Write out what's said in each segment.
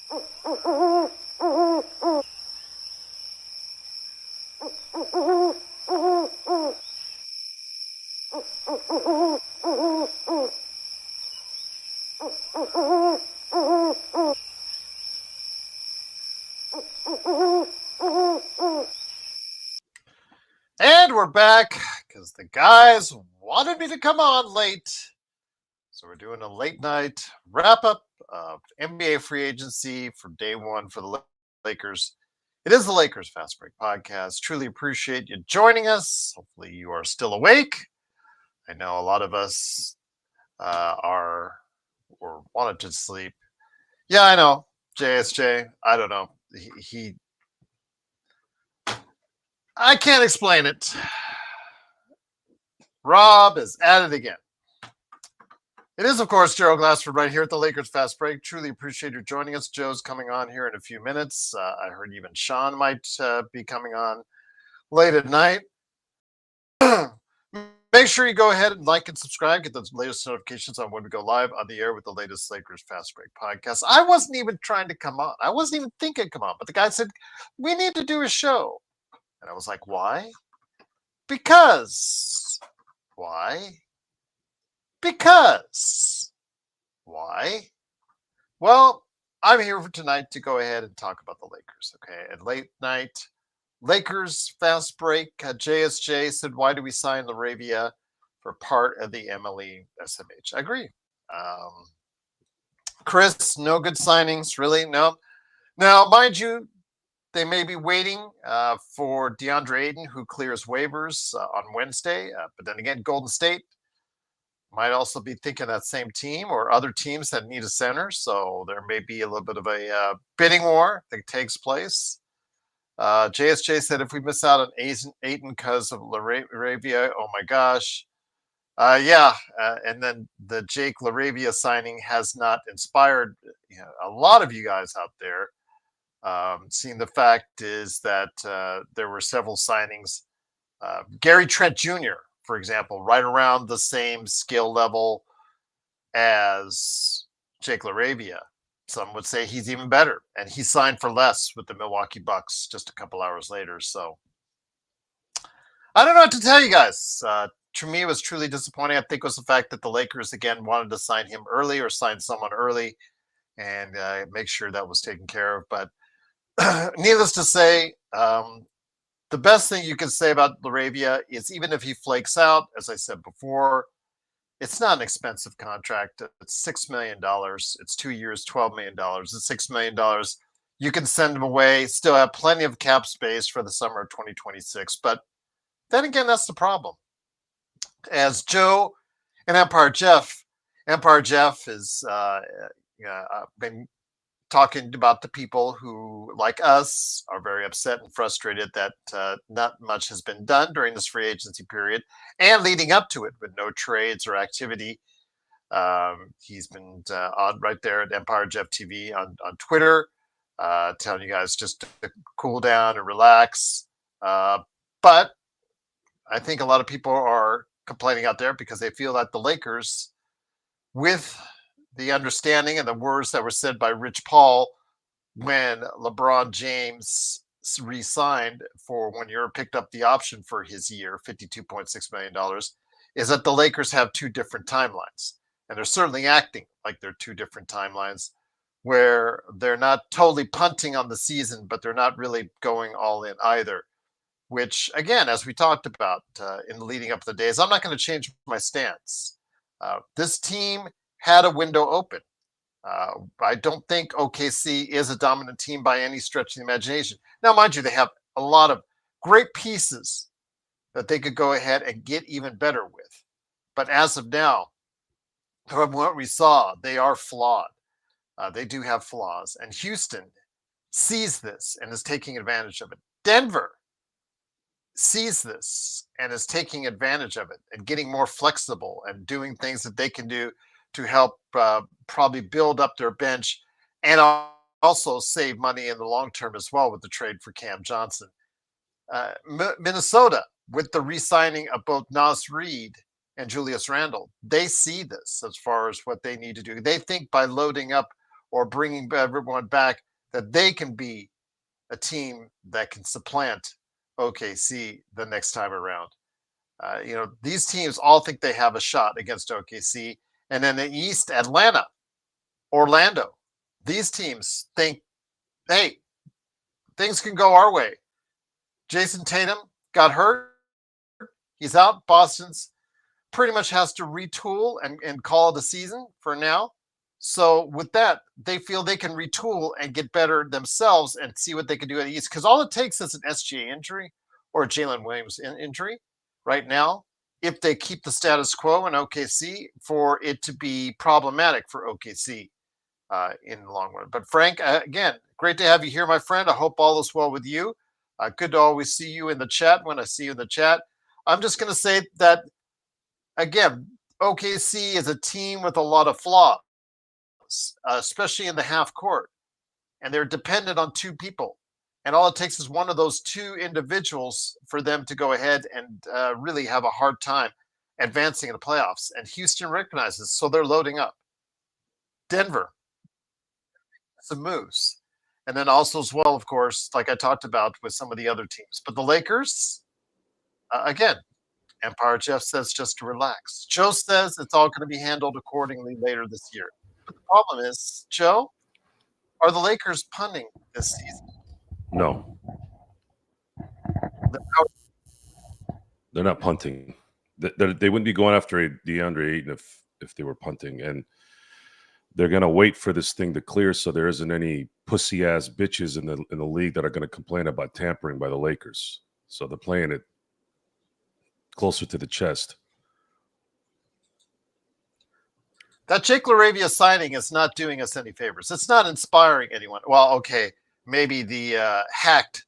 And we're back because the guys wanted me to come on late. So we're doing a late night wrap up of NBA free agency for day one for the Lakers. It is the Lakers Fast Break Podcast. Truly appreciate you joining us. Hopefully you are still awake. I know a lot of us are or wanted to sleep. Yeah, I know. JSJ, I don't know. I can't explain it. Rob is at it again. It is, of course, Gerald Glassford right here at the Lakers Fast Break. Truly appreciate you joining us. Joe's coming on here in a few minutes. I heard even Sean might be coming on late at night. Make sure you go ahead and like and subscribe. Get those latest notifications on when we go live on the air with the latest Lakers Fast Break podcast. I wasn't even trying to come on. I wasn't even thinking to come on. But the guy said, we need to do a show. And I was like, why? Because. Why? Because. Why? Well, I'm here for tonight to go ahead and talk about the Lakers, okay? And late night, Lakers Fast Break, JSJ said, why do we sign LaRavia for part of the MLE SMH? I agree. Chris, no good signings, really? No. Now, mind you, they may be waiting for DeAndre Ayton, who clears waivers on Wednesday. But then again, Golden State might also be thinking that same team or other teams that need a center. So there may be a little bit of a bidding war that takes place. JSJ said if we miss out on Ayton because of LaRavia, oh my gosh. And then the Jake LaRavia signing has not inspired a lot of you guys out there. Seeing the fact is that there were several signings. Gary Trent Jr., for example, right around the same skill level as Jake LaRavia. Some would say he's even better. And he signed for less with the Milwaukee Bucks just a couple hours later. So I don't know what to tell you guys. To me, it was truly disappointing. I think it was the fact that the Lakers, again, wanted to sign him early or sign someone early and make sure that was taken care of. But needless to say, the best thing you can say about LaRavia is even if he flakes out, as I said before, it's not an expensive contract. It's $6 million. It's 2 years, $12 million. It's $6 million. You can send him away, still have plenty of cap space for the summer of 2026. But then again, that's the problem. As Joe and Empire Jeff has been talking about the people who, like us, are very upset and frustrated that not much has been done during this free agency period and leading up to it with no trades or activity. He's been on right there at Empire Jeff TV on Twitter, telling you guys just to cool down and relax. But I think a lot of people are complaining out there because they feel that the Lakers, with the understanding and the words that were said by Rich Paul when LeBron James re-signed for 1 year, picked up the option for his year, $52.6 million, is that the Lakers have two different timelines. And they're certainly acting like they're two different timelines where they're not totally punting on the season, but they're not really going all in either. Which, again, as we talked about in the leading up to the days, I'm not going to change my stance. This team had a window open. I don't think OKC is a dominant team by any stretch of the imagination. Now, mind you, they have a lot of great pieces that they could go ahead and get even better with. But as of now, from what we saw, they are flawed. They do have flaws. And Houston sees this and is taking advantage of it. Denver sees this and is taking advantage of it and getting more flexible and doing things that they can do to help probably build up their bench and also save money in the long term as well with the trade for Cam Johnson. Minnesota, with the re-signing of both Naz Reid and Julius Randle, they see this as far as what they need to do. They think by loading up or bringing everyone back, that they can be a team that can supplant OKC the next time around. These teams all think they have a shot against OKC. And then the East, Atlanta, Orlando, these teams think, hey, things can go our way. Jason Tatum got hurt. He's out. Boston's pretty much has to retool and call it a season for now. So with that, they feel they can retool and get better themselves and see what they can do at the East. Because all it takes is an SGA injury or a Jalen Williams injury right now, if they keep the status quo in OKC, for it to be problematic for OKC in the long run. But Frank, again, great to have you here, my friend. I hope all is well with you. Good to always see you in the chat when I see you in the chat. I'm just going to say that, again, OKC is a team with a lot of flaws, especially in the half court. And they're dependent on two people. And all it takes is one of those two individuals for them to go ahead and really have a hard time advancing in the playoffs. And Houston recognizes, so they're loading up. Denver, some moves. And then also as well, of course, like I talked about with some of the other teams. But the Lakers, again, Empire Jeff says just to relax. Joe says it's all going to be handled accordingly later this year. But the problem is, Joe, are the Lakers punting this season? No. They're not punting. They wouldn't be going after DeAndre Ayton if they were punting. And they're going to wait for this thing to clear so there isn't any pussy-ass bitches in the league that are going to complain about tampering by the Lakers. So they're playing it closer to the chest. That Jake LaRavia signing is not doing us any favors. It's not inspiring anyone. Well, okay, maybe the hacked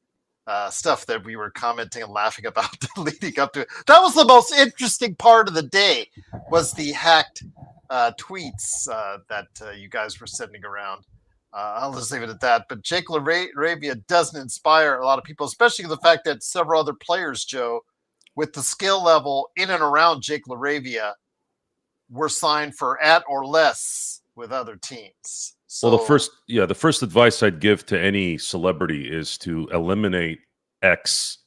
stuff that we were commenting and laughing about leading up to it. That was the most interesting part of the day, was the hacked tweets that you guys were sending around. I'll just leave it at that. But Jake LaRavia doesn't inspire a lot of people, especially the fact that several other players, Joe, with the skill level in and around Jake LaRavia, were signed for at or less with other teams. So, well, the first advice I'd give to any celebrity is to eliminate X/Twitter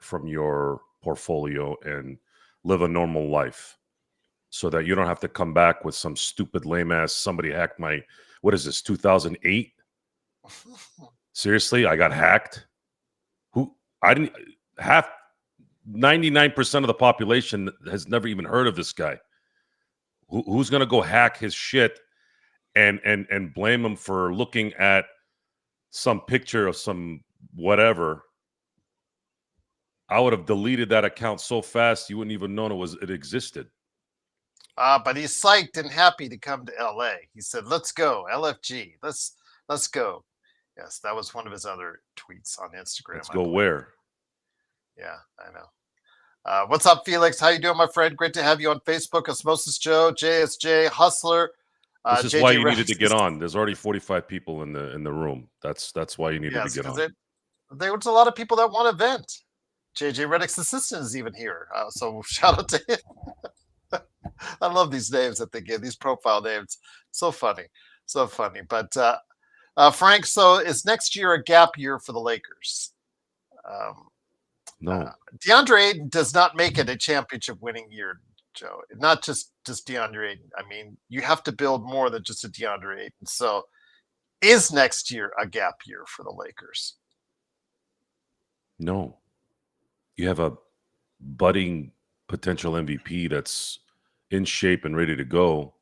from your portfolio and live a normal life, so that you don't have to come back with some stupid lame ass somebody hacked my, what is this, 2008? Seriously, I got hacked. I didn't have 99% of the population has never even heard of this guy. Who's going to go hack his shit and blame him for looking at some picture of some whatever? I would have deleted that account so fast you wouldn't even know it existed. But he's psyched and happy to come to LA. He said, "Let's go, LFG. Let's go." Yes, that was one of his other tweets on Instagram. Let's go where? Yeah, I know. What's up, Felix? How you doing, my friend? Great to have you on Facebook. Osmosis Joe, JSJ, Hustler. This is why you needed to get on. There's already 45 people in the room. That's why you needed to get on. There was a lot of people that want to vent. JJ Reddick's assistant is even here. So shout out to him. I love these names that they give, these profile names. So funny. So funny. But Frank, so is next year a gap year for the Lakers? No. DeAndre Ayton does not make it a championship winning year, Joe. Not just DeAndre Ayton. I mean, you have to build more than just a DeAndre Ayton. So is next year a gap year for the Lakers? No. You have a budding potential MVP that's in shape and ready to go.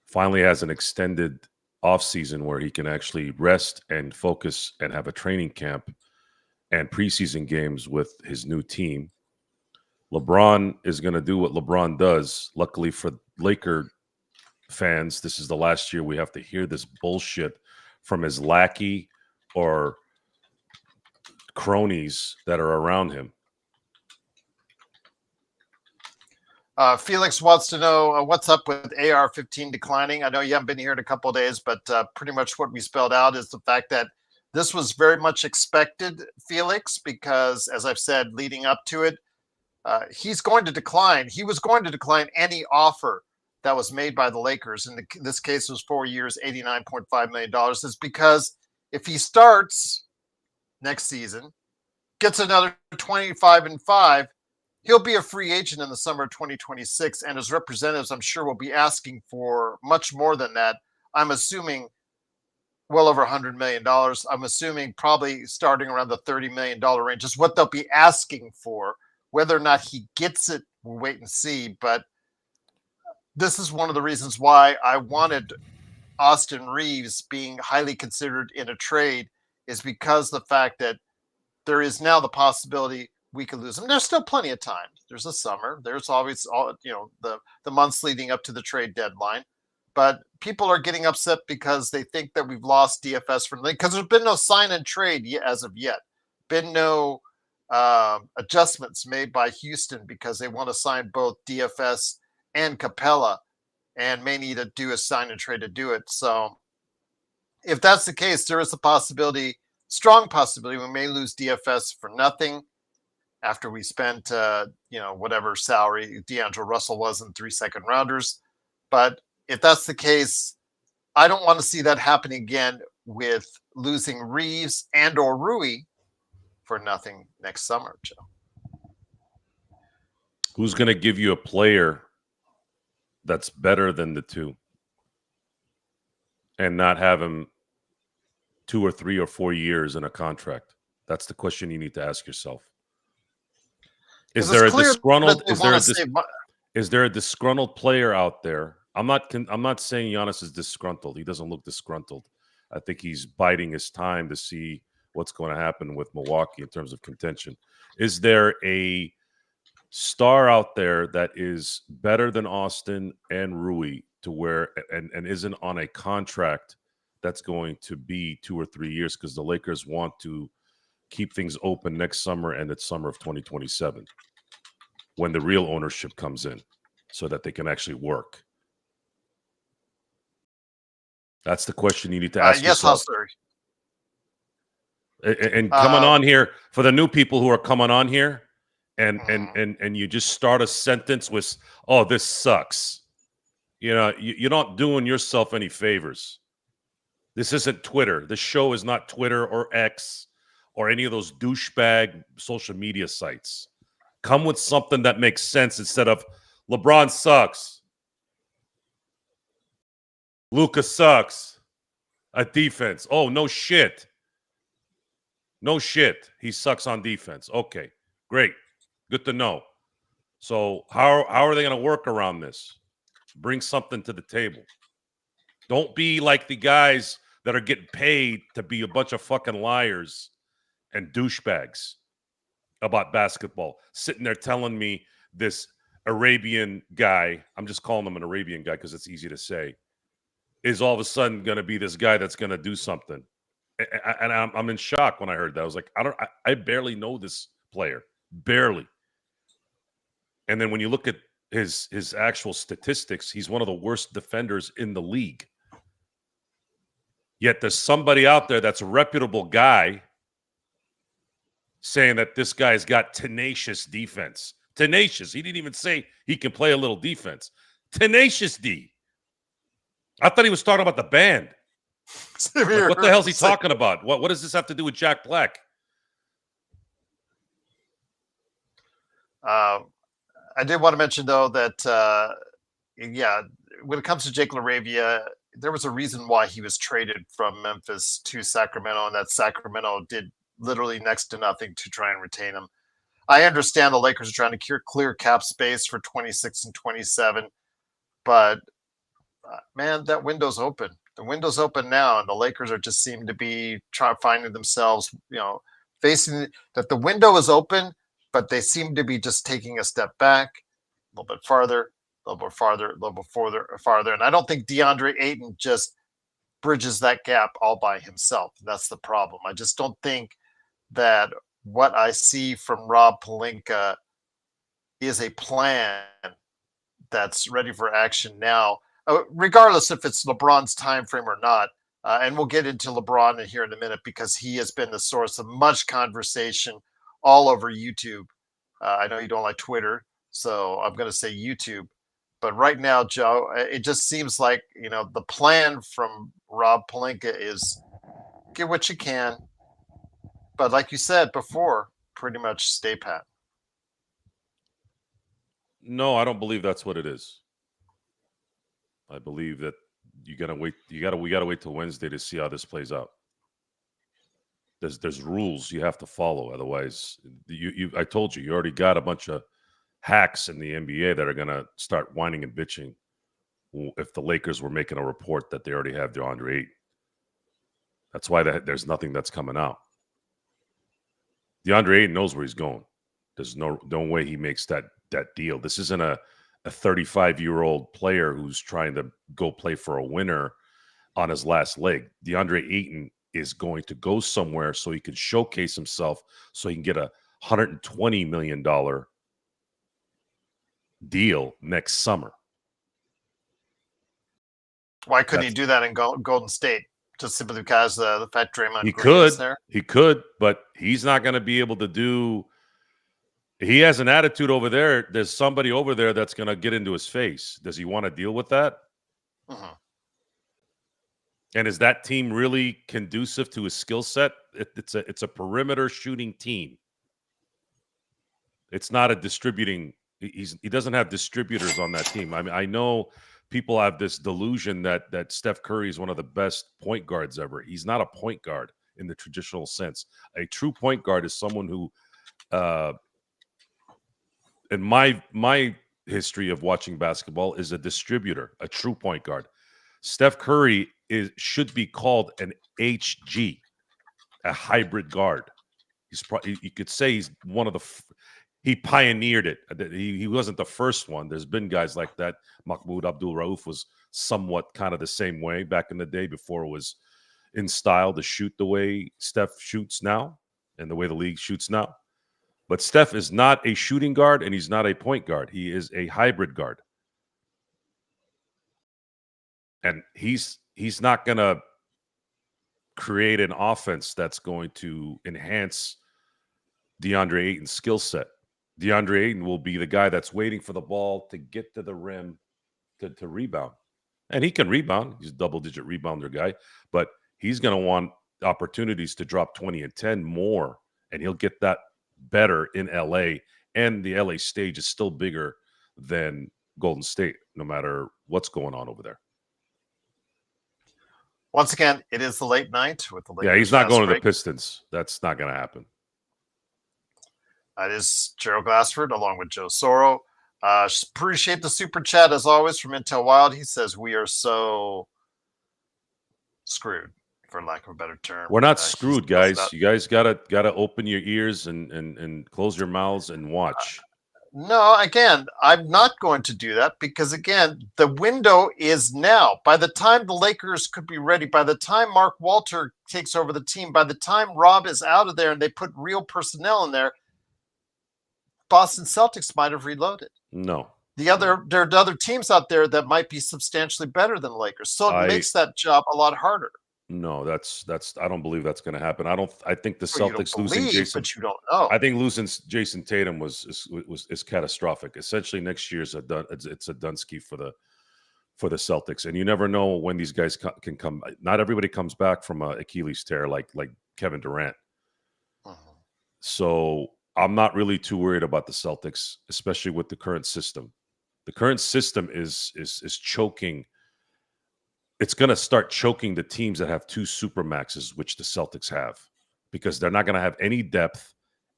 Finally has an extended offseason where he can actually rest and focus and have a training camp and preseason games with his new team. LeBron is going to do what LeBron does. Luckily for Laker fans, this is the last year we have to hear this bullshit from his lackey or cronies that are around him. Felix wants to know what's up with AR-15 declining. I know you haven't been here in a couple of days, but pretty much what we spelled out is the fact that this was very much expected, Felix, because as I've said, leading up to it, he's going to decline. He was going to decline any offer that was made by the Lakers, in this case was 4 years, $89.5 million, is because if he starts next season, gets another 25-5, he'll be a free agent in the summer of 2026, and his representatives, I'm sure, will be asking for much more than that. I'm assuming well over $100 million. I'm assuming probably starting around the $30 million range is what they'll be asking for. Whether or not he gets it, we'll wait and see. But this is one of the reasons why I wanted Austin Reeves being highly considered in a trade, is because the fact that there is now the possibility we could lose him. There's still plenty of time. There's a summer. There's always the months leading up to the trade deadline. But people are getting upset because they think that we've lost DFS for because there's been no sign and trade as of yet. Been no adjustments made by Houston because they want to sign both DFS and Capella, and may need to do a sign and trade to do it. So if that's the case, there is a possibility, strong possibility, we may lose DFS for nothing after we spent whatever salary D'Angelo Russell was in 3 second rounders. But if that's the case, I don't want to see that happen again with losing Reeves and or Rui for nothing next summer, Joe. Who's going to give you a player that's better than the two and not have him 2 or 3 or 4 years in a contract? That's the question you need to ask yourself. Is there a disgruntled? Is there a disgruntled player out there? I'm not saying Giannis is disgruntled. He doesn't look disgruntled. I think he's biding his time to see what's going to happen with Milwaukee in terms of contention. Is there a star out there that is better than Austin and Rui to where and isn't on a contract that's going to be 2 or 3 years, because the Lakers want to keep things open next summer and it's summer of 2027 when the real ownership comes in so that they can actually work? That's the question you need to ask yourself. And coming on here, for the new people who are coming on here, and you just start a sentence with, "Oh, this sucks." You're not doing yourself any favors. This isn't Twitter. This show is not Twitter or X or any of those douchebag social media sites. Come with something that makes sense instead of LeBron sucks, Luka sucks at defense. Oh, no shit. No shit. He sucks on defense. Okay, great. Good to know. So how are they going to work around this? Bring something to the table. Don't be like the guys that are getting paid to be a bunch of fucking liars and douchebags about basketball, sitting there telling me this Arabian guy, I'm just calling him an Arabian guy because it's easy to say, is all of a sudden going to be this guy that's going to do something. And I'm in shock when I heard that. I was like, I barely know this player. Barely. And then when you look at his actual statistics, he's one of the worst defenders in the league. Yet there's somebody out there that's a reputable guy saying that this guy's got tenacious defense. Tenacious. He didn't even say he can play a little defense. Tenacious D. I thought he was talking about the band. Like, what the hell is he talking about? What does this have to do with Jack Black? I did want to mention, though, that, when it comes to Jake LaRavia, there was a reason why he was traded from Memphis to Sacramento, and that Sacramento did literally next to nothing to try and retain him. I understand the Lakers are trying to clear cap space for 26 and 27, but, man, that window's open. The window's open now, and the Lakers are just seem to be finding themselves, facing that the window is open, but they seem to be just taking a step back, a little bit farther, a little bit farther, a little bit farther. And I don't think DeAndre Ayton just bridges that gap all by himself. That's the problem. I just don't think that what I see from Rob Pelinka is a plan that's ready for action now, regardless if it's LeBron's time frame or not. And we'll get into LeBron here in a minute, because he has been the source of much conversation all over YouTube. I know you don't like Twitter, so I'm going to say YouTube. But right now, Joe, it just seems like, the plan from Rob Pelinka is get what you can. But like you said before, pretty much stay pat. No, I don't believe that's what it is. I believe that you gotta wait. We gotta wait till Wednesday to see how this plays out. There's rules you have to follow. Otherwise, I told you, you already got a bunch of hacks in the NBA that are gonna start whining and bitching if the Lakers were making a report that they already have DeAndre Ayton. That's why there's nothing that's coming out. DeAndre Ayton knows where he's going. There's no way he makes that deal. This isn't a 35-year-old player who's trying to go play for a winner on his last leg. DeAndre Ayton is going to go somewhere so he can showcase himself, so he can get a $120 million deal next summer. Why couldn't he do that in Golden State? Just simply because the fact Draymond He Green is could, there? he could, but he's not going to be able to do. He has an attitude over there. There's somebody over there that's going to get into his face. Does he want to deal with that? Mm-hmm. And is that team really conducive to his skill set? It's a perimeter shooting team. It's not a distributing. He doesn't have distributors on that team. I mean, I know people have this delusion that Steph Curry is one of the best point guards ever. He's not a point guard in the traditional sense. A true point guard is someone who, in my history of watching basketball, is a distributor, a true point guard. Steph Curry should be called an HG, a hybrid guard. You could say he's one of the. He pioneered it. He wasn't the first one. There's been guys like that. Mahmoud Abdul-Rauf was somewhat kind of the same way back in the day before it was in style to shoot the way Steph shoots now and the way the league shoots now. But Steph is not a shooting guard and he's not a point guard. He is a hybrid guard. And he's not going to create an offense that's going to enhance DeAndre Ayton's skill set. DeAndre Ayton will be the guy that's waiting for the ball to get to the rim to rebound. And he can rebound. He's a double-digit rebounder guy. But he's going to want opportunities to drop 20 and 10 more. And he'll get that better in L.A. And the L.A. stage is still bigger than Golden State, no matter what's going on over there. Once again, it is the late night with the Lakers. Yeah, he's not going to the Pistons. That's not going to happen. That is Gerald Glassford along with Joe Soro. Appreciate the super chat as always from Intel Wild. He says we are so screwed, for lack of a better term. We're not screwed, guys. You guys gotta open your ears and close your mouths and watch. No, again, I'm not going to do that because, again, the window is now. By the time the Lakers could be ready, by the time Mark Walter takes over the team, by the time Rob is out of there and they put real personnel in there, Boston Celtics might have reloaded. No. There are other teams out there that might be substantially better than the Lakers. So it makes that job a lot harder. No, that's I don't believe that's going to happen. I think the Celtics losing Jason, but you don't know. I think losing Jason Tatum is catastrophic. Essentially, next year's it's a Dunsky for the Celtics, and you never know when these guys can come. Not everybody comes back from a Achilles tear like Kevin Durant. So I'm not really too worried about the Celtics, especially with the current system. The current system is choking. It's going to start choking the teams that have two supermaxes, which the Celtics have, because they're not going to have any depth.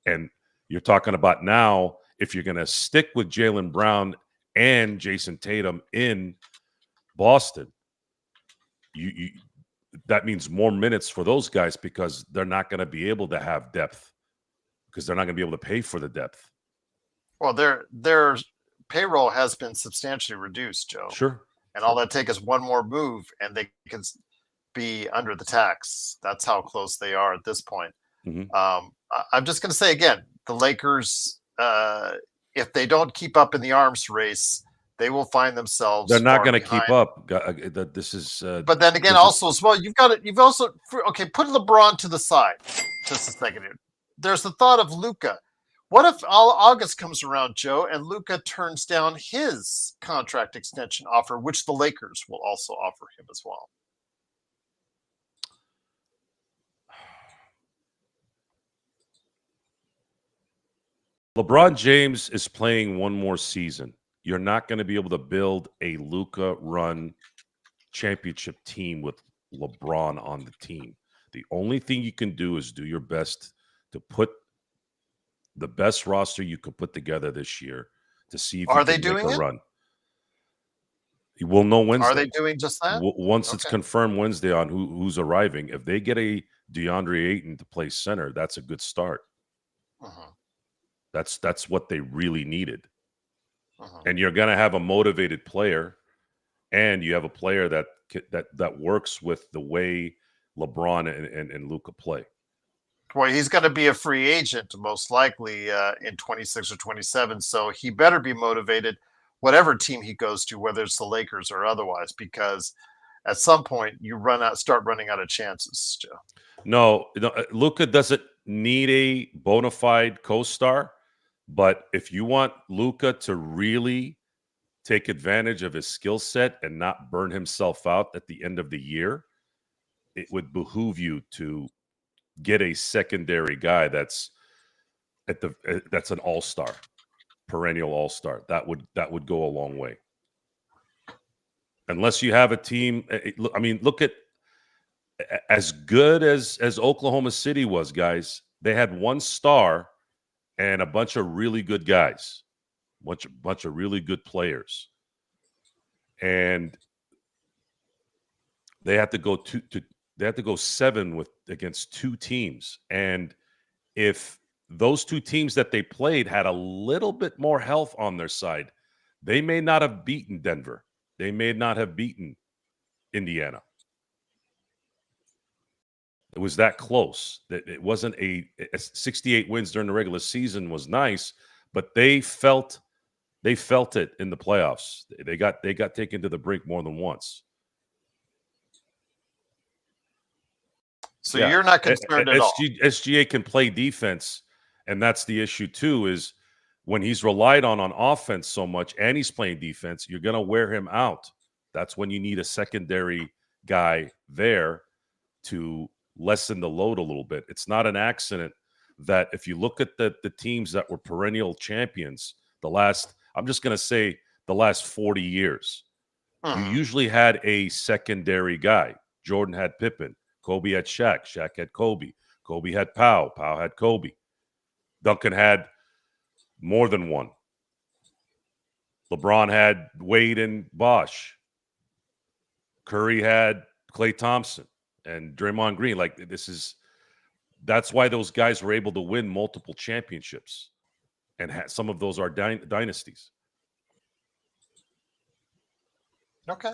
And you're talking about now, if you're going to stick with Jaylen Brown and Jason Tatum in Boston, that means more minutes for those guys because they're not going to be able to have depth because they're not going to be able to pay for the depth. Well, their payroll has been substantially reduced, Joe. Sure. And all that take is one more move, and they can be under the tax. That's how close they are at this point. Mm-hmm. I'm just going to say again, the Lakers, if they don't keep up in the arms race, they will find themselves. They're not going to keep up. This is. But then again, also as well, you've also put LeBron to the side just a second here. There's the thought of Luka. What if all August comes around, Joe, and Luca turns down his contract extension offer, which the Lakers will also offer him as well? LeBron James is playing one more season. You're not going to be able to build a Luka run championship team with LeBron on the team. The only thing you can do is do your best to put the best roster you could put together this year to see if you Are they can make a doing it? run. We'll know Are they Wednesday. doing just that? Once it's Okay. confirmed Wednesday on who's arriving, if they get a DeAndre Ayton to play center, that's a good start. Uh-huh. That's what they really needed. Uh-huh. And you're going to have a motivated player, and you have a player that works with the way LeBron and Luka play. Well, he's going to be a free agent most likely in 26 or 27, so he better be motivated, whatever team he goes to, whether it's the Lakers or otherwise, because at some point you start running out of chances, Joe. No, Luka doesn't need a bona fide co-star, but if you want Luka to really take advantage of his skill set and not burn himself out at the end of the year, it would behoove you to get a secondary guy that's an all-star, perennial all-star. That would go a long way. Unless you have a team, I mean, look at as good as Oklahoma City was, guys. They had one star and a bunch of really good guys, bunch of really good players, and they had to go they had to go 7 against 2 teams. And if those 2 teams that they played had a little bit more health on their side, they may not have beaten Denver. They may not have beaten Indiana. It was that close. That it wasn't a 68 wins during the regular season was nice, but they felt it in the playoffs. They got taken to the brink more than once. So you're not concerned at all. SGA can play defense, and that's the issue too, is when he's relied on offense so much and he's playing defense, you're going to wear him out. That's when you need a secondary guy there to lessen the load a little bit. It's not an accident that if you look at the teams that were perennial champions I'm just going to say the last 40 years, you usually had a secondary guy. Jordan had Pippen. Kobe had Shaq. Shaq had Kobe. Kobe had Powell. Powell had Kobe. Duncan had more than one. LeBron had Wade and Bosh. Curry had Klay Thompson and Draymond Green. Like, that's why those guys were able to win multiple championships. And some of those are dynasties. Okay.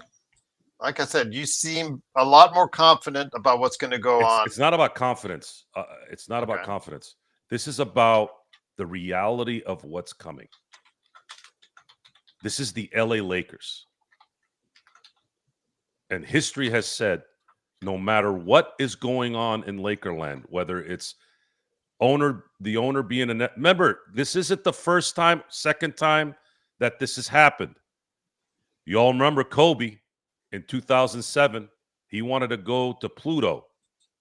Like I said, you seem a lot more confident about what's going to go on. It's not about confidence. It's not about confidence. This is about the reality of what's coming. This is the LA Lakers. And history has said, no matter what is going on in Lakerland, whether it's the owner being a net. Remember, this isn't the first time, second time that this has happened. You all remember Kobe in 2007. He wanted to go to Pluto,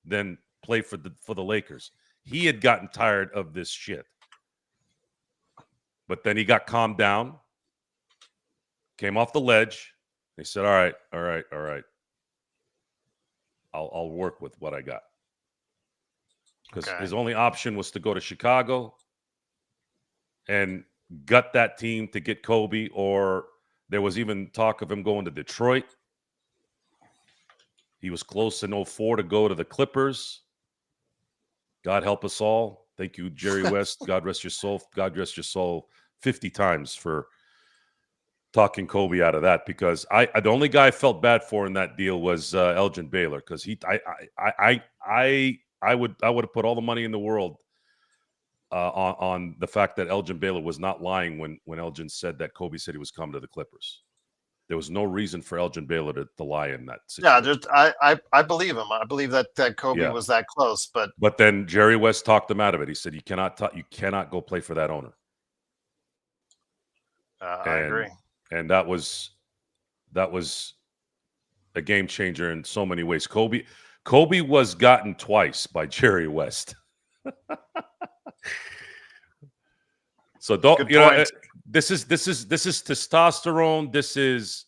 then play for the Lakers. He had gotten tired of this shit. But then he got calmed down, came off the ledge. He said, all right. I'll work with what I got. Because his only option was to go to Chicago and gut that team to get Kobe, or there was even talk of him going to Detroit. He was close in 2004 to go to the Clippers. God help us all. Thank you, Jerry West. God rest your soul. God rest your soul 50 times for talking Kobe out of that, because the only guy I felt bad for in that deal was Elgin Baylor, because I would have put all the money in the world on the fact that Elgin Baylor was not lying when Elgin said that Kobe said he was coming to the Clippers. There was no reason for Elgin Baylor to lie in that Yeah, situation. I believe him. I believe that Kobe was that close, but then Jerry West talked him out of it. He said, you cannot go play for that owner. I agree. And that was a game changer in so many ways. Kobe was gotten twice by Jerry West. So don't, this is testosterone. This is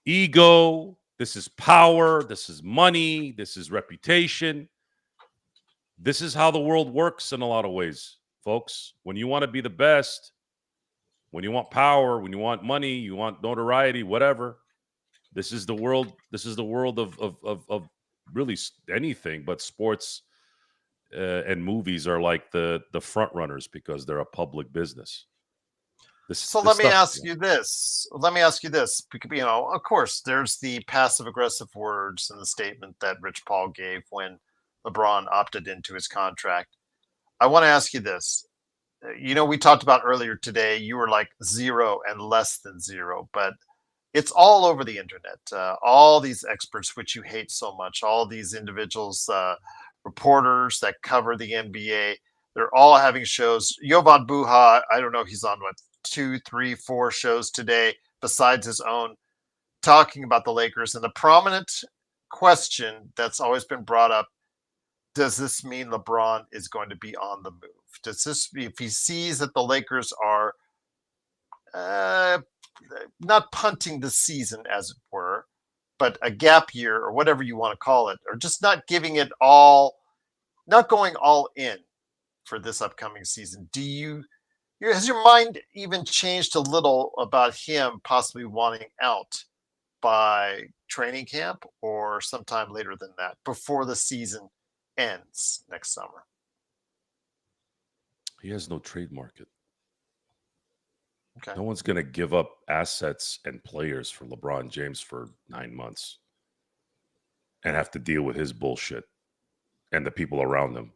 ego. This is power. This is money. This is reputation. This is how the world works in a lot of ways, folks. When you want to be the best, when you want power, when you want money, you want notoriety, whatever. This is the world. This is the world of really anything, but sports and movies are like the front runners because they're a public business. Let me ask you this. Of course, there's the passive aggressive words in the statement that Rich Paul gave when LeBron opted into his contract. I want to ask you this. We talked about earlier today, you were like 0 and less than 0, but it's all over the internet. All these experts, which you hate so much, all these individuals, reporters that cover the NBA, they're all having shows. Jovan Buha, I don't know, he's on 2, 3, 4 shows today besides his own, talking about the Lakers. And the prominent question that's always been brought up, does this mean LeBron is going to be on the move? Does this, if he sees that the Lakers are not punting the season, as it were, but a gap year or whatever you want to call it, or just not giving it all, not going all in for this upcoming season, has your mind even changed a little about him possibly wanting out by training camp or sometime later than that, before the season ends next summer? He has no trade market. Okay. No one's going to give up assets and players for LeBron James for 9 months and have to deal with his bullshit and the people around him.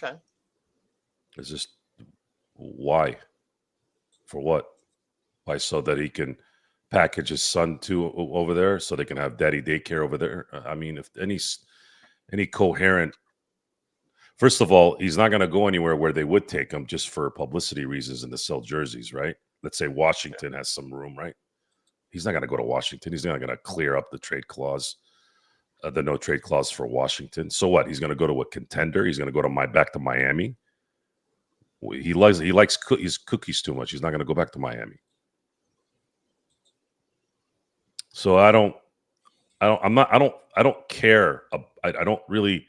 Okay. It's just, why? For what? Why? So that he can package his son over there, so they can have daddy daycare over there. I mean, if any coherent, first of all, he's not going to go anywhere where they would take him just for publicity reasons and to sell jerseys, right? Let's say Washington has some room, right? He's not going to go to Washington. He's not going to clear up the trade clause, the no trade clause for Washington. So what? He's going to go to a contender. He's going to go to back to Miami. He likes his cookies too much. He's not going to go back to Miami. So I don't care. I don't really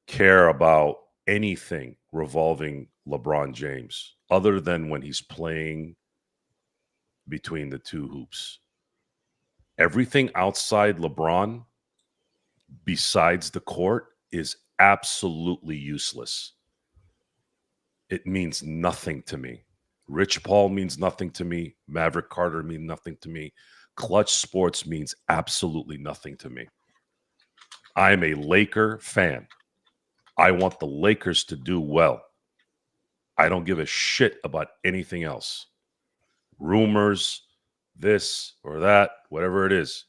care about anything revolving LeBron James other than when he's playing between the two hoops. Everything outside LeBron, besides the court, is absolutely useless. It means nothing to me. Rich Paul means nothing to me. Maverick Carter means nothing to me. Clutch Sports means absolutely nothing to me. I'm a Laker fan. I want the Lakers to do well. I don't give a shit about anything else. Rumors, this or that, whatever it is,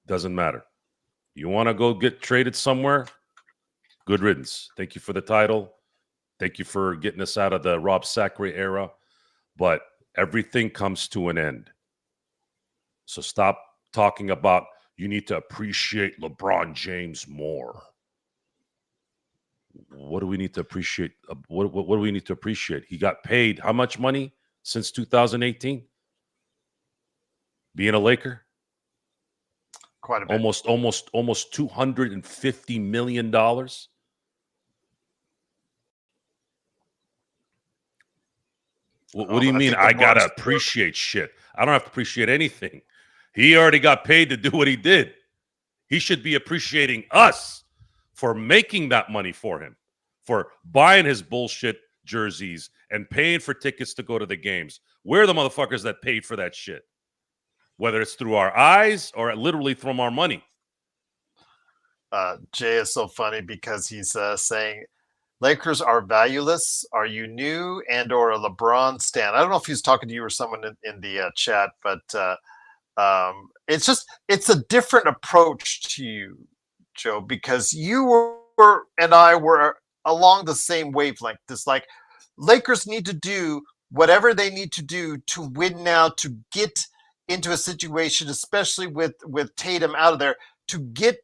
doesn't matter. You want to go get traded somewhere? Good riddance. Thank you for the title. Thank you for getting us out of the Rob Sacre era. But everything comes to an end. So stop talking about you need to appreciate LeBron James more. What do we need to appreciate? What do we need to appreciate? He got paid how much money since 2018? Being a Laker? Quite a bit. Almost $250 million. What do you mean I got to appreciate shit? I don't have to appreciate anything. He already got paid to do what he did. He should be appreciating us for making that money for him, for buying his bullshit jerseys and paying for tickets to go to the games. We're the motherfuckers that paid for that shit, whether it's through our eyes or literally from our money. Jay is so funny because he's saying Lakers are valueless. Are you new and or a LeBron stan? I don't know if he's talking to you or someone in the chat, but it's a different approach to you, Joe, because you were and I were along the same wavelength. It's like Lakers need to do whatever they need to do to win now, to get into a situation, especially with Tatum out of there, to get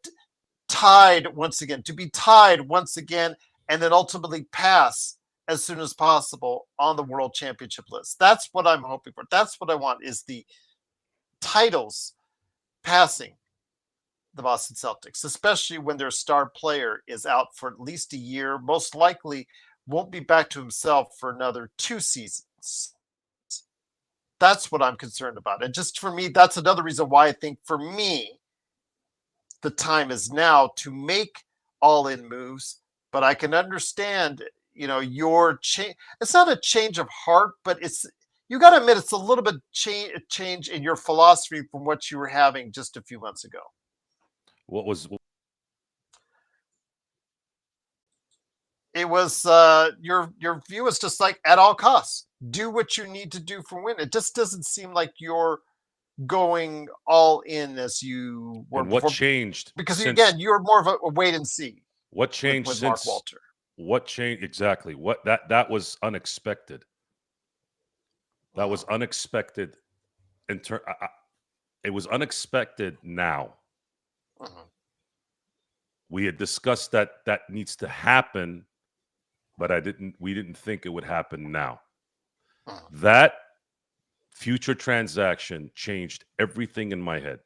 tied once again, to be tied once again, and then ultimately pass as soon as possible on the world championship list. That's what I'm hoping for. That's what I want, is the titles passing the Boston Celtics, especially when their star player is out for at least a year, most likely won't be back to himself for another 2 seasons. That's what I'm concerned about. And just for me, that's another reason why I think for me, the time is now to make all-in moves. But I can understand, your change. It's not a change of heart, but you got to admit it's a little bit change in your philosophy from what you were having just a few months ago. What was It was your view is just like, at all costs, do what you need to do for win. It just doesn't seem like you're going all in as you were and what before, changed because since again, you're more of a wait and see what changed with Mark since Walter. what changed exactly? What that was unexpected. That was unexpected. It was unexpected. Now we had discussed that needs to happen, but we didn't think it would happen now. That future transaction changed everything in my head.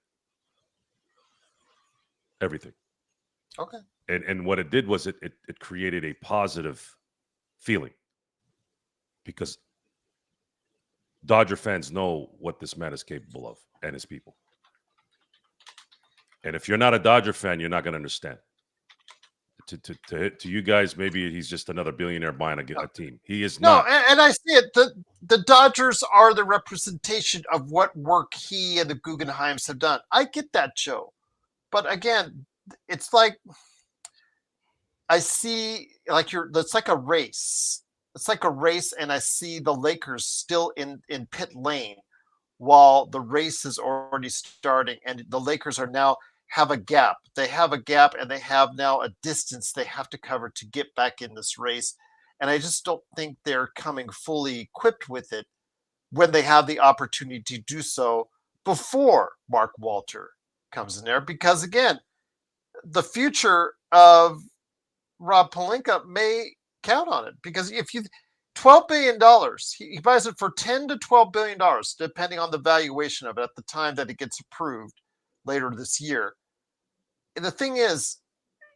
Everything. Okay. And what it did was it created a positive feeling, because Dodger fans know what this man is capable of and his people. And if you're not a Dodger fan, you're not going to understand. To you guys, maybe he's just another billionaire buying a team. He is not. No, and I see it. The Dodgers are the representation of what work he and the Guggenheims have done. I get that, Joe. But again, it's like I see it's like a race. It's like a race, and I see the Lakers still in pit lane while the race is already starting, and the Lakers are now have a gap. They have a gap, and they have now a distance they have to cover to get back in this race. And I just don't think they're coming fully equipped with it when they have the opportunity to do so before Mark Walter comes in there. Because again, the future of Rob Pelinka may count on it, because if you $12 billion, he buys it for $10 to $12 billion, depending on the valuation of it at the time that it gets approved later this year. And the thing is,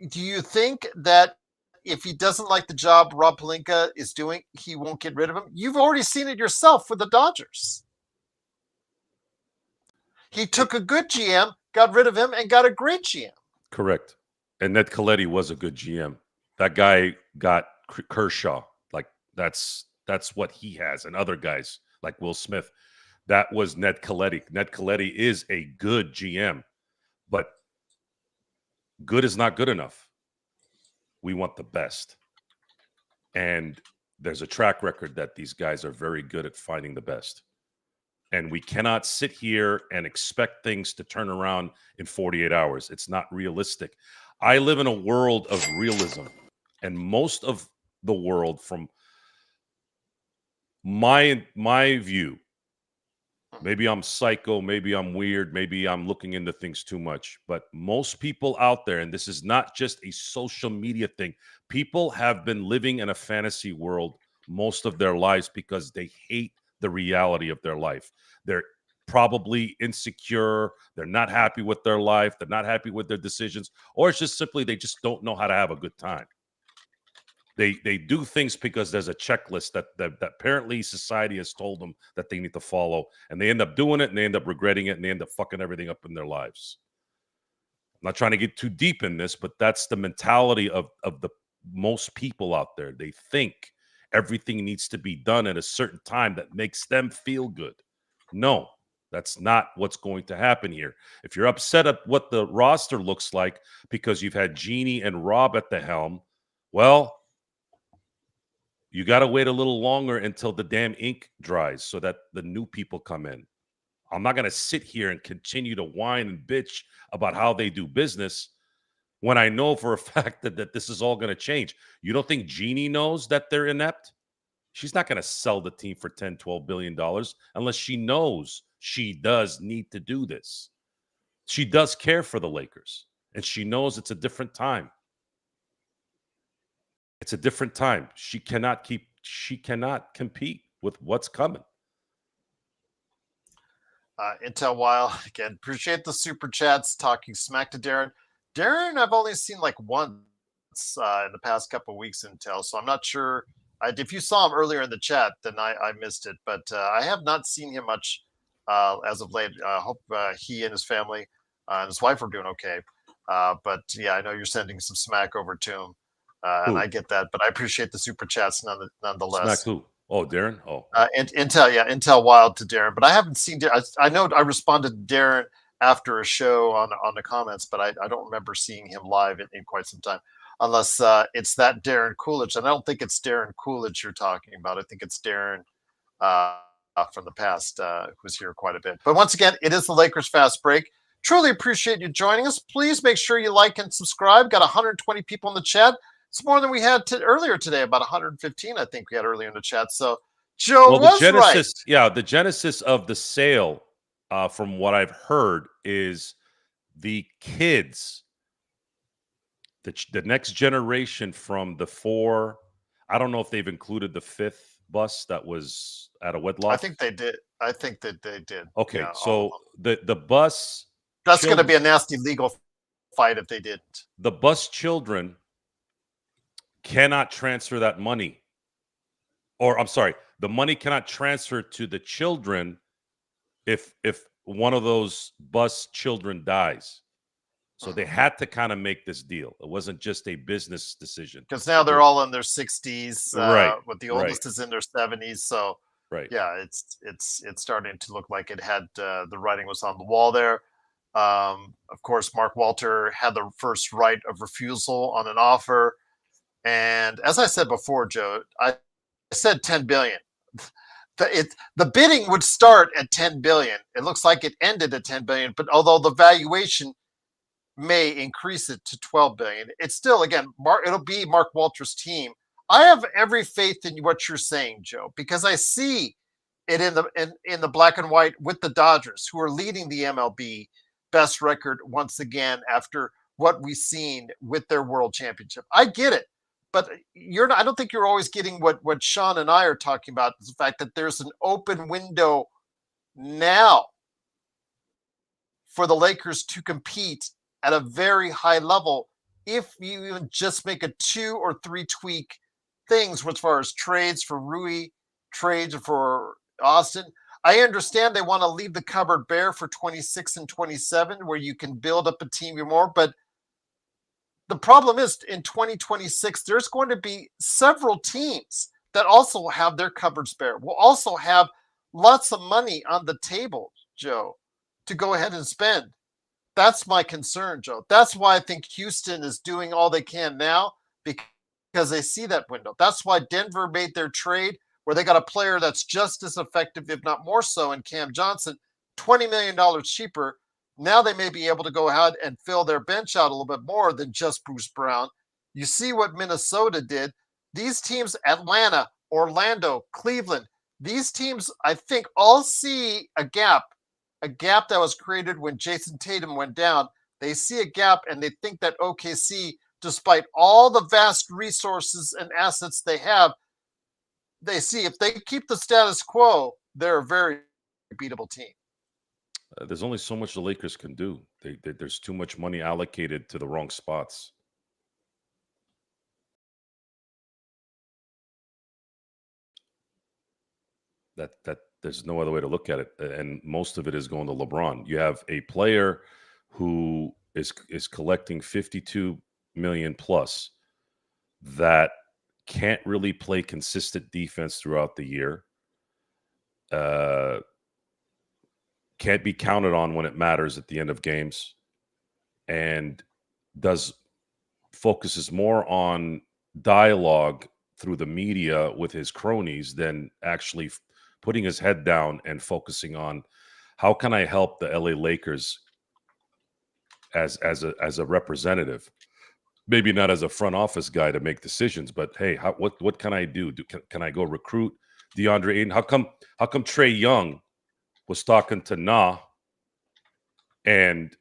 do you think that if he doesn't like the job Rob Pelinka is doing, he won't get rid of him? You've already seen it yourself with the Dodgers. He took a good GM, got rid of him, and got a great GM. Correct. And Ned Coletti was a good GM. That guy got Kershaw. Like that's what he has, and other guys like Will Smith. That was Ned Coletti. Ned Coletti is a good GM, but good is not good enough. We want the best. And there's a track record that these guys are very good at finding the best. And we cannot sit here and expect things to turn around in 48 hours. It's not realistic. I live in a world of realism. And most of the world, from my view, maybe I'm psycho, maybe I'm weird, maybe I'm looking into things too much, but most people out there, and this is not just a social media thing, people have been living in a fantasy world most of their lives because they hate the reality of their life. They're probably insecure. They're not happy with their life. They're not happy with their decisions, or it's just simply they just don't know how to have a good time. They do things because there's a checklist that apparently society has told them that they need to follow, and they end up doing it, and they end up regretting it, and they end up fucking everything up in their lives. I'm not trying to get too deep in this, but that's the mentality of the most people out there. They think everything needs to be done at a certain time that makes them feel good. No, that's not what's going to happen here. If you're upset at what the roster looks like because you've had Jeannie and Rob at the helm, well, You got to wait a little longer until the damn ink dries so that the new people come in. I'm not going to sit here and continue to whine and bitch about how they do business when I know for a fact that this is all going to change. You don't think Jeannie knows that they're inept? She's not going to sell the team for $10, $12 billion unless she knows she does need to do this. She does care for the Lakers, and she knows it's a different time. It's a different time. She cannot compete with what's coming. Intel Wild, again, appreciate the super chats, talking smack to Darren. Darren, I've only seen like once in the past couple of weeks, Intel, so I'm not sure. If you saw him earlier in the chat, then I missed it, but I have not seen him much as of late. I hope he and his family and his wife are doing okay. But yeah, I know you're sending some smack over to him, and I get that, but I appreciate the super chats nonetheless. Smack who? Oh, Darren? Oh. Intel Wild to Darren, but I haven't seen I know I responded to Darren after a show on the comments, but I don't remember seeing him live in quite some time, unless it's that Darren Coolidge. And I don't think it's Darren Coolidge you're talking about. I think it's Darren from the past who's here quite a bit. But once again, it is the Lakers Fast Break. Truly appreciate you joining us. Please make sure you like and subscribe. Got 120 people in the chat. It's more than we had earlier today, about 115, I think we had earlier in the chat. So Joe was right. Yeah, the genesis of the sale, from what I've heard, is the kids, the next generation from the 4. I don't know if they've included the 5th bus that was out of wedlock. I think they did. I think that they did. Okay, yeah, so the bus. That's going to be a nasty legal fight if they didn't. The bus children cannot transfer that money. Or I'm sorry, the money cannot transfer to the children if one of those bus children dies. So they had to kind of make this deal. It wasn't just a business decision. Because now they're all in their 60s. Right. With the oldest is in their 70s. So right. Yeah, it's starting to look like it had the writing was on the wall there. Of course, Mark Walter had the first right of refusal on an offer. And as I said before, Joe, I said 10 billion. The bidding would start at 10 billion. It looks like it ended at 10 billion, but although the valuation may increase it to 12 billion, it's still, again, it'll be Mark Walter's team. I have every faith in what you're saying, Joe, because I see it in the black and white with the Dodgers, who are leading the MLB best record once again after what we've seen with their world championship. I get it. But I don't think you're always getting what Sean and I are talking about, is the fact that there's an open window now for the Lakers to compete at a very high level if you even just make a 2 or 3 tweak things as far as trades for Rui, trades for Austin. I understand they want to leave the cupboard bare for 26 and 27 where you can build up a team more, but the problem is in 2026, there's going to be several teams that also have their cupboards bare. Will also have lots of money on the table, Joe, to go ahead and spend. That's my concern, Joe. That's why I think Houston is doing all they can now, because they see that window. That's why Denver made their trade where they got a player that's just as effective, if not more so, in Cam Johnson, $20 million cheaper. Now they may be able to go ahead and fill their bench out a little bit more than just Bruce Brown. You see what Minnesota did. These teams, Atlanta, Orlando, Cleveland, these teams, I think, all see a gap that was created when Jason Tatum went down. They see a gap and they think that OKC, despite all the vast resources and assets they have, they see if they keep the status quo, they're a very beatable team. There's only so much the Lakers can do. There's too much money allocated to the wrong spots. That there's no other way to look at it, and most of it is going to LeBron. You have a player who is collecting 52 million plus that can't really play consistent defense throughout the year. Can't be counted on when it matters at the end of games, and focuses more on dialogue through the media with his cronies than actually putting his head down and focusing on how can I help the LA Lakers as a representative. Maybe not as a front office guy to make decisions, but hey, what can I do? Can I go recruit DeAndre Ayton? How come Trae Young was talking to Nah and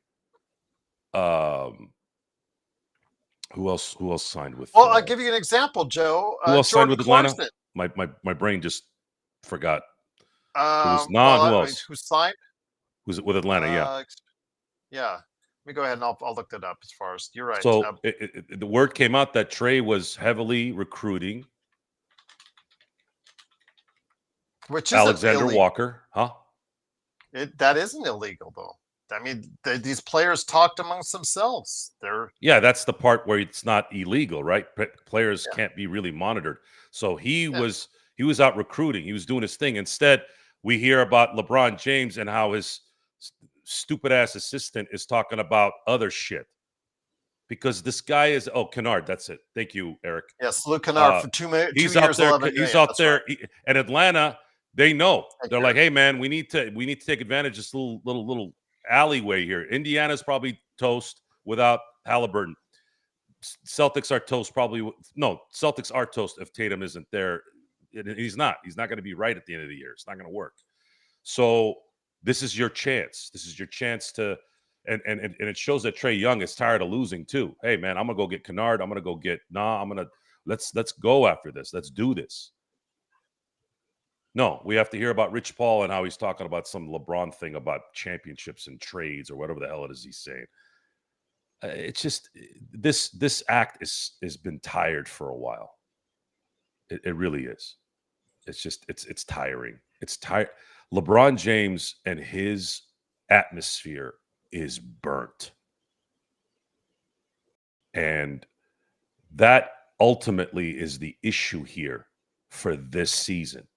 who else signed with? Well, I'll give you an example, Joe. Who else signed Jordan with Atlanta? Clarkson. My brain just forgot. It was Nah. Well, Who else? who signed? Who's it with Atlanta? Yeah. Yeah. Let me go ahead and I'll look that up. As far as you're right. So the word came out that Trae was heavily recruiting which is Alexander Walker, huh? That isn't illegal, though. I mean, these players talked amongst themselves. That's the part where it's not illegal, right? Players can't be really monitored. So he was out recruiting. He was doing his thing. Instead, we hear about LeBron James and how his stupid ass assistant is talking about other shit. Because this guy is Kennard. That's it. Thank you, Eric. Yes, Luke Kennard for 2 years. He's out there. 11 he's million. out there. Right. And Atlanta, they know. They're like, hey man, we need to take advantage of this little alleyway here. Indiana's probably toast without Halliburton. Celtics are toast Celtics are toast if Tatum isn't there. He's not going to be right at the end of the year. It's not going to work. So this is your chance. This is your chance to, and it shows that Trae Young is tired of losing too. Hey man, I'm gonna go get Kennard. I'm gonna go get let's go after this. Let's do this. No, we have to hear about Rich Paul and how he's talking about some LeBron thing about championships and trades or whatever the hell it is he's saying. It's just this act has been tired for a while. It really is. It's just it's tiring. It's tired. LeBron James and his atmosphere is burnt, and that ultimately is the issue here for this season.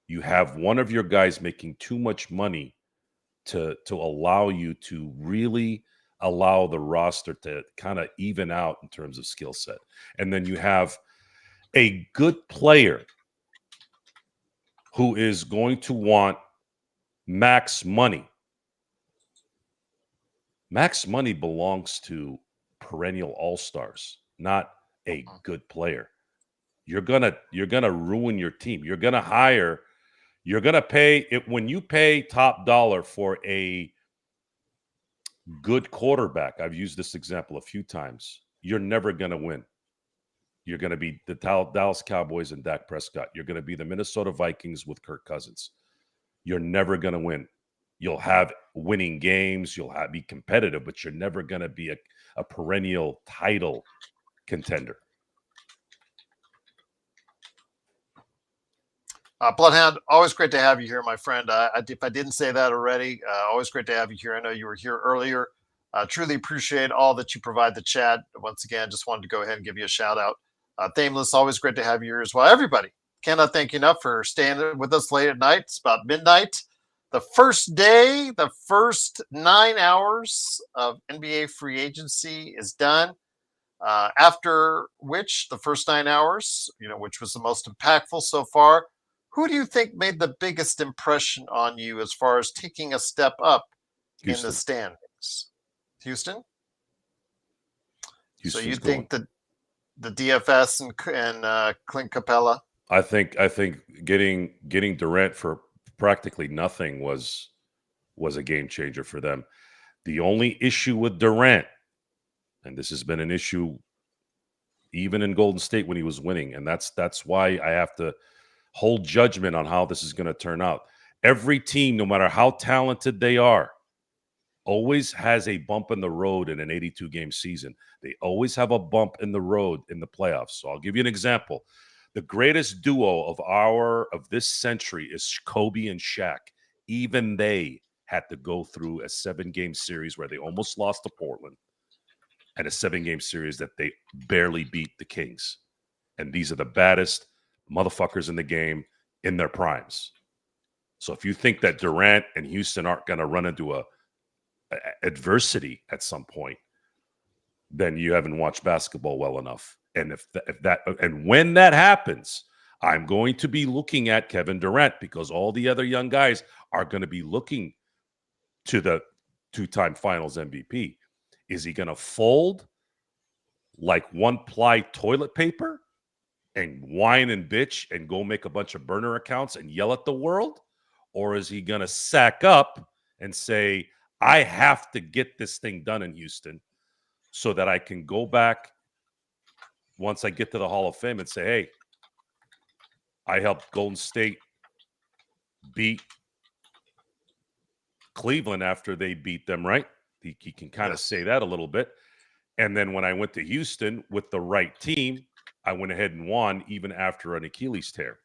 You have one of your guys making too much money to allow you to really allow the roster to kind of even out in terms of skill set. And then you have a good player who is going to want max money. Max money belongs to perennial all-stars, not a good player. You're gonna ruin your team. You're gonna pay it when you pay top dollar for a good quarterback. I've used this example a few times. You're never gonna win. You're gonna be the Dallas Cowboys and Dak Prescott. You're gonna be the Minnesota Vikings with Kirk Cousins. You're never gonna win. You'll have winning games. You'll be competitive, but you're never gonna be a perennial title contender. Bloodhound, always great to have you here, my friend. If I didn't say that already, always great to have you here. I know you were here earlier. Truly appreciate all that you provide the chat. Once again, just wanted to go ahead and give you a shout out. Thameless, always great to have you here as well. Everybody, cannot thank you enough for staying with us late at night. It's about midnight. The first day, the first 9 hours of NBA free agency is done. After which, the first 9 hours, which was the most impactful so far, who do you think made the biggest impression on you as far as taking a step up in the standings? Houston? So you think that the DFS and Clint Capella? I think getting Durant for practically nothing was a game changer for them. The only issue with Durant, and this has been an issue even in Golden State when he was winning, and that's why I have to hold judgment on how this is going to turn out. Every team, no matter how talented they are, always has a bump in the road in an 82-game season. They always have a bump in the road in the playoffs. So I'll give you an example. The greatest duo of this century is Kobe and Shaq. Even they had to go through a 7-game series where they almost lost to Portland and a 7-game series that they barely beat the Kings. And these are the baddest motherfuckers in the game in their primes. So if you think that Durant and Houston aren't going to run into a adversity at some point, then you haven't watched basketball well enough. And and when that happens, I'm going to be looking at Kevin Durant because all the other young guys are going to be looking to the two-time Finals MVP. Is he going to fold like one-ply toilet paper and whine and bitch and go make a bunch of burner accounts and yell at the world? Or is he going to sack up and say, I have to get this thing done in Houston so that I can go back once I get to the Hall of Fame and say, hey, I helped Golden State beat Cleveland after they beat them, right? He can kind of say that a little bit. And then when I went to Houston with the right team, I went ahead and won even after an Achilles tear.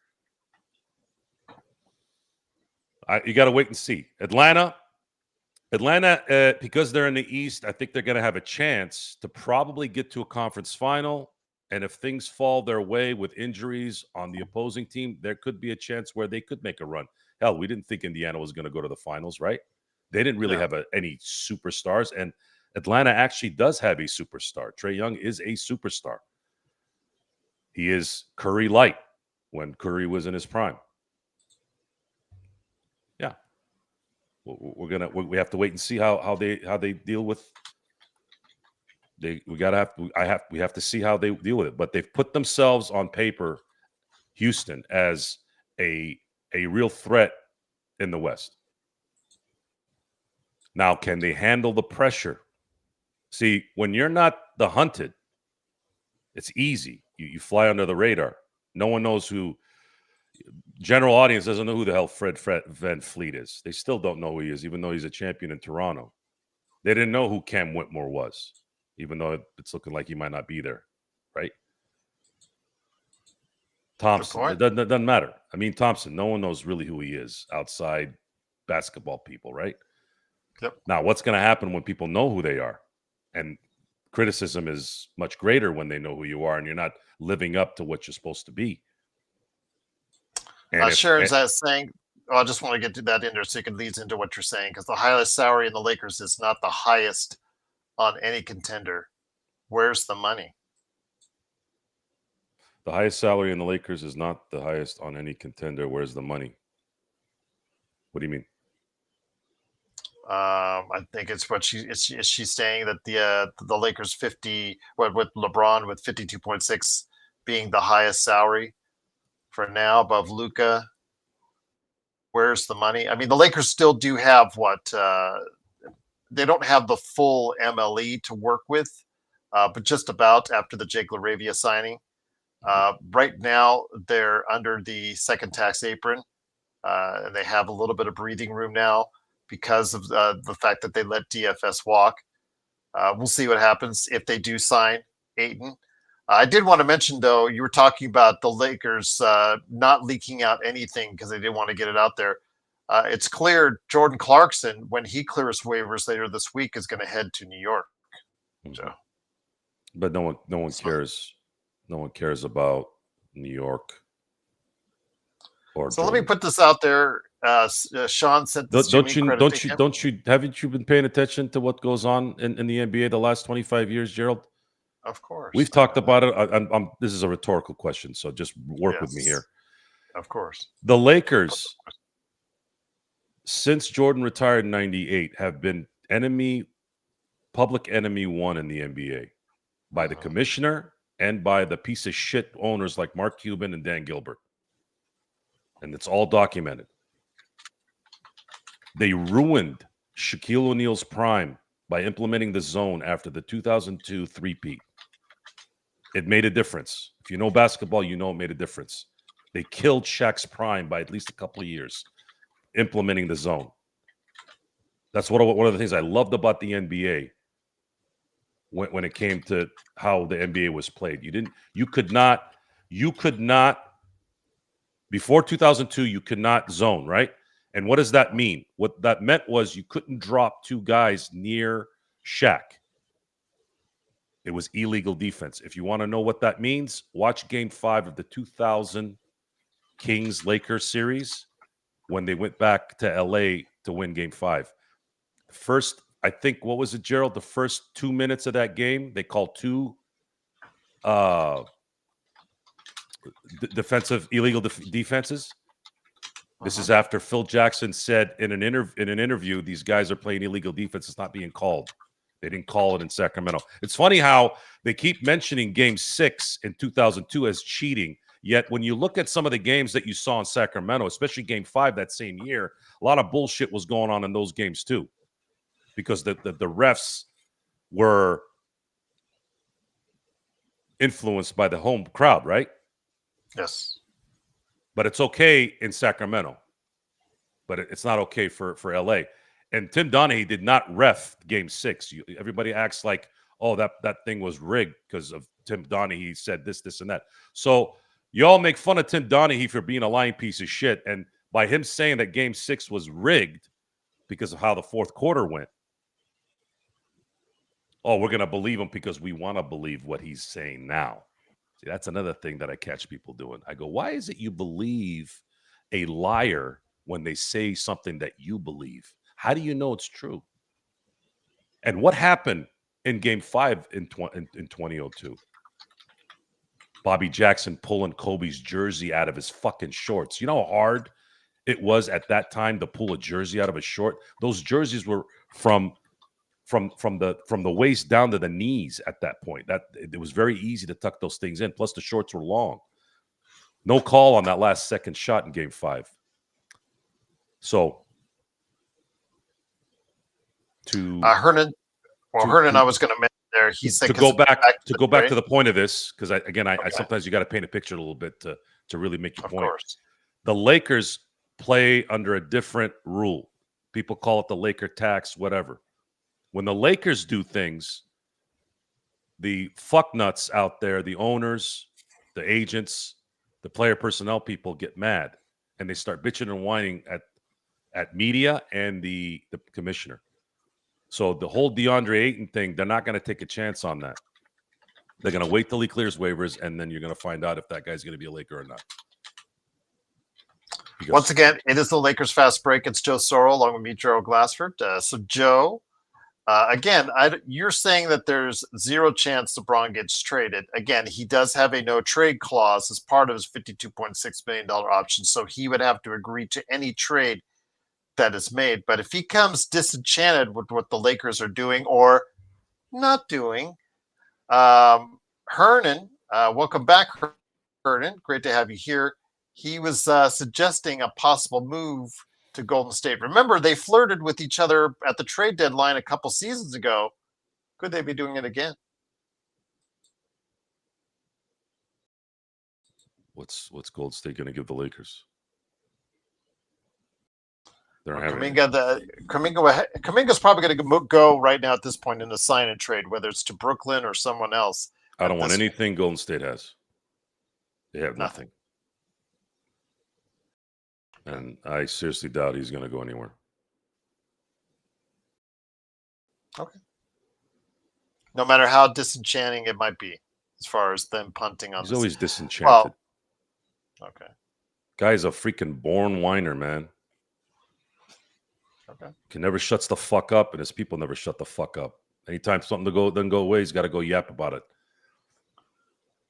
You got to wait and see. Atlanta, because they're in the East, I think they're going to have a chance to probably get to a conference final. And if things fall their way with injuries on the opposing team, there could be a chance where they could make a run. Hell, we didn't think Indiana was going to go to the finals, right? They didn't really have any superstars. And Atlanta actually does have a superstar. Trae Young is a superstar. He is Curry light when Curry was in his prime. Yeah. We have to wait and see how they deal with we have to see how they deal with it. But they've put themselves on paper, Houston, as a real threat in the West. Now, can they handle the pressure? See, when you're not the hunted, it's easy. You fly under the radar. No one knows who. General audience doesn't know who the hell Fred Van Fleet is. They still don't know who he is, even though he's a champion in Toronto. They didn't know who Cam Whitmore was, even though it's looking like he might not be there, right? Thompson, it doesn't matter. I mean, Thompson, no one knows really who he is outside basketball people, right? Yep. Now, what's going to happen when people know who they are? And criticism is much greater when they know who you are and you're not living up to what you're supposed to be. Sharon's saying, I just want to get to that in there so you can lead into what you're saying, because the highest salary in the Lakers is not the highest on any contender. Where's the money? The highest salary in the Lakers is not the highest on any contender. Where's the money? What do you mean? I think it's what she's saying that the Lakers with LeBron with 52.6 being the highest salary for now above Luka. Where's the money? I mean, the Lakers still do have they don't have the full MLE to work with, but just about after the Jake LaRavia signing. Right now, they're under the second tax apron. They have a little bit of breathing room now because of the fact that they let DFS walk. We'll see what happens if they do sign Ayton. I did want to mention, though, you were talking about the Lakers not leaking out anything because they didn't want to get it out there. It's clear Jordan Clarkson, when he clears waivers later this week, is going to head to New York. So, but no one cares. No one cares about New York. So let me put this out there. Sean sent this to me. Haven't you been paying attention to what goes on in the NBA the last 25 years, Gerald? Of course. We've talked about it. This is a rhetorical question, so just work with me here. Of course. The Lakers, since Jordan retired in 98, have been public enemy one in the NBA by the commissioner and by the piece of shit owners like Mark Cuban and Dan Gilbert. And it's all documented. They ruined Shaquille O'Neal's prime by implementing the zone after the 2002 three-peat. It made a difference. If you know basketball, you know it made a difference. They killed Shaq's prime by at least a couple of years, implementing the zone. That's one of the things I loved about the NBA when it came to how the NBA was played. You could not, before 2002, you could not zone, right? And what does that mean? What that meant was you couldn't drop two guys near Shaq. It was illegal defense. If you want to know what that means, watch Game 5 of the 2000 Kings-Lakers series when they went back to L.A. to win Game 5. First, I think, what was it, Gerald? The first 2 minutes of that game, they called two defensive illegal defenses. This is after Phil Jackson said in an interview, these guys are playing illegal defense. It's not being called. They didn't call it in Sacramento. It's funny how they keep mentioning Game 6 in 2002 as cheating. Yet when you look at some of the games that you saw in Sacramento, especially Game 5 that same year, a lot of bullshit was going on in those games too, because the refs were influenced by the home crowd, right? Yes. But it's okay in Sacramento, but it's not okay for LA. And Tim Donaghy did not ref Game 6. Everybody acts like, oh, that thing was rigged because of Tim Donaghy. He said this, and that. So y'all make fun of Tim Donaghy for being a lying piece of shit. And by him saying that Game 6 was rigged because of how the fourth quarter went, oh, we're going to believe him because we want to believe what he's saying now. See, that's another thing that I catch people doing. I go, why is it you believe a liar when they say something that you believe? How do you know it's true? And what happened in Game 5 in 2002? Bobby Jackson pulling Kobe's jersey out of his fucking shorts. You know how hard it was at that time to pull a jersey out of a short? Those jerseys were from the waist down to the knees at that point. That it was very easy to tuck those things in. Plus the shorts were long. No call on that last second shot in Game 5. So Hernan. Well, Hernan, I was going to mention there. He said to go back trade. to the point of this, because I sometimes you got to paint a picture a little bit to really make your point. Course. The Lakers play under a different rule. People call it the Laker tax, whatever. When the Lakers do things, the fucknuts out there, the owners, the agents, the player personnel people get mad, and they start bitching and whining at media and the commissioner. So the whole DeAndre Ayton thing, they're not going to take a chance on that. They're going to wait till he clears waivers, and then you're going to find out if that guy's going to be a Laker or not. Once again, it is the Lakers Fast Break. It's Joe Sorrell along with me, Gerald Glassford. So, Joe, again, you're saying that there's zero chance LeBron gets traded. Again, he does have a no-trade clause as part of his $52.6 million option, so he would have to agree to any trade that is made. But if he comes disenchanted with what the Lakers are doing or not doing, Hernan, welcome back, Hernan. Great to have you here. He was suggesting a possible move to Golden State. Remember, they flirted with each other at the trade deadline a couple seasons ago. Could they be doing it again? What's Golden State going to give the Lakers? Kuminga's probably going to go right now at this point in the sign and trade, whether it's to Brooklyn or someone else. I don't want anything Golden State has. They have nothing. And I seriously doubt he's going to go anywhere. Okay. No matter how disenchanting it might be, as far as them punting on. He's always disenchanted. Well, okay. Guy's a freaking born whiner, man. Okay. He never shuts the fuck up, and his people never shut the fuck up. Anytime something doesn't go away, he's got to go yap about it.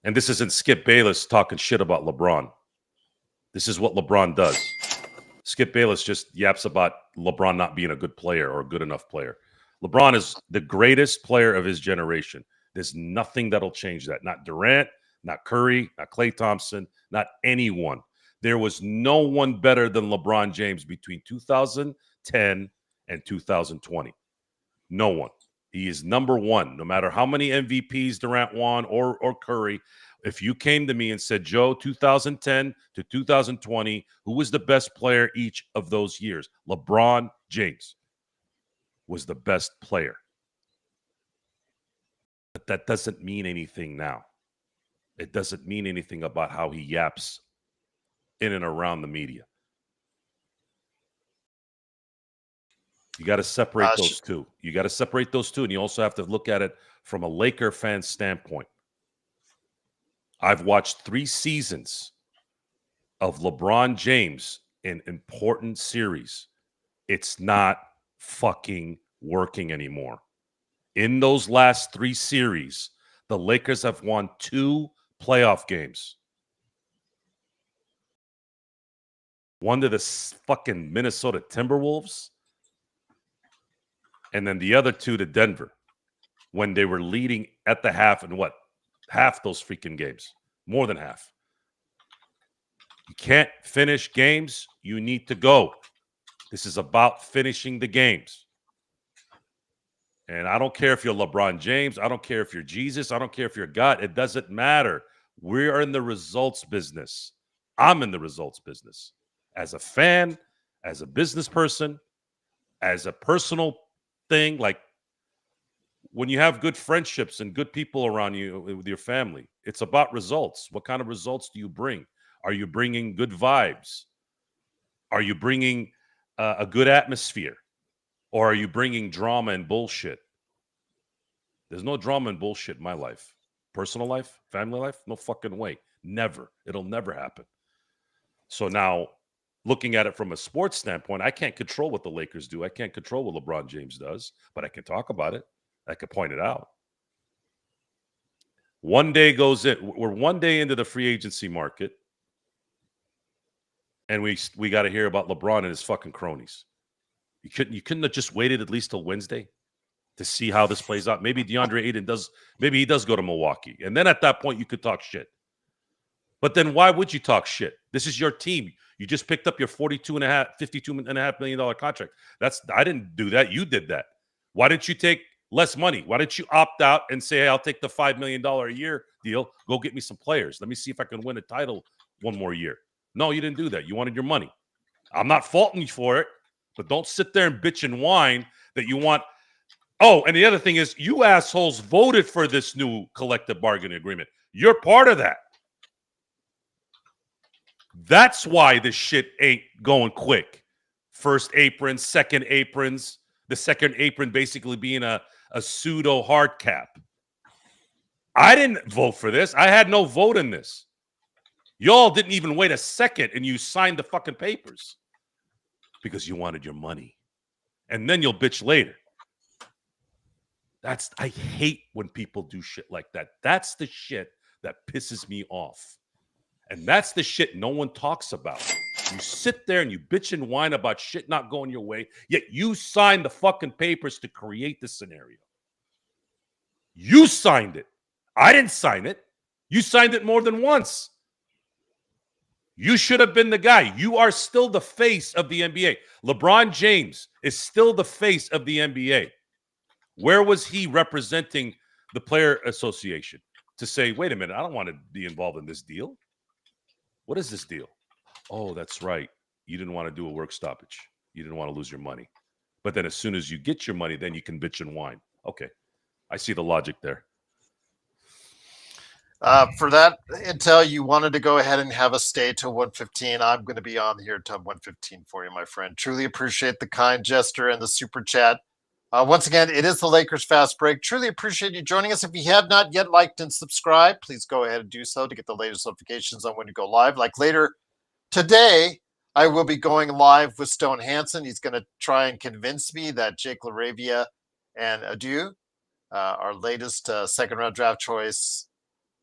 And this isn't Skip Bayless talking shit about LeBron. This is what LeBron does. Skip Bayless just yaps about LeBron not being a good player or a good enough player. LeBron is the greatest player of his generation. There's nothing that'll change that. Not Durant, not Curry, not Klay Thompson, not anyone. There was no one better than LeBron James between 2010 and 2020. No one. He is number one, no matter how many MVPs Durant won or Curry. If you came to me and said, Joe, 2010 to 2020, who was the best player each of those years? LeBron James was the best player. But that doesn't mean anything now. It doesn't mean anything about how he yaps in and around the media. You got to separate those two. You got to separate those two, and you also have to look at it from a Laker fan standpoint. I've watched 3 seasons of LeBron James in important series. It's not fucking working anymore. In those last 3 series, The Lakers have won 2 playoff games. One to the fucking Minnesota Timberwolves, and then the other 2 to Denver when they were leading at the half and half those freaking games. More than half. You can't finish games. You need to go. This is about finishing the games. And I don't care if you're LeBron James. I don't care if you're Jesus. I don't care if you're God. It doesn't matter. We are in the results business. I'm in the results business. As a fan, as a business person, as a personal thing, like when you have good friendships and good people around you with your family, it's about results. What kind of results do you bring? Are you bringing good vibes? Are you bringing a good atmosphere? Or are you bringing drama and bullshit? There's no drama and bullshit in my life. Personal life, family life, no fucking way. Never. It'll never happen. So now, looking at it from a sports standpoint, I can't control what the Lakers do. I can't control what LeBron James does, but I can talk about it. I can point it out. One day goes in. We're one day into the free agency market, and we got to hear about LeBron and his fucking cronies. You couldn't have just waited at least till Wednesday to see how this plays out. Maybe DeAndre Ayton maybe he does go to Milwaukee. And then at that point, you could talk shit. But then why would you talk shit? This is your team. You just picked up your $52.5 million contract. I didn't do that. You did that. Why didn't you take less money? Why didn't you opt out and say, hey, I'll take the $5 million a year deal. Go get me some players. Let me see if I can win a title one more year. No, you didn't do that. You wanted your money. I'm not faulting you for it. But don't sit there and bitch and whine that you want. Oh, and the other thing is, you assholes voted for this new collective bargaining agreement. You're part of that. That's why this shit ain't going quick. First aprons, second aprons. The second apron basically being a pseudo hard cap. I didn't vote for this. I had no vote in this. Y'all didn't even wait a second and you signed the fucking papers. Because you wanted your money. And then you'll bitch later. I hate when people do shit like that. That's the shit that pisses me off. And that's the shit no one talks about. You sit there and you bitch and whine about shit not going your way, yet you signed the fucking papers to create the scenario. You signed it. I didn't sign it. You signed it more than once. You should have been the guy. You are still the face of the NBA. LeBron James is still the face of the NBA. Where was he representing the player association to say, wait a minute, I don't want to be involved in this deal? What is this deal? Oh, that's right. You didn't want to do a work stoppage. You didn't want to lose your money. But then as soon as you get your money, then you can bitch and whine. Okay. I see the logic there. For that intel, you wanted to go ahead and have us stay till 1:15. I'm going to be on here till 1:15 for you, my friend. Truly appreciate the kind gesture and the super chat. Once again, it is the Lakers Fast Break. Truly appreciate you joining us. If you have not yet liked and subscribed, please go ahead and do so to get the latest notifications on when you go live. Like later today, I will be going live with Stone Hansen. He's going to try and convince me that Jake LaRavia and Adieu, our latest second-round draft choice,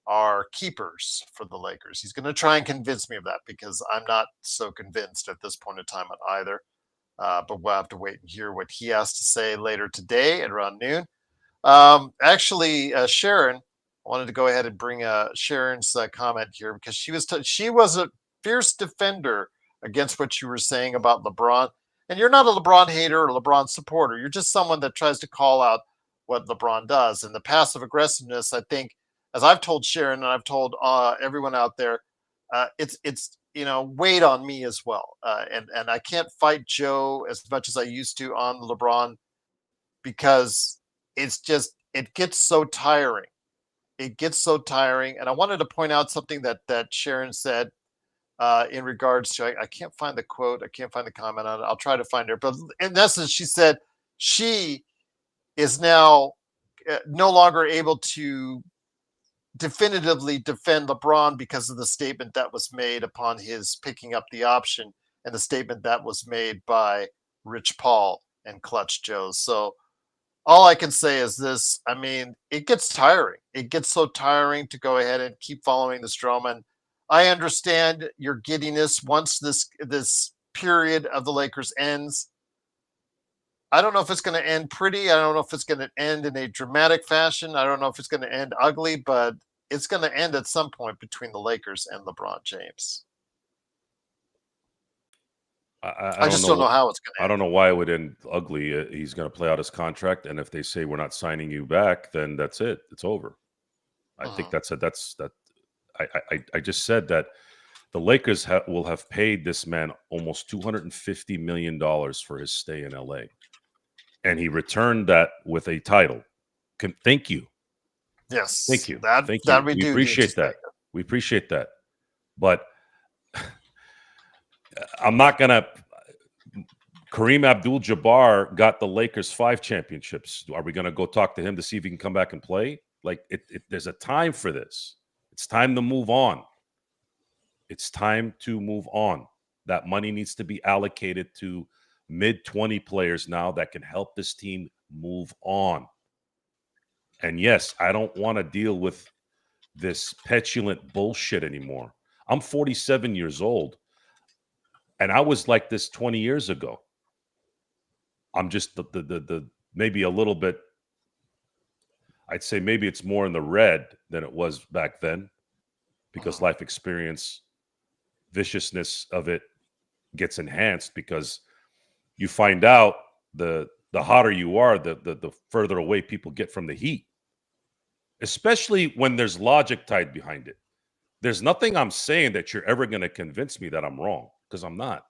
are keepers for the Lakers. He's going to try and convince me of that because I'm not so convinced at this point in time on either. But we'll have to wait and hear what he has to say later today at around noon. Actually, Sharon, I wanted to go ahead and bring Sharon's comment here because she was a fierce defender against what you were saying about LeBron. And you're not a LeBron hater or LeBron supporter. You're just someone that tries to call out what LeBron does. And the passive aggressiveness, I think, as I've told Sharon and I've told everyone out there, it's weighed on me as well. And I can't fight Joe as much as I used to on LeBron because it gets so tiring. It gets so tiring. And I wanted to point out something that Sharon said in regards to, I can't find the quote. I can't find the comment on it. I'll try to find her. But in essence, she said she is now no longer able to definitively defend LeBron because of the statement that was made upon his picking up the option and the statement that was made by Rich Paul and Clutch Joe. So all I can say is this. I mean, it gets tiring. It gets so tiring to go ahead and keep following this drama. And I understand your giddiness once this period of the Lakers ends. I don't know if it's going to end pretty. I don't know if it's going to end in a dramatic fashion. I don't know if it's going to end ugly, but it's going to end at some point between the Lakers and LeBron James. I don't just don't know. know how it's going to I end. don't know why it would end ugly. He's going to play out his contract, and if they say we're not signing you back, then that's it. It's over. I think that's that. I just said that the Lakers will have paid this man almost $250 million for his stay in LA, and he returned that with a title. Thank you. Yes, Thank you. that Thank that you. we We do need to appreciate say. that. We appreciate that. But I'm not going to. Kareem Abdul-Jabbar got the Lakers 5 championships. Are we going to go talk to him to see if he can come back and play? Like, there's a time for this. It's time to move on. It's time to move on. That money needs to be allocated to mid-20 players now that can help this team move on. And yes, I don't want to deal with this petulant bullshit anymore. I'm 47 years old, and I was like this 20 years ago. I'm just the maybe a little bit. I'd say maybe it's more in the red than it was back then, because life experience, viciousness of it gets enhanced because you find out the hotter you are, the further away people get from the heat, especially when there's logic tied behind it. There's nothing I'm saying that you're ever going to convince me that I'm wrong, because I'm not.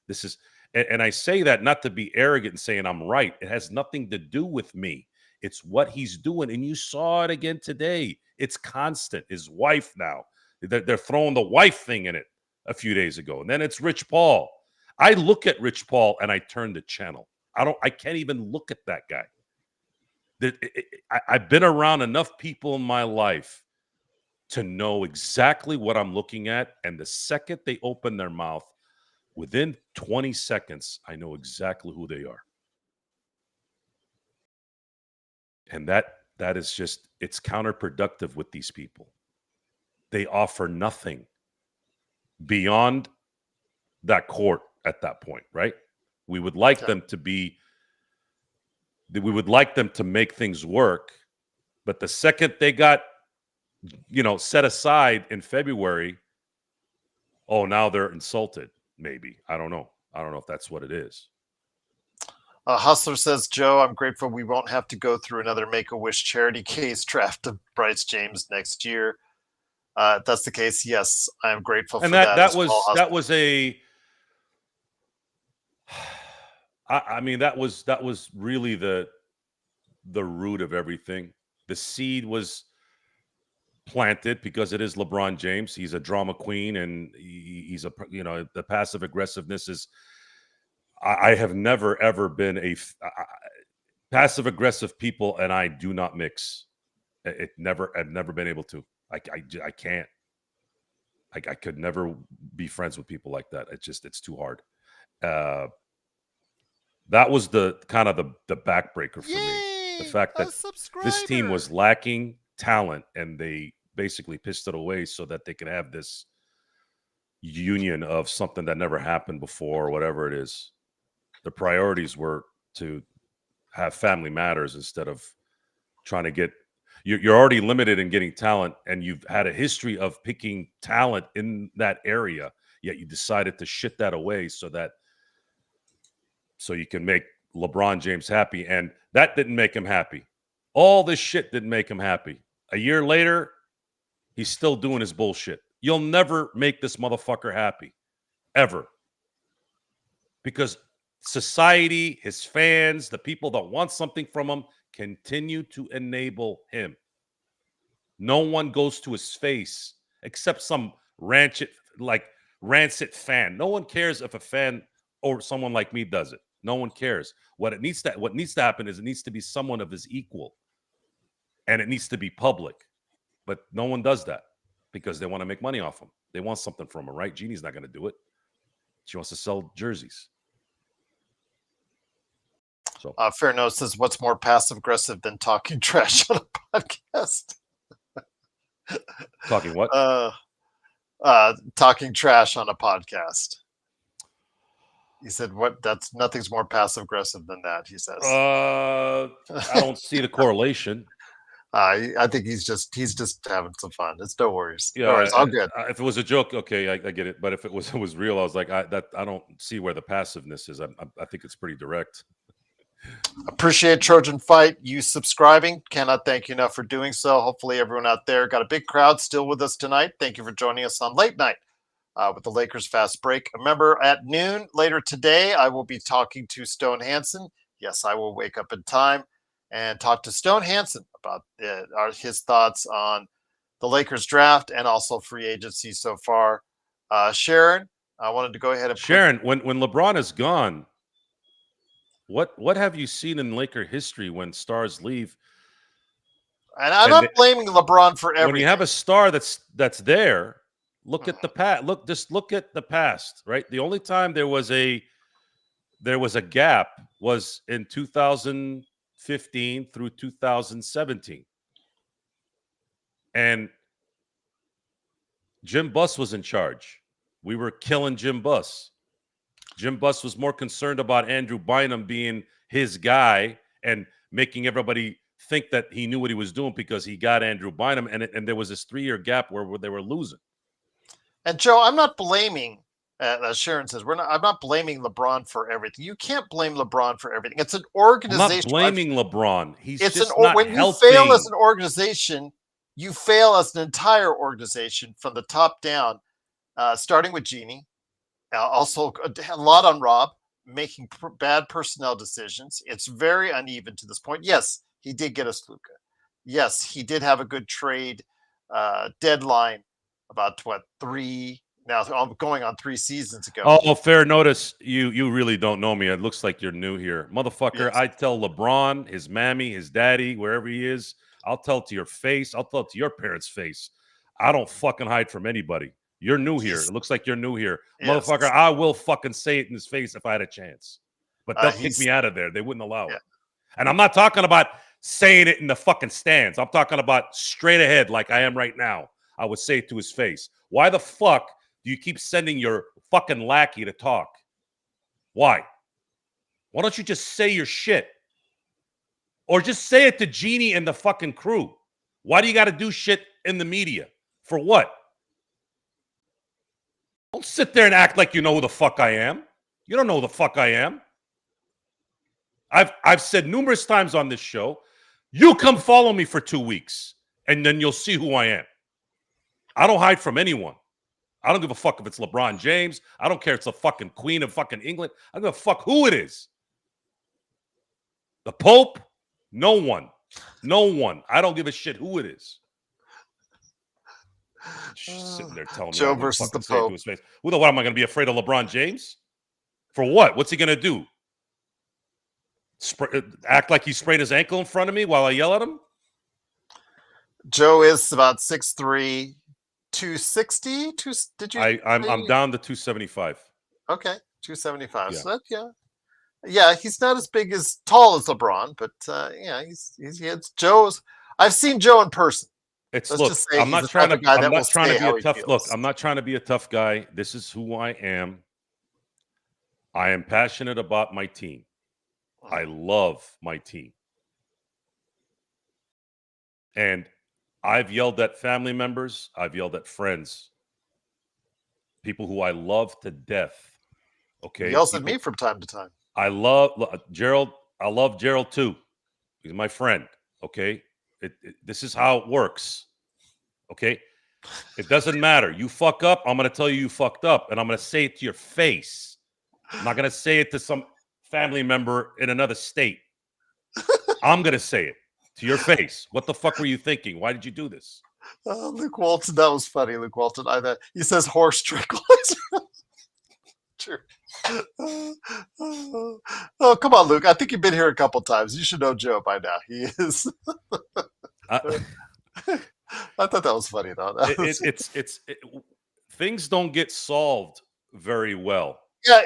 This is, and I say that not to be arrogant and saying I'm right. It has nothing to do with me. It's what he's doing. And you saw it again today. It's constant. His wife now, they're throwing the wife thing in it a few days ago. And then it's Rich Paul. I look at Rich Paul and I turn the channel. I can't even look at that guy. I've been around enough people in my life to know exactly what I'm looking at. And the second they open their mouth, within 20 seconds, I know exactly who they are. And that is just, it's counterproductive with these people. They offer nothing beyond that court at that point, right? We would like them to make things work. But the second they got, set aside in February, oh, now they're insulted. Maybe. I don't know. I don't know if that's what it is. Hustler says, Joe, I'm grateful we won't have to go through another Make-A-Wish charity case draft of Bryce James next year. If that's the case, yes, I am grateful And for that as well. that was a I mean, that was really the root of everything. The seed was planted because it is LeBron James. He's a drama queen, and he's the passive aggressiveness is. I have never ever been passive aggressive people, and I do not mix. I've never been able to. I can't. I could never be friends with people like that. It's too hard. That was the kind of the backbreaker for me. The fact that this team was lacking talent, and they basically pissed it away so that they could have this union of something that never happened before, or whatever it is. The priorities were to have family matters instead of trying to get. You're already limited in getting talent, and you've had a history of picking talent in that area, yet you decided to shit that away so you can make LeBron James happy, and that didn't make him happy. All this shit didn't make him happy. A year later, he's still doing his bullshit. You'll never make this motherfucker happy, ever. Because society, his fans, the people that want something from him, continue to enable him. No one goes to his face except some rancid fan. No one cares if a fan or someone like me does it. No one cares. What needs to happen is it needs to be someone of his equal, and it needs to be public. But no one does that because they want to make money off him. They want something from him, right? Jeannie's not going to do it. She wants to sell jerseys. So Fair Note says, "What's more passive aggressive than talking trash on a podcast?" talking what? Talking trash on a podcast. He said, "What? That's nothing's more passive aggressive than that." He says. I don't see the correlation. I think he's just having some fun. It's no worries. No Yeah, worries. All good. if it was a joke, okay, I get it. But if it was real, I was like, I don't see where the passiveness is. I think it's pretty direct. Appreciate Trojan Fight. You subscribing. Cannot thank you enough for doing so. Hopefully everyone out there got a big crowd still with us tonight. Thank you for joining us on Late Night with the Lakers Fast Break. Remember, at noon later today, I will be talking to Stone Hansen. Yes, I will wake up in time and talk to Stone Hansen about his thoughts on the Lakers draft and also free agency so far. Sharon, I wanted to go ahead and Sharon, when LeBron is gone, what have you seen in Laker history when stars leave? And I'm not blaming LeBron for everything. When you have a star that's there, look at the past. Look at the past, right? The only time there was a gap was in 2015 through 2017. And Jim Buss was in charge. We were killing Jim Buss. Jim Buss was more concerned about Andrew Bynum being his guy and making everybody think that he knew what he was doing because he got Andrew Bynum. And there was this 3-year gap where they were losing. And Joe, I'm not blaming, as Sharon says, I'm not blaming LeBron for everything. You can't blame LeBron for everything. It's an organization. I'm not blaming LeBron. When you fail as an organization, you fail as an entire organization from the top down, starting with Jeannie. Also, a lot on Rob making bad personnel decisions. It's very uneven to this point. Yes, he did get us Luka. Yes, he did have a good trade deadline about going on 3 seasons ago. Oh, fair notice. You really don't know me. It looks like you're new here, motherfucker. Yes. I tell LeBron, his mammy, his daddy, wherever he is, I'll tell it to your face. I'll tell it to your parents' face. I don't fucking hide from anybody. You're new here. It looks like you're new here. Yes. Motherfucker, I will fucking say it in his face if I had a chance. But they'll kick me out of there. They wouldn't allow it. And I'm not talking about saying it in the fucking stands. I'm talking about straight ahead like I am right now. I would say it to his face. Why the fuck do you keep sending your fucking lackey to talk? Why? Why don't you just say your shit? Or just say it to Jeannie and the fucking crew. Why do you got to do shit in the media? For what? Don't sit there and act like you know who the fuck I am. You don't know who the fuck I am. I've said numerous times on this show, you come follow me for 2 weeks, and then you'll see who I am. I don't hide from anyone. I don't give a fuck if it's LeBron James. I don't care if it's the fucking Queen of fucking England. I don't give a fuck who it is. The Pope? No one. No one. I don't give a shit who it is. She's sitting there telling me Joe versus the Pope. To his face. What am I going to be afraid of LeBron James? For what? What's he going to do? Act like he sprained his ankle in front of me while I yell at him? Joe is about 6'3", 260. I'm down to 275. Okay, 275. Yeah. So yeah, he's not as tall as LeBron, but he's Joe's. I've seen Joe in person. I'm not trying to be a tough look. I'm not trying to be a tough guy. This is who I am. I am passionate about my team. I love my team. And I've yelled at family members. I've yelled at friends. People who I love to death. Okay. He yells at me from time to time. I love Gerald. I love Gerald too. He's my friend. Okay. This is how it works. Okay. It doesn't matter. You fuck up. I'm going to tell you fucked up. And I'm going to say it to your face. I'm not going to say it to some family member in another state. I'm going to say it to your face. What the fuck were you thinking? Why did you do this? Luke Walton, that was funny. Luke Walton, he says horse trickles. True. Oh, come on, Luke. I think you've been here a couple times. You should know Joe by now. He is. I thought that was funny, though. Things don't get solved very well. Yeah,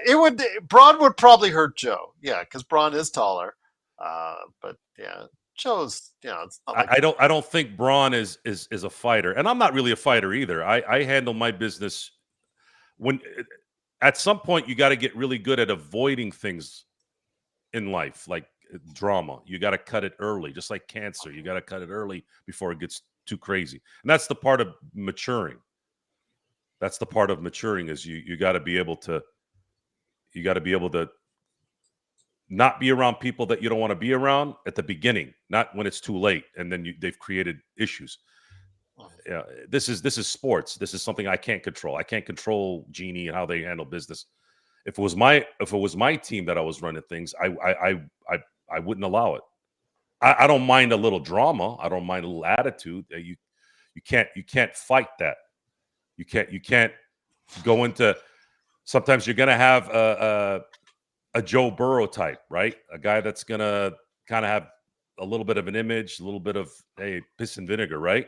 Braun would probably hurt Joe. Yeah, because Braun is taller. But yeah, Joe's, it's not like I don't think Braun is a fighter, and I'm not really a fighter either. I handle my business when at some point you got to get really good at avoiding things in life, like drama. You got to cut it early, just like cancer. You got to cut it early before it gets too crazy, and that's the part of maturing. That's the part of maturing is you got to be able to not be around people that you don't want to be around at the beginning, not when it's too late and then they've created issues. Yeah, this is sports. This is something I can't control. I can't control Genie and how they handle business. If it was my team that I was running things, I wouldn't allow it. I don't mind a little drama. I don't mind a little attitude. You can't fight that. You can't go into. Sometimes you're gonna have a Joe Burrow type, right? A guy that's gonna kind of have a little bit of an image, a little bit of piss and vinegar, right?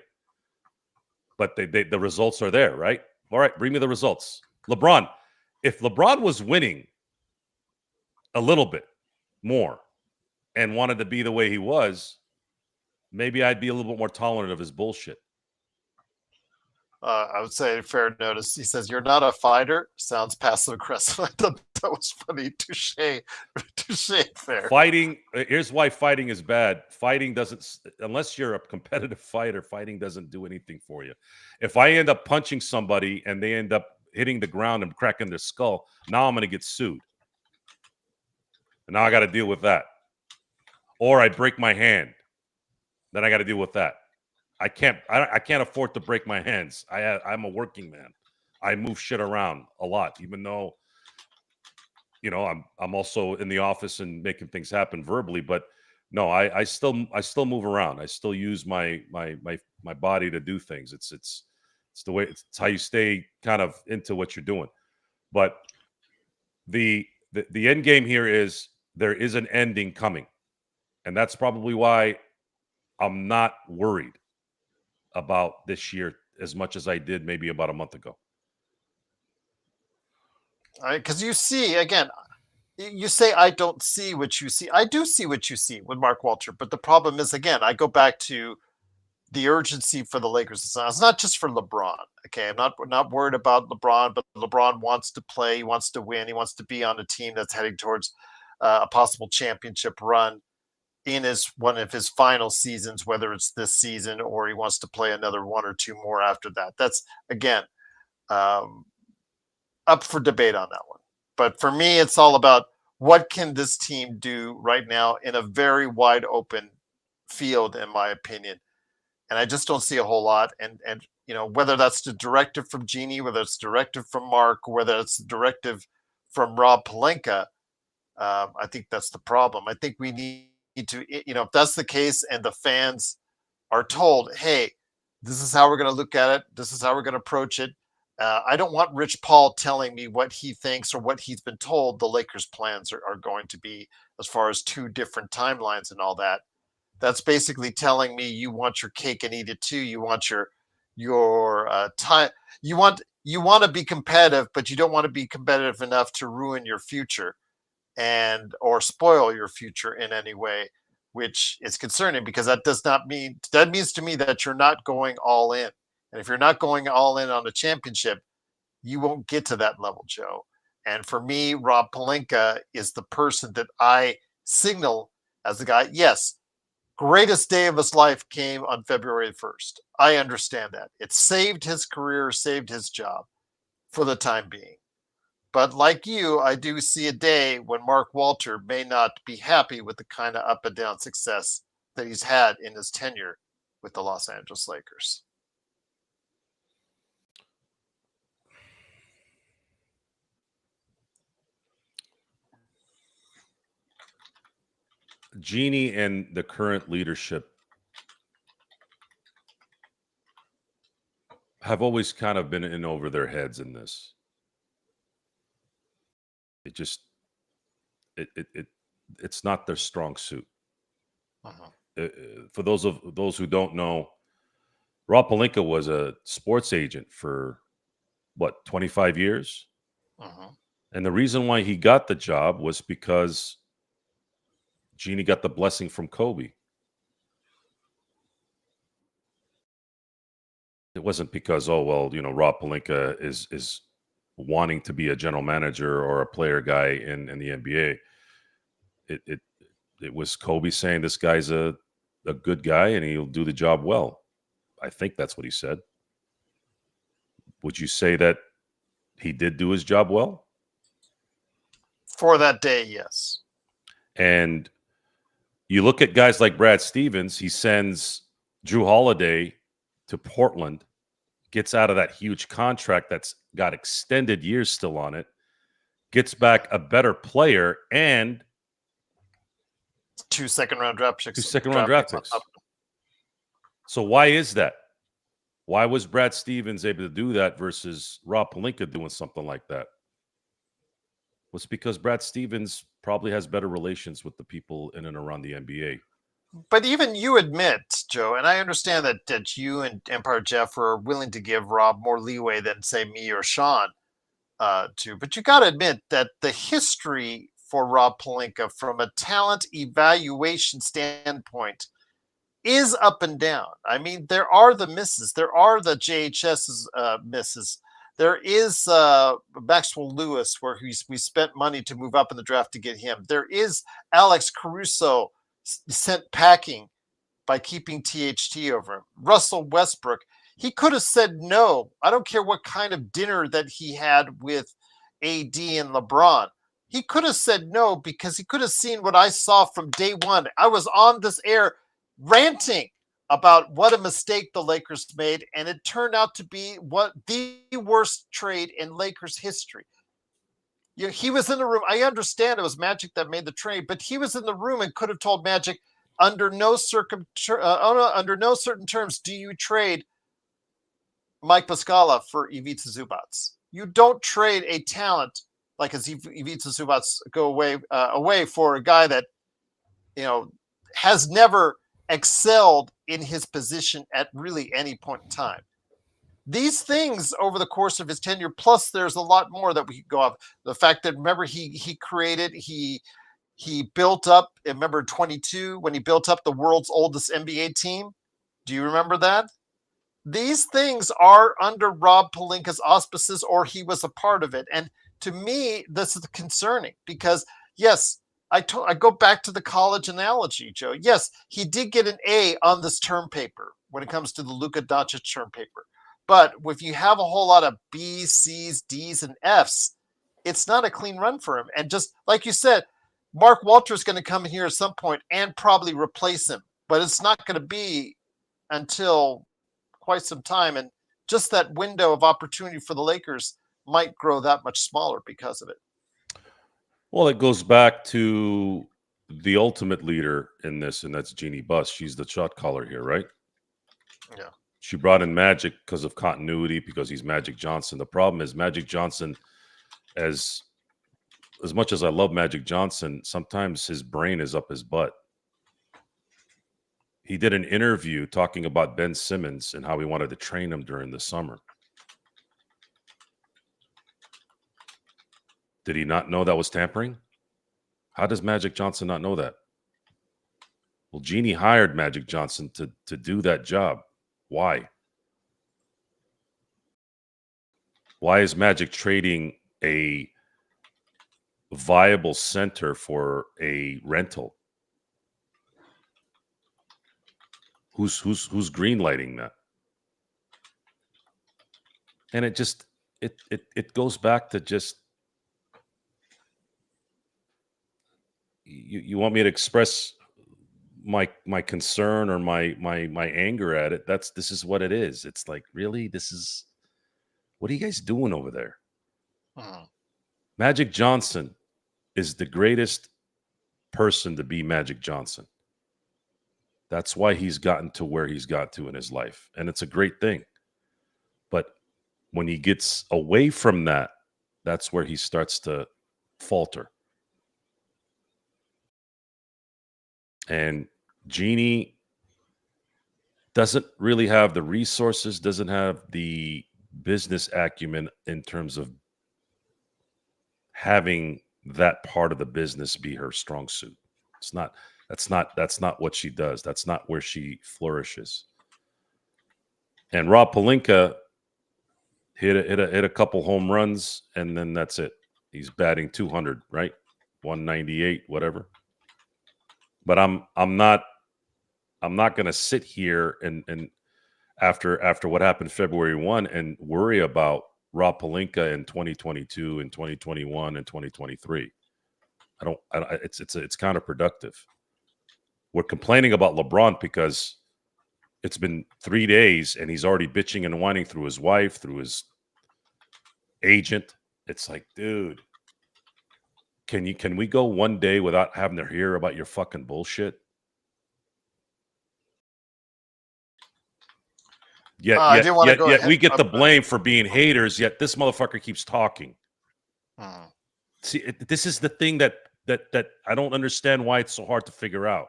But the results are there, right? All right, bring me the results. LeBron, if LeBron was winning a little bit more and wanted to be the way he was, maybe I'd be a little bit more tolerant of his bullshit. I would say fair notice. He says, "You're not a fighter." Sounds passive aggressive. I thought that was funny. Touche, touche. Fair. Fighting. Here's why fighting is bad. Fighting doesn't, unless you're a competitive fighter. Fighting doesn't do anything for you. If I end up punching somebody and they end up hitting the ground and cracking their skull, now I'm going to get sued. And now I got to deal with that. Or I break my hand, then I got to deal with that. I can't afford to break my hands. I'm a working man. I move shit around a lot, even though, I'm also in the office and making things happen verbally. But no, I still move around. I still use my body to do things. It's the way. It's how you stay kind of into what you're doing. But the end game here is there is an ending coming, and that's probably why I'm not worried about this year as much as I did maybe about a month ago. All right, because you see, again, you say I don't see what you see. I do see what you see with Mark Walter, but the problem is, again, I go back to the urgency for the Lakers. It's not just for LeBron. Okay, I'm not worried about LeBron, but LeBron wants to play, he wants to win, he wants to be on a team that's heading towards a possible championship run in one of his final seasons, whether it's this season or he wants to play another one or two more after that. That's again up for debate on that one. But for me, it's all about what can this team do right now in a very wide open field, in my opinion. And I just don't see a whole lot. And whether that's the directive from Genie, whether it's directive from Mark, whether it's the directive from Rob Pelinka, I think that's the problem. I think we need to, if that's the case and the fans are told, hey, this is how we're going to look at it, this is how we're going to approach it. I don't want Rich Paul telling me what he thinks or what he's been told the Lakers' plans are going to be as far as two different timelines and all that. That's basically telling me you want your cake and eat it too. You want your time. You want to be competitive, but you don't want to be competitive enough to ruin your future or spoil your future in any way, which is concerning because that means to me that you're not going all in. And if you're not going all in on a championship, you won't get to that level, Joe. And for me, Rob Pelinka is the person that I signal as the guy. Yes, greatest day of his life came on February 1st. I understand that. It saved his career, saved his job for the time being. But like you, I do see a day when Mark Walter may not be happy with the kind of up and down success that he's had in his tenure with the Los Angeles Lakers. Genie and the current leadership have always kind of been in over their heads in this. It's not their strong suit. For those who don't know, Rob Pelinka was a sports agent for 25 years? And the reason why he got the job was because Jeannie got the blessing from Kobe. It wasn't because, oh, well, Rob Pelinka is wanting to be a general manager or a player guy in the NBA. It was Kobe saying this guy's a good guy and he'll do the job well. I think that's what he said. Would you say that he did do his job well? For that day, yes. And you look at guys like Brad Stevens, he sends Drew Holiday to Portland, gets out of that huge contract that's got extended years still on it, gets back a better player and 2 second-round draft picks. 2 second-round draft picks. So why is that? Why was Brad Stevens able to do that versus Rob Pelinka doing something like that? Well, it's because Brad Stevens probably has better relations with the people in and around the NBA. But even you admit, Joe, and I understand that you and Empire Jeff are willing to give Rob more leeway than, say, me or Sean but you got to admit that the history for Rob Pelinka from a talent evaluation standpoint is up and down. I mean, there are the misses. There are the JHS's misses. There is Maxwell Lewis, where we spent money to move up in the draft to get him. There is Alex Caruso sent packing by keeping THT over him. Russell Westbrook, he could have said no. I don't care what kind of dinner that he had with AD and LeBron. He could have said no because he could have seen what I saw from day one. I was on this air ranting about what a mistake the Lakers made, and it turned out to be the worst trade in Lakers history. He was in the room. I understand it was Magic that made the trade, but he was in the room and could have told Magic, under no certain terms do you trade Mike Muscala for Ivica Zubac. You don't trade a talent like Ivica Zubac go away for a guy that has never excelled in his position at really any point in time. These things over the course of his tenure, plus there's a lot more that we could go off. The fact that, remember, he built up, remember 22 when he built up the world's oldest NBA team? Do you remember that? These things are under Rob Pelinka's auspices, or he was a part of it. And to me, this is concerning because, yes, I go back to the college analogy, Joe. Yes, he did get an A on this term paper when it comes to the Luka Doncic term paper. But if you have a whole lot of B's, C's, D's, and F's, it's not a clean run for him. And just like you said, Mark Walter's going to come in here at some point and probably replace him. But it's not going to be until quite some time. And just that window of opportunity for the Lakers might grow that much smaller because of it. Well, it goes back to the ultimate leader in this, and that's Jeannie Buss. She's the shot caller here, right? Yeah. She brought in Magic because of continuity, because he's Magic Johnson. The problem is Magic Johnson, as much as I love Magic Johnson, sometimes his brain is up his butt. He did an interview talking about Ben Simmons and how he wanted to train him during the summer. Did he not know that was tampering? How does Magic Johnson not know that? Well, Jeannie hired Magic Johnson to do that job. Why? Why is Magic trading a viable center for a rental? Who's greenlighting that? And it goes back to just, you want me to express my concern or my anger at it. This is what it is. It's like, really, what are you guys doing over there? Magic Johnson is the greatest person to be Magic Johnson. That's why he's gotten to where he's got to in his life. And it's a great thing. But when he gets away from that, that's where he starts to falter. And Jeannie doesn't really have the resources, doesn't have the business acumen in terms of having that part of the business be her strong suit. It's not. That's not what she does. That's not where she flourishes. And Rob Pelinka hit a couple home runs, and then that's it. He's batting 200, right? 198, whatever. But I'm not going to sit here and after what happened February 1 and worry about Rob Pelinka in 2022 and 2021 and 2023. It's counterproductive. We're complaining about LeBron because it's been 3 days and he's already bitching and whining through his wife, through his agent. It's like, dude, can we go 1 day without having to hear about your fucking bullshit? Yet we get the blame for being haters, yet this motherfucker keeps talking. See, this is the thing that I don't understand why it's so hard to figure out.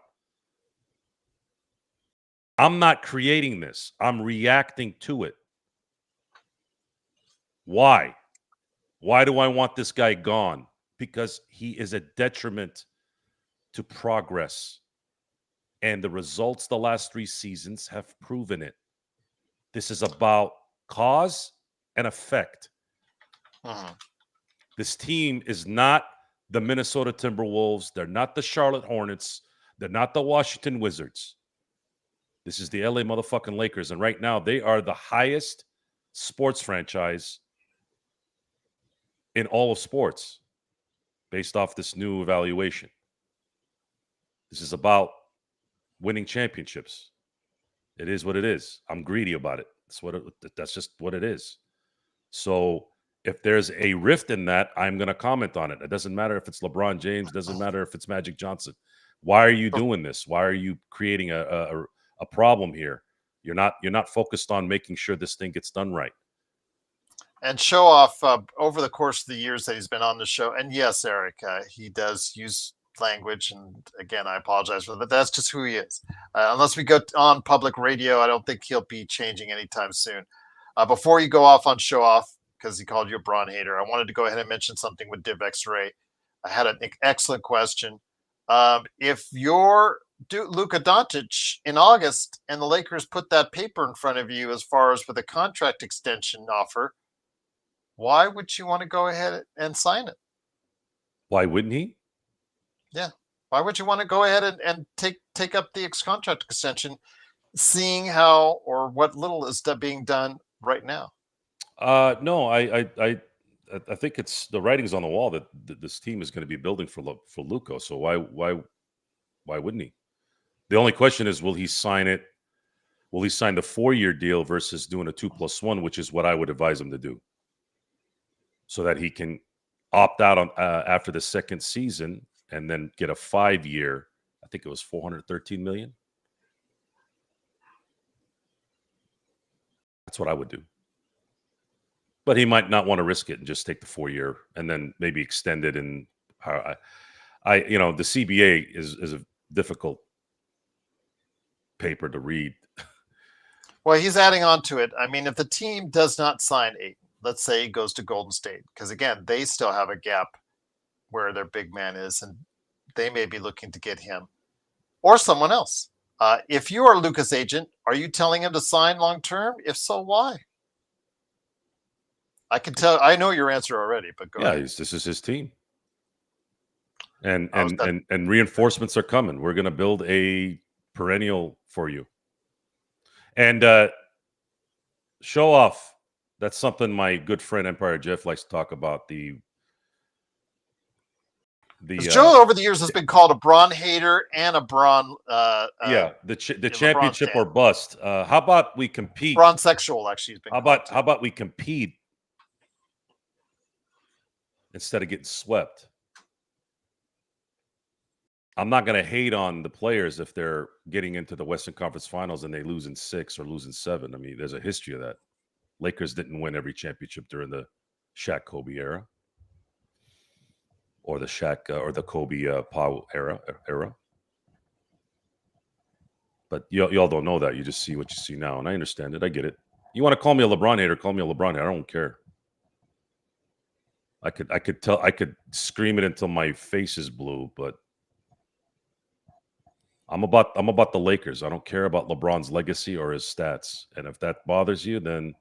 I'm not creating this. I'm reacting to it. Why? Why do I want this guy gone? Because he is a detriment to progress. And the results the last 3 seasons have proven it. This is about cause and effect. This team is not the Minnesota Timberwolves. They're not the Charlotte Hornets. They're not the Washington Wizards. This is the LA motherfucking Lakers. And right now, they are the highest sports franchise in all of sports based off this new evaluation. This is about winning championships. It is what it is. I'm greedy about it. That's just what it is. So if there's a rift in that, I'm going to comment on it. It doesn't matter if it's LeBron James. It doesn't matter if it's Magic Johnson. Why are you doing this? Why are you creating a problem here? You're not focused on making sure this thing gets done right. And show off over the course of the years that he's been on the show. And yes, Eric, he does use language. And again, I apologize for that, but that's just who he is. Unless we go on public radio, I don't think he'll be changing anytime soon. Before you go off on show off, because he called you a Braun hater, I wanted to go ahead and mention something with Div X-Ray. I had an excellent question. If you're Luka Doncic in August and the Lakers put that paper in front of you as far as with a contract extension offer, why would you want to go ahead and sign it? Why wouldn't he? Yeah. Why would you want to go ahead and take up the contract extension, seeing how or what little is being done right now? No, I think it's the writing's on the wall that this team is going to be building for Luka. So why wouldn't he? The only question is, will he sign it? Will he sign the 4-year deal versus doing a 2+1, which is what I would advise him to do, so that he can opt out on after the second season and then get a 5-year. I think it was $413 million. That's what I would do. But he might not want to risk it and just take the 4-year and then maybe extend it. And the CBA is a difficult paper to read. Well, he's adding on to it. I mean, if the team does not sign Ayton, let's say he goes to Golden State, because again, they still have a gap where their big man is, and they may be looking to get him or someone else. If you are Luka's agent, are you telling him to sign long term? If so, why? I can tell. I know your answer already, but go ahead. This is his team, and reinforcements are coming. We're going to build a perennial for you, and show off. That's something my good friend Empire Jeff likes to talk about. Joe over the years has been called a Braun hater and a Braun. The championship or bust. How about we compete? Braun sexual, actually. How about we compete instead of getting swept? I'm not going to hate on the players if they're getting into the Western Conference Finals and they lose in 6 or lose in 7. I mean, there's a history of that. Lakers didn't win every championship during the Shaq Kobe era, or the Shaq or the Kobe Pau era. But y'all don't know that. You just see what you see now, and I understand it. I get it. You want to call me a LeBron hater? Call me a LeBron hater. I don't care. I could scream it until my face is blue, but I'm about the Lakers. I don't care about LeBron's legacy or his stats. And if that bothers you, then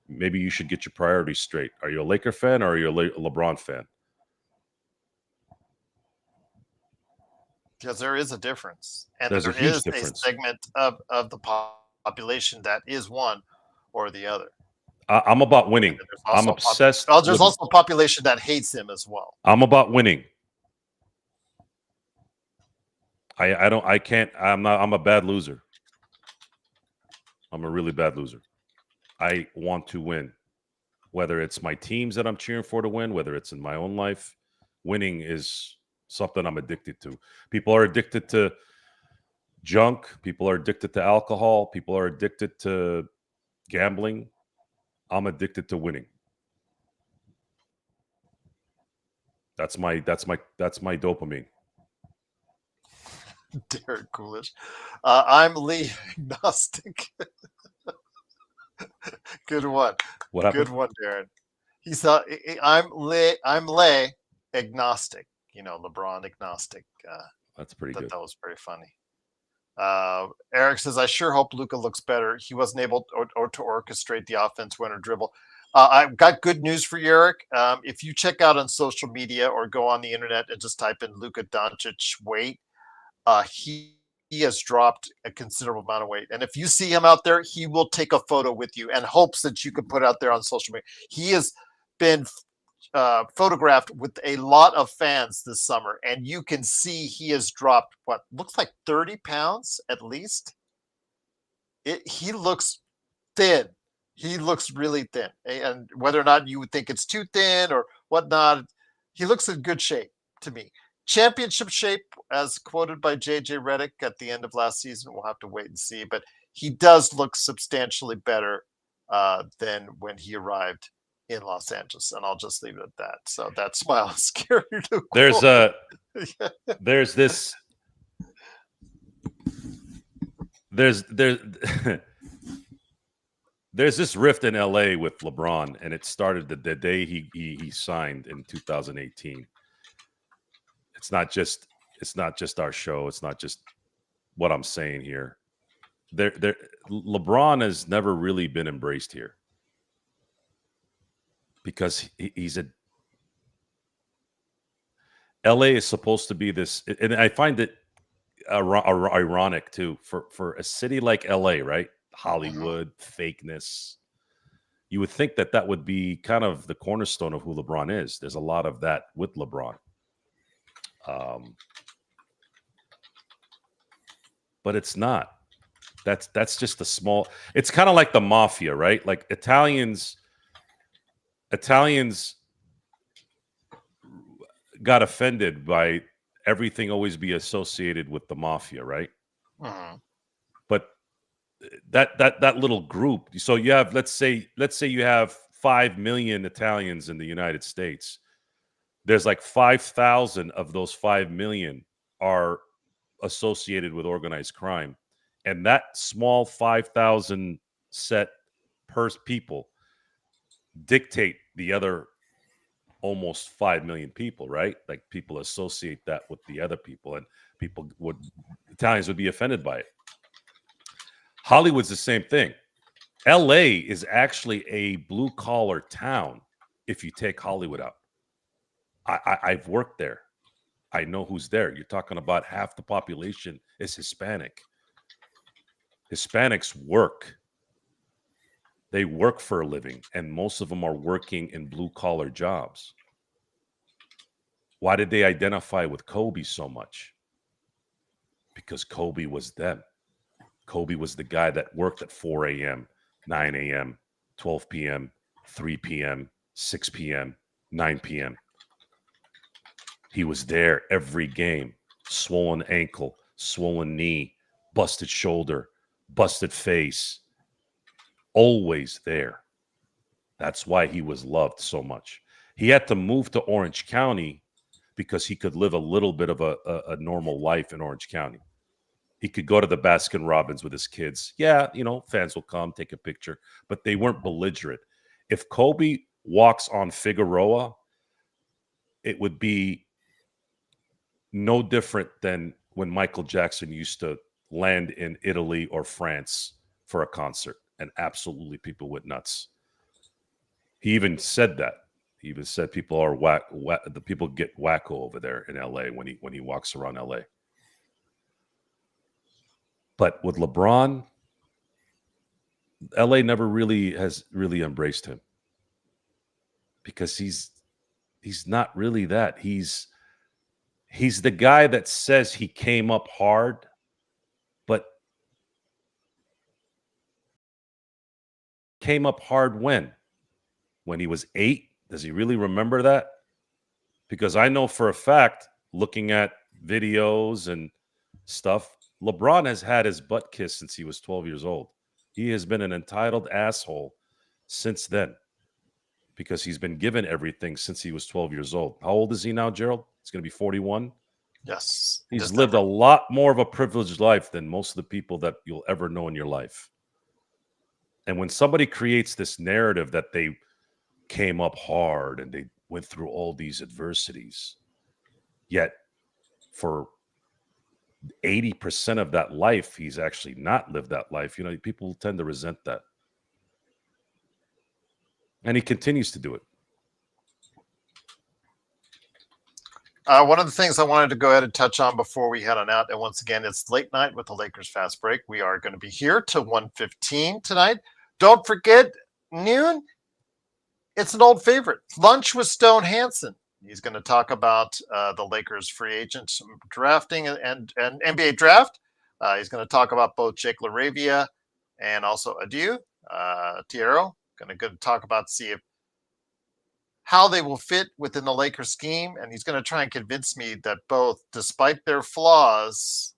maybe you should get your priorities straight. Are you a Laker fan or are you a LeBron fan? Because there is a difference, and There's a there huge is a difference. segment of the population that is one or the other. I'm about winning. There's I'm also obsessed. there's also a population that hates him as well. I'm about winning. I can't. I'm a bad loser. I'm a really bad loser. I want to win. Whether it's my teams that I'm cheering for to win, whether it's in my own life, winning is something I'm addicted to. People are addicted to junk. People are addicted to alcohol. People are addicted to gambling. I'm addicted to winning. That's my dopamine. Derek Coolish. I'm Lee agnostic. Good one. What happened? Good one, Darren. He saw I'm Lay agnostic. You know, LeBron agnostic. That's pretty good. That was pretty funny. Eric says, I sure hope Luka looks better. He wasn't able to orchestrate the offense winner dribble. I've got good news for you, Eric. If you check out on social media or go on the internet and just type in Luka Doncic weight, he has dropped a considerable amount of weight. And if you see him out there, he will take a photo with you and hopes that you can put out there on social media. He has been photographed with a lot of fans this summer, and you can see he has dropped what looks like 30 pounds at least. He looks thin. He looks really thin. And whether or not you would think it's too thin or whatnot, he looks in good shape to me. Championship shape, as quoted by JJ Redick at the end of last season. We'll have to wait and see, but he does look substantially better than when he arrived in Los Angeles, and I'll just leave it at that. So that smile is scary to quote. There's this rift in LA with LeBron, and it started the day he signed in 2018. It's not just our show. It's not just what I'm saying here. LeBron has never really been embraced here because he's a. LA is supposed to be this, and I find it ironic too for a city like LA, right? Hollywood, fakeness. You would think that would be kind of the cornerstone of who LeBron is. There's a lot of that with LeBron. But it's not. That's just a small. It's kind of like the mafia, right? Like Italians got offended by everything always be associated with the mafia, right? But that little group. So you have let's say you have 5 million Italians in the United States. There's like 5,000 of those 5 million are associated with organized crime, and that small 5,000 set people dictate the other almost 5 million people, right? Like people associate that with the other people, and Italians would be offended by it. Hollywood's the same thing. LA is actually a blue collar town if you take Hollywood out. I've worked there. I know who's there. You're talking about half the population is Hispanic. Hispanics work. They work for a living, and most of them are working in blue-collar jobs. Why did they identify with Kobe so much? Because Kobe was them. Kobe was the guy that worked at 4 a.m., 9 a.m., 12 p.m., 3 p.m., 6 p.m., 9 p.m. He was there every game. Swollen ankle, swollen knee, busted shoulder, busted face. Always there. That's why he was loved so much. He had to move to Orange County because he could live a little bit of a normal life in Orange County. He could go to the Baskin Robbins with his kids. Yeah, fans will come, take a picture, but they weren't belligerent. If Kobe walks on Figueroa, it would be no different than when Michael Jackson used to land in Italy or France for a concert, and absolutely people went nuts. He even said that. He even said people are the people get wacko over there in LA when he walks around LA. But with LeBron, LA never has embraced him, because he's not really that. He's the guy that says he came up hard, but came up hard when he was 8. Does he really remember that? Because I know for a fact, looking at videos and stuff, LeBron has had his butt kissed since he was 12 years old. He has been an entitled asshole since then, because he's been given everything since he was 12 years old. How old is he now, Gerald? He's going to be 41. Yes. He's lived a lot more of a privileged life than most of the people that you'll ever know in your life. And when somebody creates this narrative that they came up hard and they went through all these adversities, yet for 80% of that life, he's actually not lived that life. You know, people tend to resent that. And he continues to do it. One of the things I wanted to go ahead and touch on before we head on out, and once again, it's late night with the Lakers Fast Break. We are going to be here till 1:15 tonight. Don't forget, noon, it's an old favorite, Lunch with Stone Hansen. He's going to talk about the Lakers free agents drafting and NBA draft. He's going to talk about both Jake LaRavia and also Adieu, Tiero. Going to talk about how they will fit within the Lakers scheme, and he's going to try and convince me that both, despite their flaws,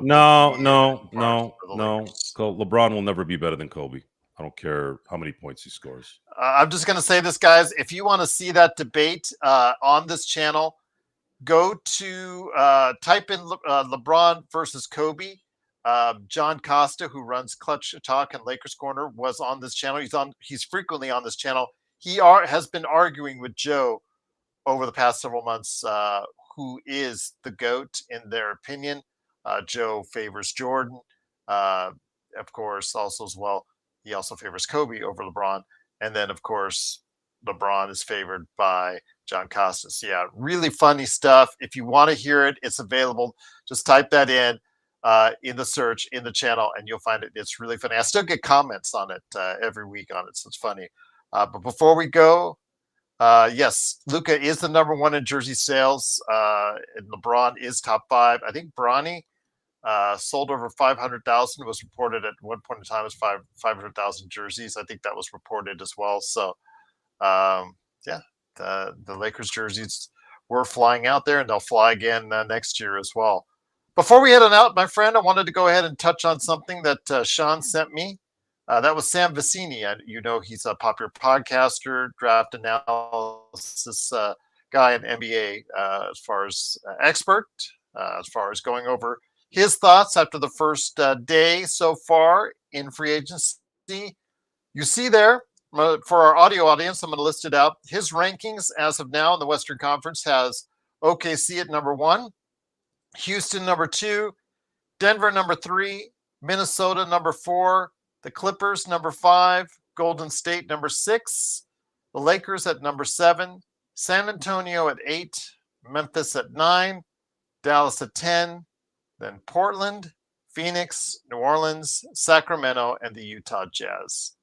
No. Lakers. LeBron will never be better than Kobe. I don't care how many points he scores. I'm just going to say this, guys. If you want to see that debate on this channel, go to type in LeBron versus Kobe. John Costa, who runs Clutch Talk and Lakers Corner, was on this channel. He's frequently on this channel. He has been arguing with Joe over the past several months who is the GOAT in their opinion. Joe favors Jordan, of course, also as well. He also favors Kobe over LeBron. And then, of course, LeBron is favored by John Costa. So, yeah, really funny stuff. If you want to hear it, it's available. Just type that in the search in the channel, and you'll find it. It's really funny. I still get comments on it every week on it, so it's funny. But before we go, yes, Luka is the #1 in jersey sales, and LeBron is top 5. I think Bronny sold over 500,000. Was reported at one point in time as 500,000 jerseys. I think that was reported as well. So, yeah, the Lakers jerseys were flying out there, and they'll fly again next year as well. Before we head on out, my friend, I wanted to go ahead and touch on something that Sean sent me. That was Sam Vecini. You know, he's a popular podcaster, draft analysis guy in NBA as far as expert, as far as going over his thoughts after the first day so far in free agency. You see there, for our audio audience, I'm going to list it out. His rankings as of now in the Western Conference has OKC at #1, Houston #2, Denver #3, Minnesota #4, the Clippers #5, Golden State #6, the Lakers at #7, San Antonio at 8, Memphis at 9, Dallas at 10, then Portland, Phoenix, New Orleans, Sacramento, and the Utah Jazz.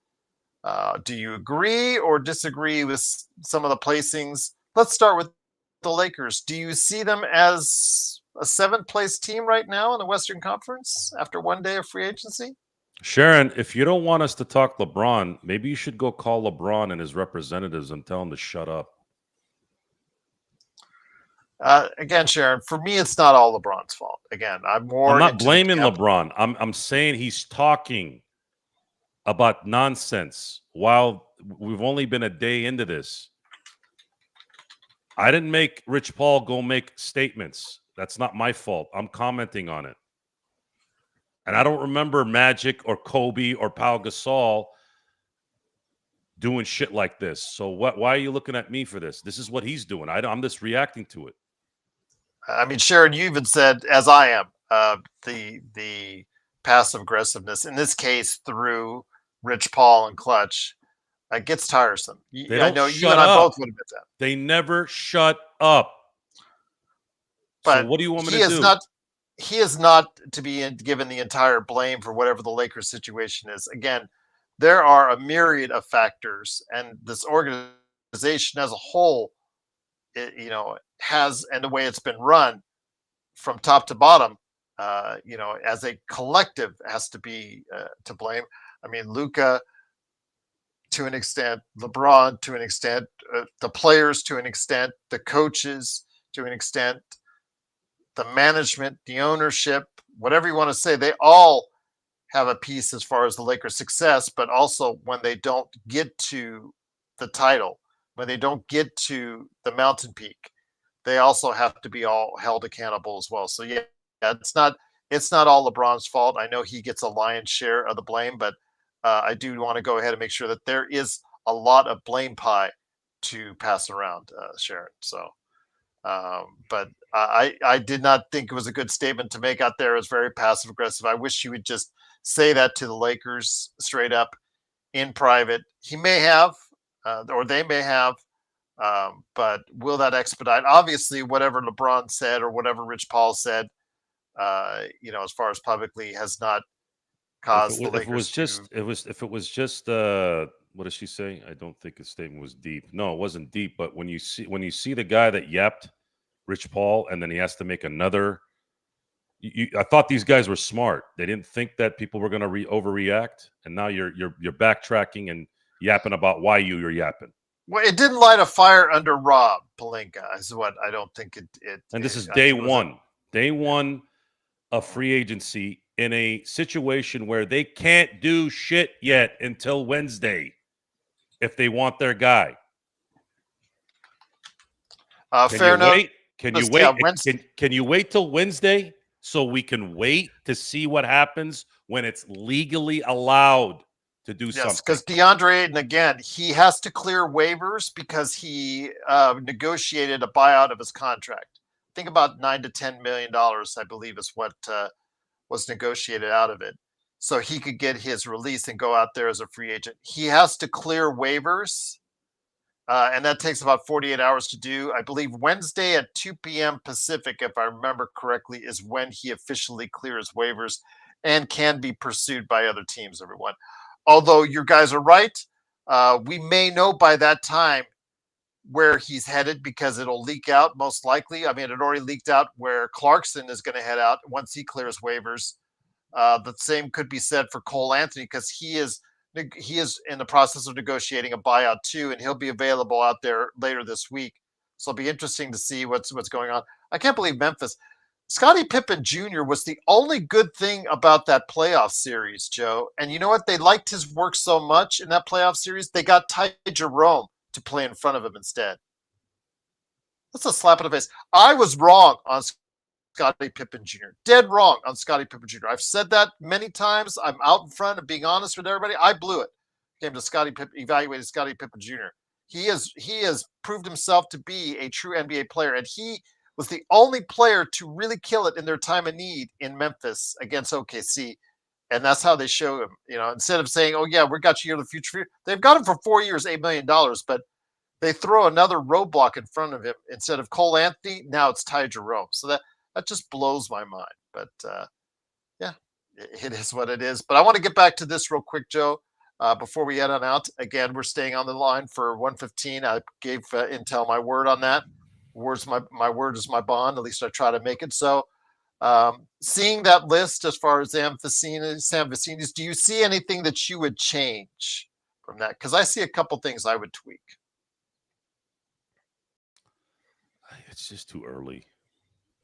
Do you agree or disagree with some of the placings? Let's start with the Lakers. Do you see them as a 7th place team right now in the Western Conference after one day of free agency? Sharon, if you don't want us to talk LeBron, maybe you should go call LeBron and his representatives and tell them to shut up. Again, Sharon, for me, it's not all LeBron's fault. Again, I'm not blaming LeBron. I'm saying he's talking about nonsense while we've only been a day into this. I didn't make Rich Paul go make statements. That's not my fault. I'm commenting on it. And I don't remember Magic or Kobe or Pau Gasol doing shit like this. So why are you looking at me for this? This is what he's doing. I'm just reacting to it. I mean, Sharon, you even said, as I am, the passive aggressiveness in this case through Rich Paul and Clutch gets tiresome. They I don't know you and shut I both up. would admit that. They never shut up. So But what do you want me he to is do? not. He is not to be given the entire blame for whatever the Lakers situation is. Again, there are a myriad of factors, and this organization as a whole, has and the way it's been run from top to bottom, as a collective has to be to blame. I mean, Luca to an extent, LeBron to an extent, the players to an extent, the coaches to an extent, the management, the ownership, whatever you want to say, they all have a piece as far as the Lakers' success, but also when they don't get to the title, when they don't get to the mountain peak, they also have to be all held accountable as well. So yeah, it's not all LeBron's fault. I know he gets a lion's share of the blame, but I do want to go ahead and make sure that there is a lot of blame pie to pass around, Sharon. So, but I did not think it was a good statement to make out there. It was very passive aggressive. I wish you would just say that to the Lakers straight up in private. He may have, or they may have, but will that expedite? Obviously, whatever LeBron said or whatever Rich Paul said, as far as publicly, has not caused the If it was Lakers to. just, if it was just, what does she say? I don't think his statement was deep. No, it wasn't deep. But when you see the guy that yapped Rich Paul, and then he has to make another. I thought these guys were smart. They didn't think that people were going to overreact, and now you're backtracking and yapping about why you're yapping. Well, it didn't light a fire under Rob Pelinka, is what I don't think it. And this is day one. Day one of free agency in a situation where they can't do shit yet until Wednesday if they want their guy. Fair enough. Can you wait? Can you wait till Wednesday so we can wait to see what happens when it's legally allowed to do something? Yes, because DeAndre Ayton, again, he has to clear waivers because he negotiated a buyout of his contract. I think about $9 to $10 million, I believe, is what was negotiated out of it. So he could get his release and go out there as a free agent. He has to clear waivers, and that takes about 48 hours to do. I believe Wednesday at 2 p.m. Pacific, if I remember correctly, is when he officially clears waivers and can be pursued by other teams, everyone. Although you guys are right, we may know by that time where he's headed because it'll leak out most likely. I mean, it already leaked out where Clarkson is going to head out once he clears waivers. The same could be said for Cole Anthony because he is in the process of negotiating a buyout too, and he'll be available out there later this week. So it'll be interesting to see what's going on. I can't believe Memphis. Scottie Pippen Jr. was the only good thing about that playoff series, Joe. And you know what? They liked his work so much in that playoff series, they got Ty Jerome to play in front of him instead. That's a slap in the face. I was wrong on Scottie Pippen Jr. Dead wrong on Scottie Pippen Jr. I've said that many times. I'm out in front of being honest with everybody. I blew it. Came to evaluated Scottie Pippen Jr. He has proved himself to be a true NBA player, and he was the only player to really kill it in their time of need in Memphis against OKC. And that's how they show him, instead of saying, oh, yeah, we got you here in the future. They've got him for 4 years, $8 million, but they throw another roadblock in front of him. Instead of Cole Anthony, now it's Ty Jerome. So that just blows my mind. But, yeah, it is what it is. But I want to get back to this real quick, Joe, before we head on out. Again, we're staying on the line for 1:15. I gave Intel my word on that. My word is my bond. At least I try to make it so. Seeing that list as far as Sam Vecini's, do you see anything that you would change from that? Because I see a couple things I would tweak. It's just too early.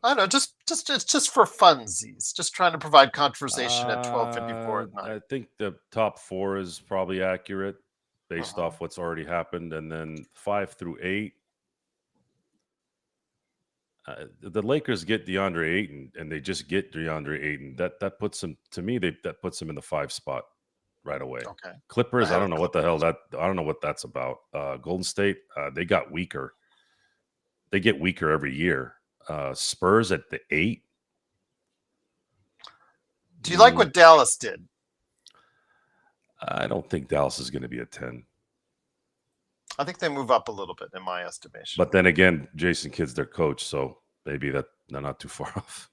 I don't know, just for funsies, just trying to provide conversation at 12:54 at night. I think the top 4 is probably accurate based off what's already happened, and then 5 through 8. The Lakers get DeAndre Ayton, and they just get DeAndre Ayton. That puts him, to me, that puts him in the 5 spot right away. Okay. Clippers, I don't know what the hell I don't know what that's about. Golden State, they got weaker. They get weaker every year. Spurs at the 8. Do you like what Dallas did? I don't think Dallas is going to be a 10. I think they move up a little bit in my estimation. But then again, Jason Kidd's their coach, so maybe they're not too far off.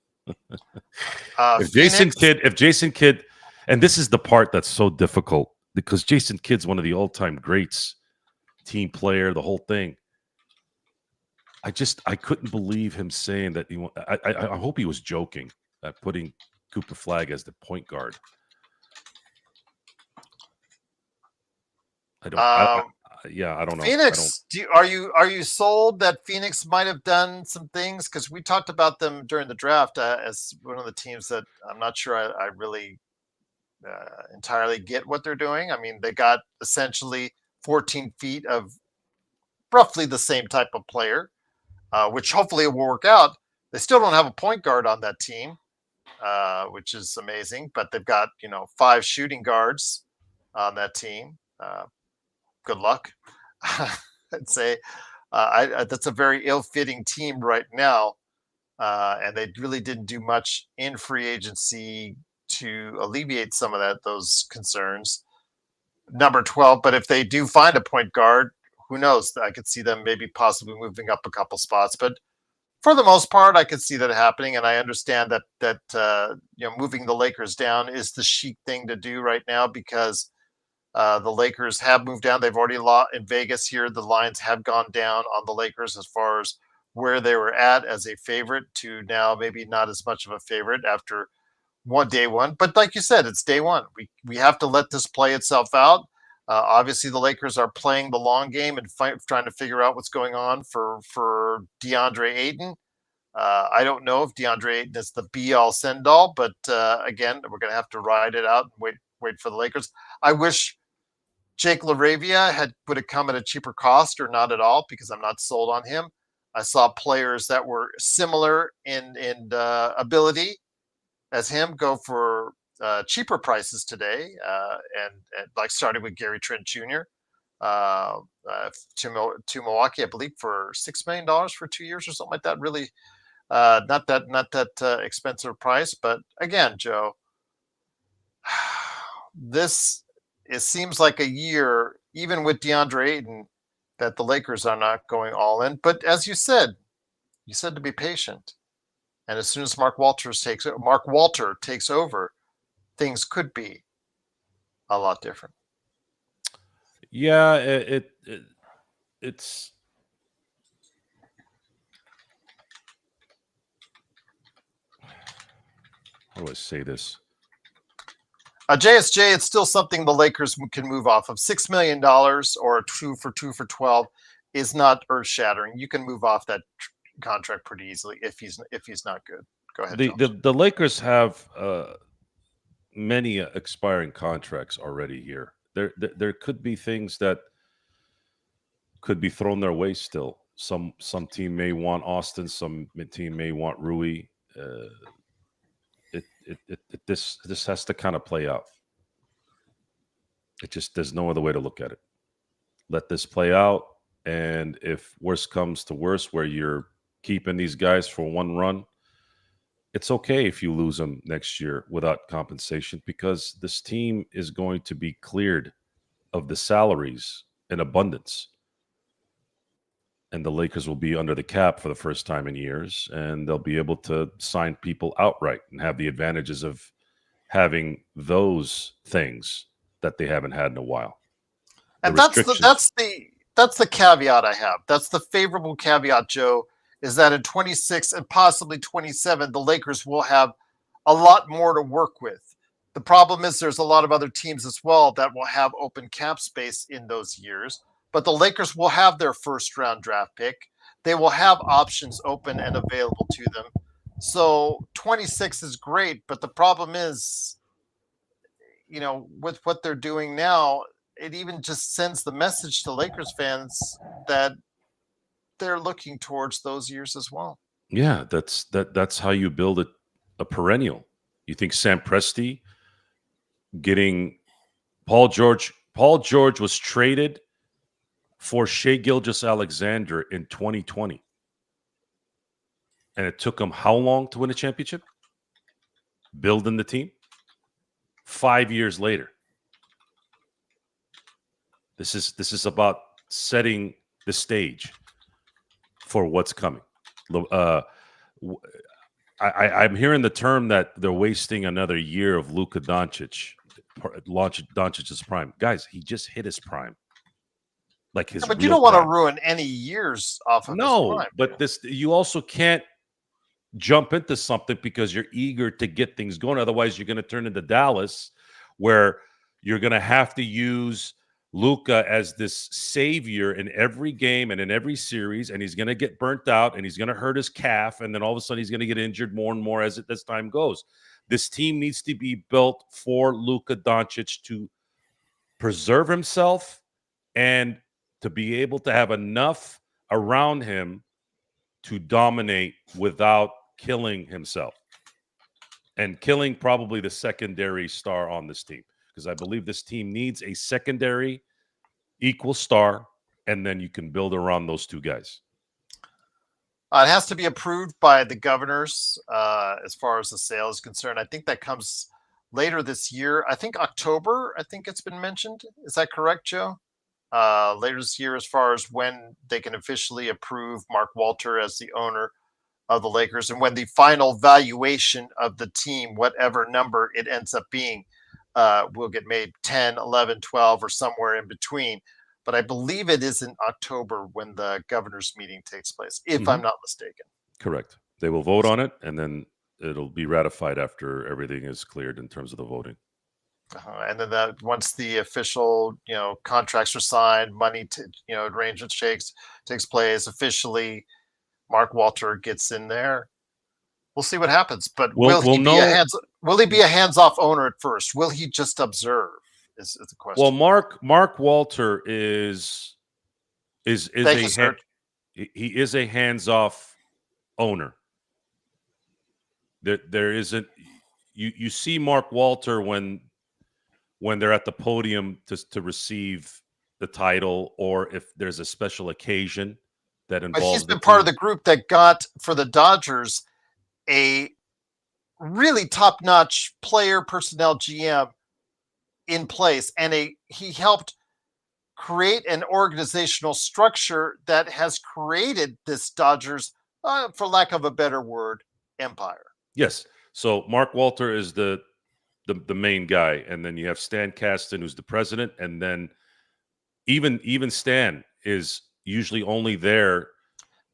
If Jason Kidd, and this is the part that's so difficult because Jason Kidd's one of the all-time greats, team player, the whole thing. I couldn't believe him saying that. I hope he was joking at putting Cooper Flagg as the point guard. I don't know. Phoenix, are you sold that Phoenix might have done some things? Because we talked about them during the draft as one of the teams that I'm not sure I really entirely get what they're doing. I mean, they got essentially 14 feet of roughly the same type of player, which hopefully will work out. They still don't have a point guard on that team, which is amazing. But they've got 5 shooting guards on that team. Good luck. I'd say that's a very ill-fitting team right now, and they really didn't do much in free agency to alleviate some of those concerns. Number 12, but if they do find a point guard, who knows? I could see them maybe possibly moving up a couple spots, but for the most part, I could see that happening, and I understand that moving the Lakers down is the chic thing to do right now because the Lakers have moved down. They've already lost in Vegas here. The lines have gone down on the Lakers as far as where they were at as a favorite to now maybe not as much of a favorite after day one. But like you said, it's day one. We have to let this play itself out. Obviously, the Lakers are playing the long game and trying to figure out what's going on for DeAndre Ayton. I don't know if DeAndre Ayton is the be-all, send-all, but again, we're going to have to ride it out and wait for the Lakers. I wish Jake LaRavia would have come at a cheaper cost or not at all because I'm not sold on him. I saw players that were similar in ability as him go for cheaper prices today, and like starting with Gary Trent Jr. To Milwaukee, I believe, for $6 million for 2 years or something like that. Really, not that expensive price. But again, Joe, it seems like a year, even with DeAndre Ayton, that the Lakers are not going all in. But as you said to be patient. And as soon as Mark Walter takes over, things could be a lot different. Yeah, it's how do I say this? JSJ, it's still something the Lakers can move off of. $6 million or 2 for 12 is not earth-shattering. You can move off that contract pretty easily if he's not good. Go ahead. The Lakers have many expiring contracts already here. There could be things that could be thrown their way still. Some team may want Austin, some team may want Rui. This has to kind of play out. There's no other way to look at it. Let this play out, and if worse comes to worse, where you're keeping these guys for one run, it's okay if you lose them next year without compensation because this team is going to be cleared of the salaries in abundance. And the Lakers will be under the cap for the first time in years, and they'll be able to sign people outright and have the advantages of having those things that they haven't had in a while. And that's the caveat I have. That's the favorable caveat, Joe, is that in 26 and possibly 27, the Lakers will have a lot more to work with. The problem is there's a lot of other teams as well that will have open cap space in those years. But the Lakers will have their first-round draft pick. They will have options open and available to them. So 26 is great, but the problem is, with what they're doing now, it even just sends the message to Lakers fans that they're looking towards those years as well. Yeah, that's how you build a perennial. You think Sam Presti getting Paul George was traded for Shai Gilgeous-Alexander in 2020. And it took him how long to win a championship? Building the team? 5 years later. This is about setting the stage for what's coming. I'm hearing the term that they're wasting another year of Luka Doncic's prime. Guys, he just hit his prime. Like his but you real don't want to prime. ruin any years off of his No, prime. but you also can't jump into something because you're eager to get things going. Otherwise, you're going to turn into Dallas, where you're going to have to use Luka as this savior in every game and in every series, and he's going to get burnt out, and he's going to hurt his calf, and then all of a sudden he's going to get injured more and more as time goes. This team needs to be built for Luka Doncic to preserve himself and to be able to have enough around him to dominate without killing himself and killing probably the secondary star on this team, because I believe this team needs a secondary equal star, and then you can build around those two guys. It has to be approved by the governors as far as the sale is concerned. I think that comes later this year. I think October, I think it's been mentioned. Is that correct, Joe? Later this year as far as when they can officially approve Mark Walter as the owner of the Lakers, and when the final valuation of the team, whatever number it ends up being, will get made, 10, 11, 12, or somewhere in between. But I believe it is in October when the governor's meeting takes place, if I'm not mistaken. Correct. They will vote on it, and then it'll be ratified after everything is cleared in terms of the voting. And then once the official, contracts are signed, money, arrangement takes place officially, Mark Walter gets in there. We'll see what happens. But will he be a hands-off owner at first? Will he just observe? Is the question. Well, Mark Walter is he is a hands-off owner. There isn't you see Mark Walter when they're at the podium to receive the title, or if there's a special occasion that involves. But he's been part of the group that got for the Dodgers a really top-notch player personnel GM in place, and he helped create an organizational structure that has created this Dodgers, for lack of a better word, empire. Yes. So Mark Walter is the main guy, and then you have Stan Kasten, who's the president, and then even Stan is usually only there.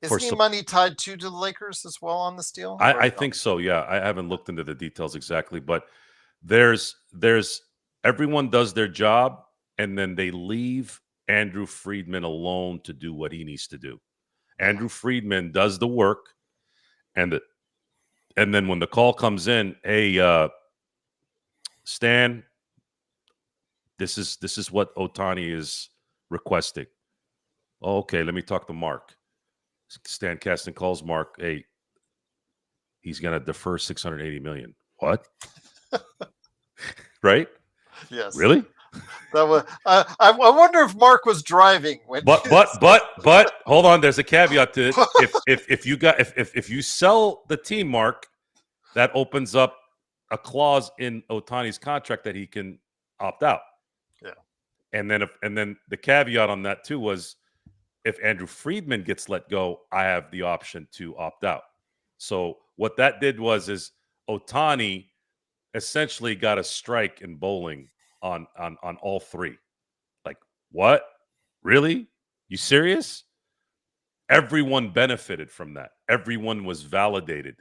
Is money tied to the Lakers as well on this deal? I think so. Yeah, I haven't looked into the details exactly, but there's everyone does their job, and then they leave Andrew Friedman alone to do what he needs to do. Andrew Friedman does the work, and then when the call comes in, hey, Stan, this is what Ohtani is requesting. Oh, okay, let me talk to Mark. Stan Kasten calls Mark. Hey, he's going to defer $680 million. What? Right? Yes. Really? That was. I wonder if Mark was driving when. But hold on. There's a caveat to it. If you sell the team, Mark, that opens up a clause in Ohtani's contract that he can opt out. Yeah. And then the caveat on that too was, if Andrew Friedman gets let go, I have the option to opt out. So what that did is Ohtani essentially got a strike in bowling on all three. Like, what? Really? You serious? Everyone benefited from that. Everyone was validated.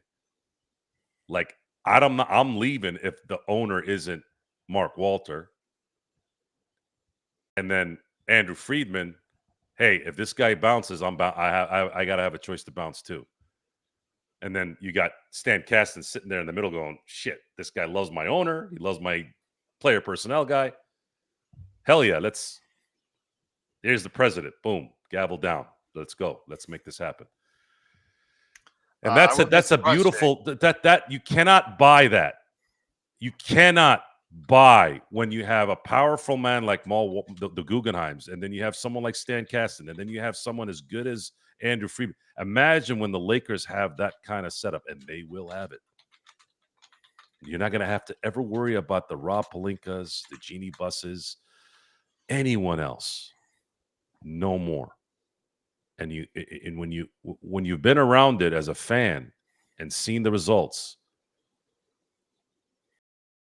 Like, I'm leaving if the owner isn't Mark Walter. And then Andrew Friedman, hey, if this guy bounces, I got to have a choice to bounce too. And then you got Stan Kasten sitting there in the middle going, shit, this guy loves my owner. He loves my player personnel guy. Hell yeah, here's the president. Boom, gavel down. Let's go. Let's make this happen. And that's a beautiful, that you cannot buy that. You cannot buy when you have a powerful man like the Guggenheims, and then you have someone like Stan Kasten, and then you have someone as good as Andrew Friedman. Imagine when the Lakers have that kind of setup, and they will have it. You're not going to have to ever worry about the Rob Pelinkas, the Genie Buses, anyone else. No more. And when you've been around it as a fan and seen the results,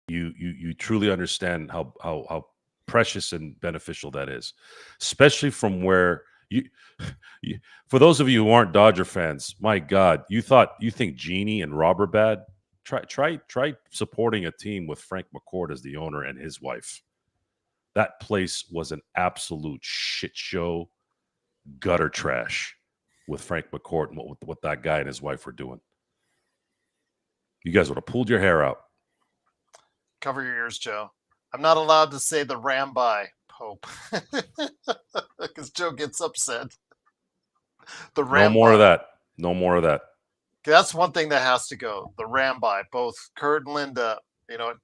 you truly understand how precious and beneficial that is, especially from where you for those of you who aren't Dodger fans, my God, you think Genie and Rob are bad? Try supporting a team with Frank McCourt as the owner and his wife. That place was an absolute shit show, gutter trash with Frank McCourt and what that guy and his wife were doing. You guys would have pulled your hair out. Cover your ears, Joe. I'm not allowed to say the Rambi Pope because Joe gets upset. The Rambi. No more of that. No more of that. That's one thing that has to go. The Rambi, both Kurt and Linda.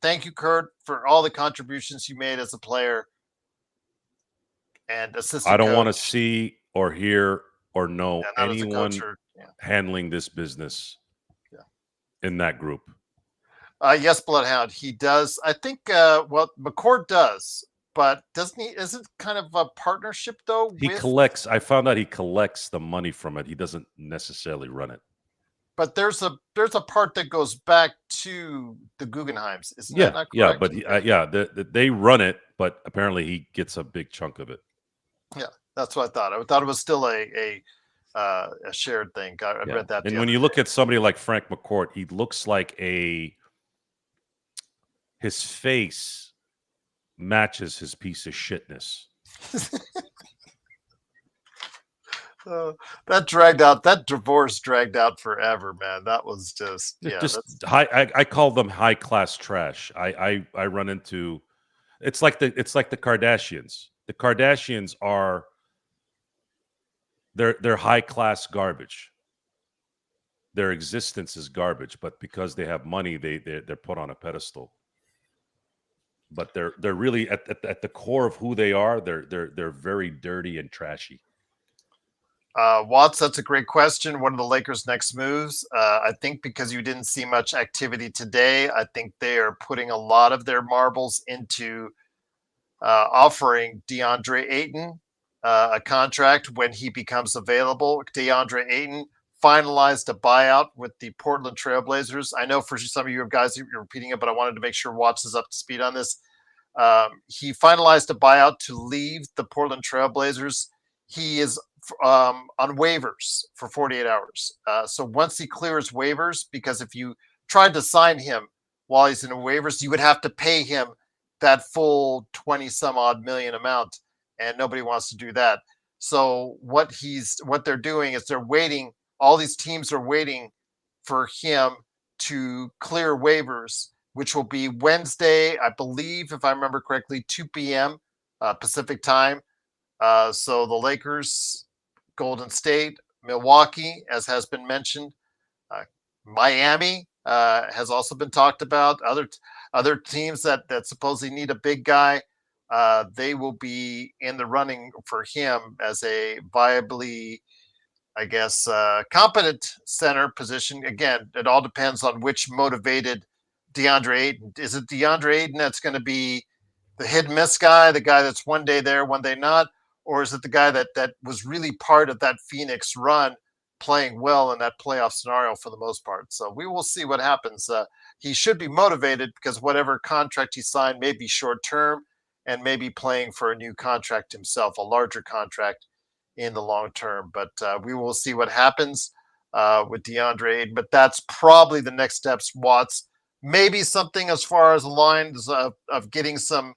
Thank you, Kurt, for all the contributions you made as a player and assistant. I don't coach. Want to see or hear or know anyone handling this business in that group. Yes, Bloodhound. He does. I think, McCourt does, but doesn't he? Is it kind of a partnership, though? Collects. I found out he collects the money from it. He doesn't necessarily run it. But there's a part that goes back to the Guggenheims. Isn't that not correct? Yeah, but they run it, but apparently he gets a big chunk of it. Yeah, that's what I thought. I thought it was still a shared thing. I read that. And when you look at somebody like Frank McCourt, he looks like his face matches his piece of shitness. That divorce dragged out forever, man. That was just high. I call them high class trash. I run into it's like the Kardashians. The Kardashians are they're high class garbage. Their existence is garbage, but because they have money, they're put on a pedestal. But they're really at the core of who they are. They're very dirty and trashy. Watts, that's a great question. What are the Lakers' next moves? I think because you didn't see much activity today, I think they are putting a lot of their marbles into offering DeAndre Ayton a contract when he becomes available. DeAndre Ayton finalized a buyout with the Portland Trailblazers. I know for some of you guys, you're repeating it, but I wanted to make sure Watts is up to speed on this. He finalized a buyout to leave the Portland Trailblazers. He is on waivers for 48 hours. So once he clears waivers, because if you tried to sign him while he's in waivers, you would have to pay him that full 20 some odd million amount, and nobody wants to do that. So what they're doing is they're waiting. All these teams are waiting for him to clear waivers, which will be Wednesday, I believe, if I remember correctly, 2 p.m. Pacific time. So the Lakers, Golden State, Milwaukee, as has been mentioned, Miami has also been talked about. Other teams that supposedly need a big guy, they will be in the running for him as a viably, I guess, competent center position. Again, it all depends on which motivated DeAndre Ayton. Is it DeAndre Ayton that's going to be the hit and miss guy, the guy that's one day there, one day not? Or is it the guy that was really part of that Phoenix run, playing well in that playoff scenario for the most part? So we will see what happens. He should be motivated because whatever contract he signed may be short term and maybe playing for a new contract himself, a larger contract in the long term. But we will see what happens with DeAndre Ayton. But that's probably the next steps, Watts. Maybe something as far as the lines of getting some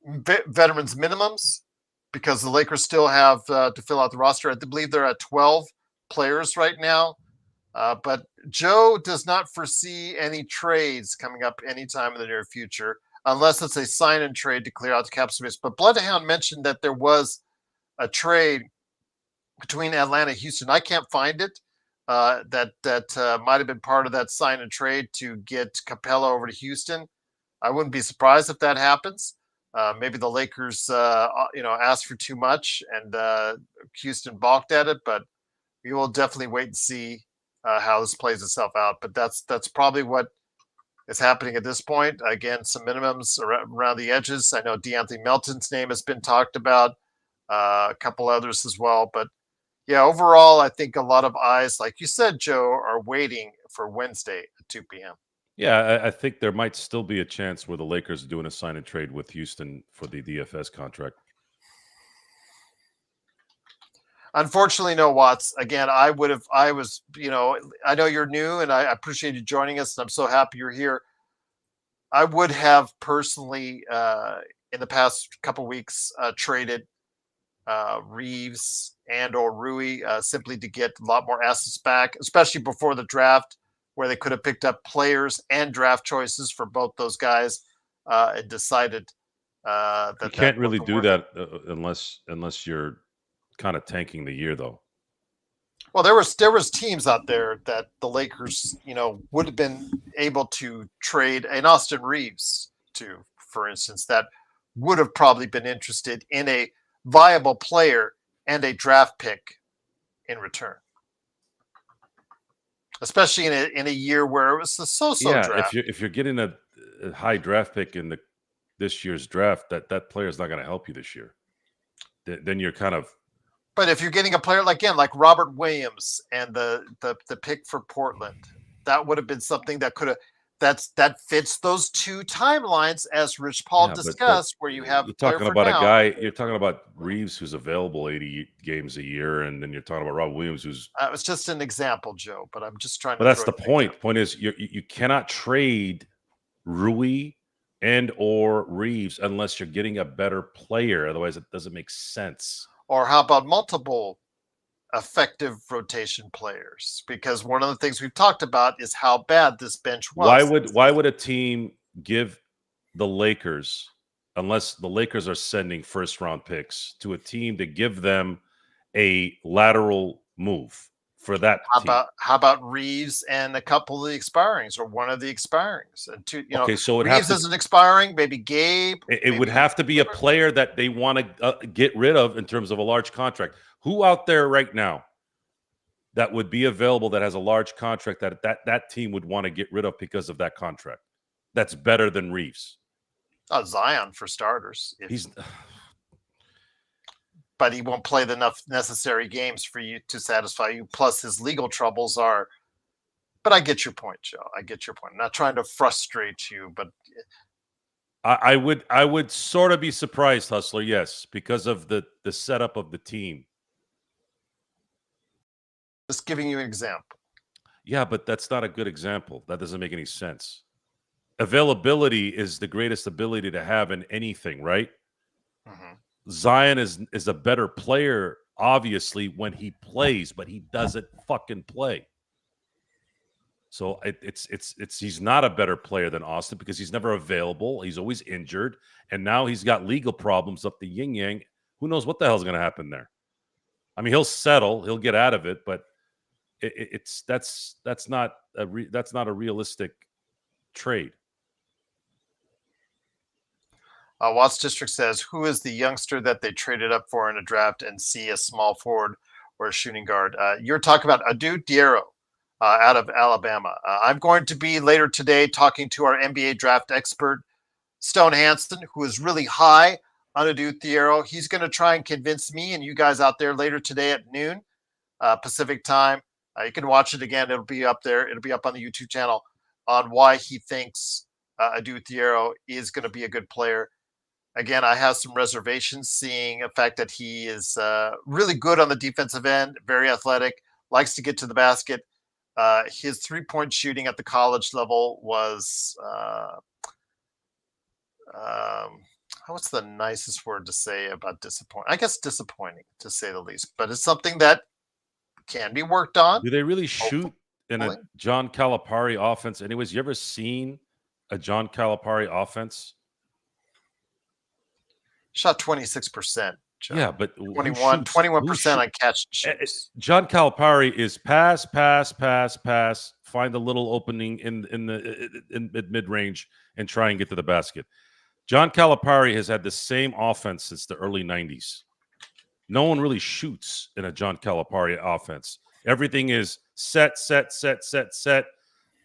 veterans minimums, because the Lakers still have to fill out the roster. I believe they're at 12 players right now. But Joe does not foresee any trades coming up anytime in the near future, unless it's a sign and trade to clear out the cap space. But Bloodhound mentioned that there was a trade between Atlanta and Houston. I can't find it. That might have been part of that sign and trade to get Capella over to Houston. I wouldn't be surprised if that happens. Maybe the Lakers, asked for too much and Houston balked at it. But we will definitely wait and see how this plays itself out. But that's probably what is happening at this point. Again, some minimums around the edges. I know DeAnthony Melton's name has been talked about, a couple others as well. But yeah, overall, I think a lot of eyes, like you said, Joe, are waiting for Wednesday at 2 p.m. Yeah, I think there might still be a chance where the Lakers are doing a sign and trade with Houston for the DFS contract. Unfortunately, no, Watts. Again, I was, I know you're new and I appreciate you joining us. And I'm so happy you're here. I would have personally, in the past couple weeks, traded Reeves and or Rui simply to get a lot more assets back, especially before the draft, where they could have picked up players and draft choices for both those guys and decided that You can't that really wasn't do worth it. that unless you're kind of tanking the year, though. Well, there was teams out there that the Lakers, would have been able to trade an Austin Reeves to, for instance, that would have probably been interested in a viable player and a draft pick in return, especially in a year where it was the so-so Yeah, draft. if you're getting a high draft pick in this year's draft, that player is not going to help you this year. Then you're kind of But if you're getting a player like Robert Williams and the pick for Portland, that would have been something that could have that fits those two timelines as Rich Paul but discussed, where you have you're player talking for about a now. guy. You're talking about Reeves, who's available 80 games a year, and then you're talking about Rob Williams, who's. It's just an example, Joe, but I'm just trying But to that's throw the an point. example. Point is, you cannot trade Rui and or Reeves unless you're getting a better player. Otherwise, it doesn't make sense. Or how about multiple effective rotation players? Because one of the things we've talked about is how bad this bench was. Why would a team give the Lakers, unless the Lakers are sending first round picks to a team to give them a lateral move for that team? How about Reeves and a couple of the expirings, or one of the expirings, and two? Okay, so Reeves isn't expiring. Maybe Gabe. it would maybe have to be a player that they want to get rid of in terms of a large contract. Who out there right now that would be available that has a large contract that team would want to get rid of because of that contract? That's better than Reeves. Zion for starters. He's But he won't play enough necessary games for you to satisfy you. Plus, his legal troubles are. But I get your point, Joe. I get your point. I'm not trying to frustrate you, but I would sort of be surprised, Hustler, yes, because of the setup of the team. just giving you an example. Yeah, but that's not a good example. That doesn't make any sense. Availability is the greatest ability to have in anything, right? Mm-hmm. Zion is a better player, obviously, when he plays, but he doesn't fucking play. So it's he's not a better player than Austin because he's never available. He's always injured, and now he's got legal problems up the yin yang. Who knows what the hell's going to happen there? I mean, he'll settle, he'll get out of it, but that's not a realistic trade. Watts District says, who is the youngster that they traded up for in a draft and see a small forward or a shooting guard? You're talking about Adu Diero out of Alabama. I'm going to be later today talking to our NBA draft expert, Stone Hansen, who is really high on Adu Diero. He's going to try and convince me and you guys out there later today at noon Pacific time. You can watch it again. It'll be up there. It'll be up on the YouTube channel on why he thinks Adu Diero is going to be a good player. Again, I have some reservations seeing the fact that he is really good on the defensive end, very athletic, likes to get to the basket. His three-point shooting at the college level was, what's the nicest word to say about disappointing? I guess disappointing, to say the least. But it's something that can be worked on. Do they really shoot in a John Calipari offense? Anyways, you ever seen a John Calipari offense? Shot 26%. John. Yeah, but 21% on catch and shoots. John Calipari is pass, find a little opening in mid-range and try and get to the basket. John Calipari has had the same offense since the early 90s. No one really shoots in a John Calipari offense. Everything is set.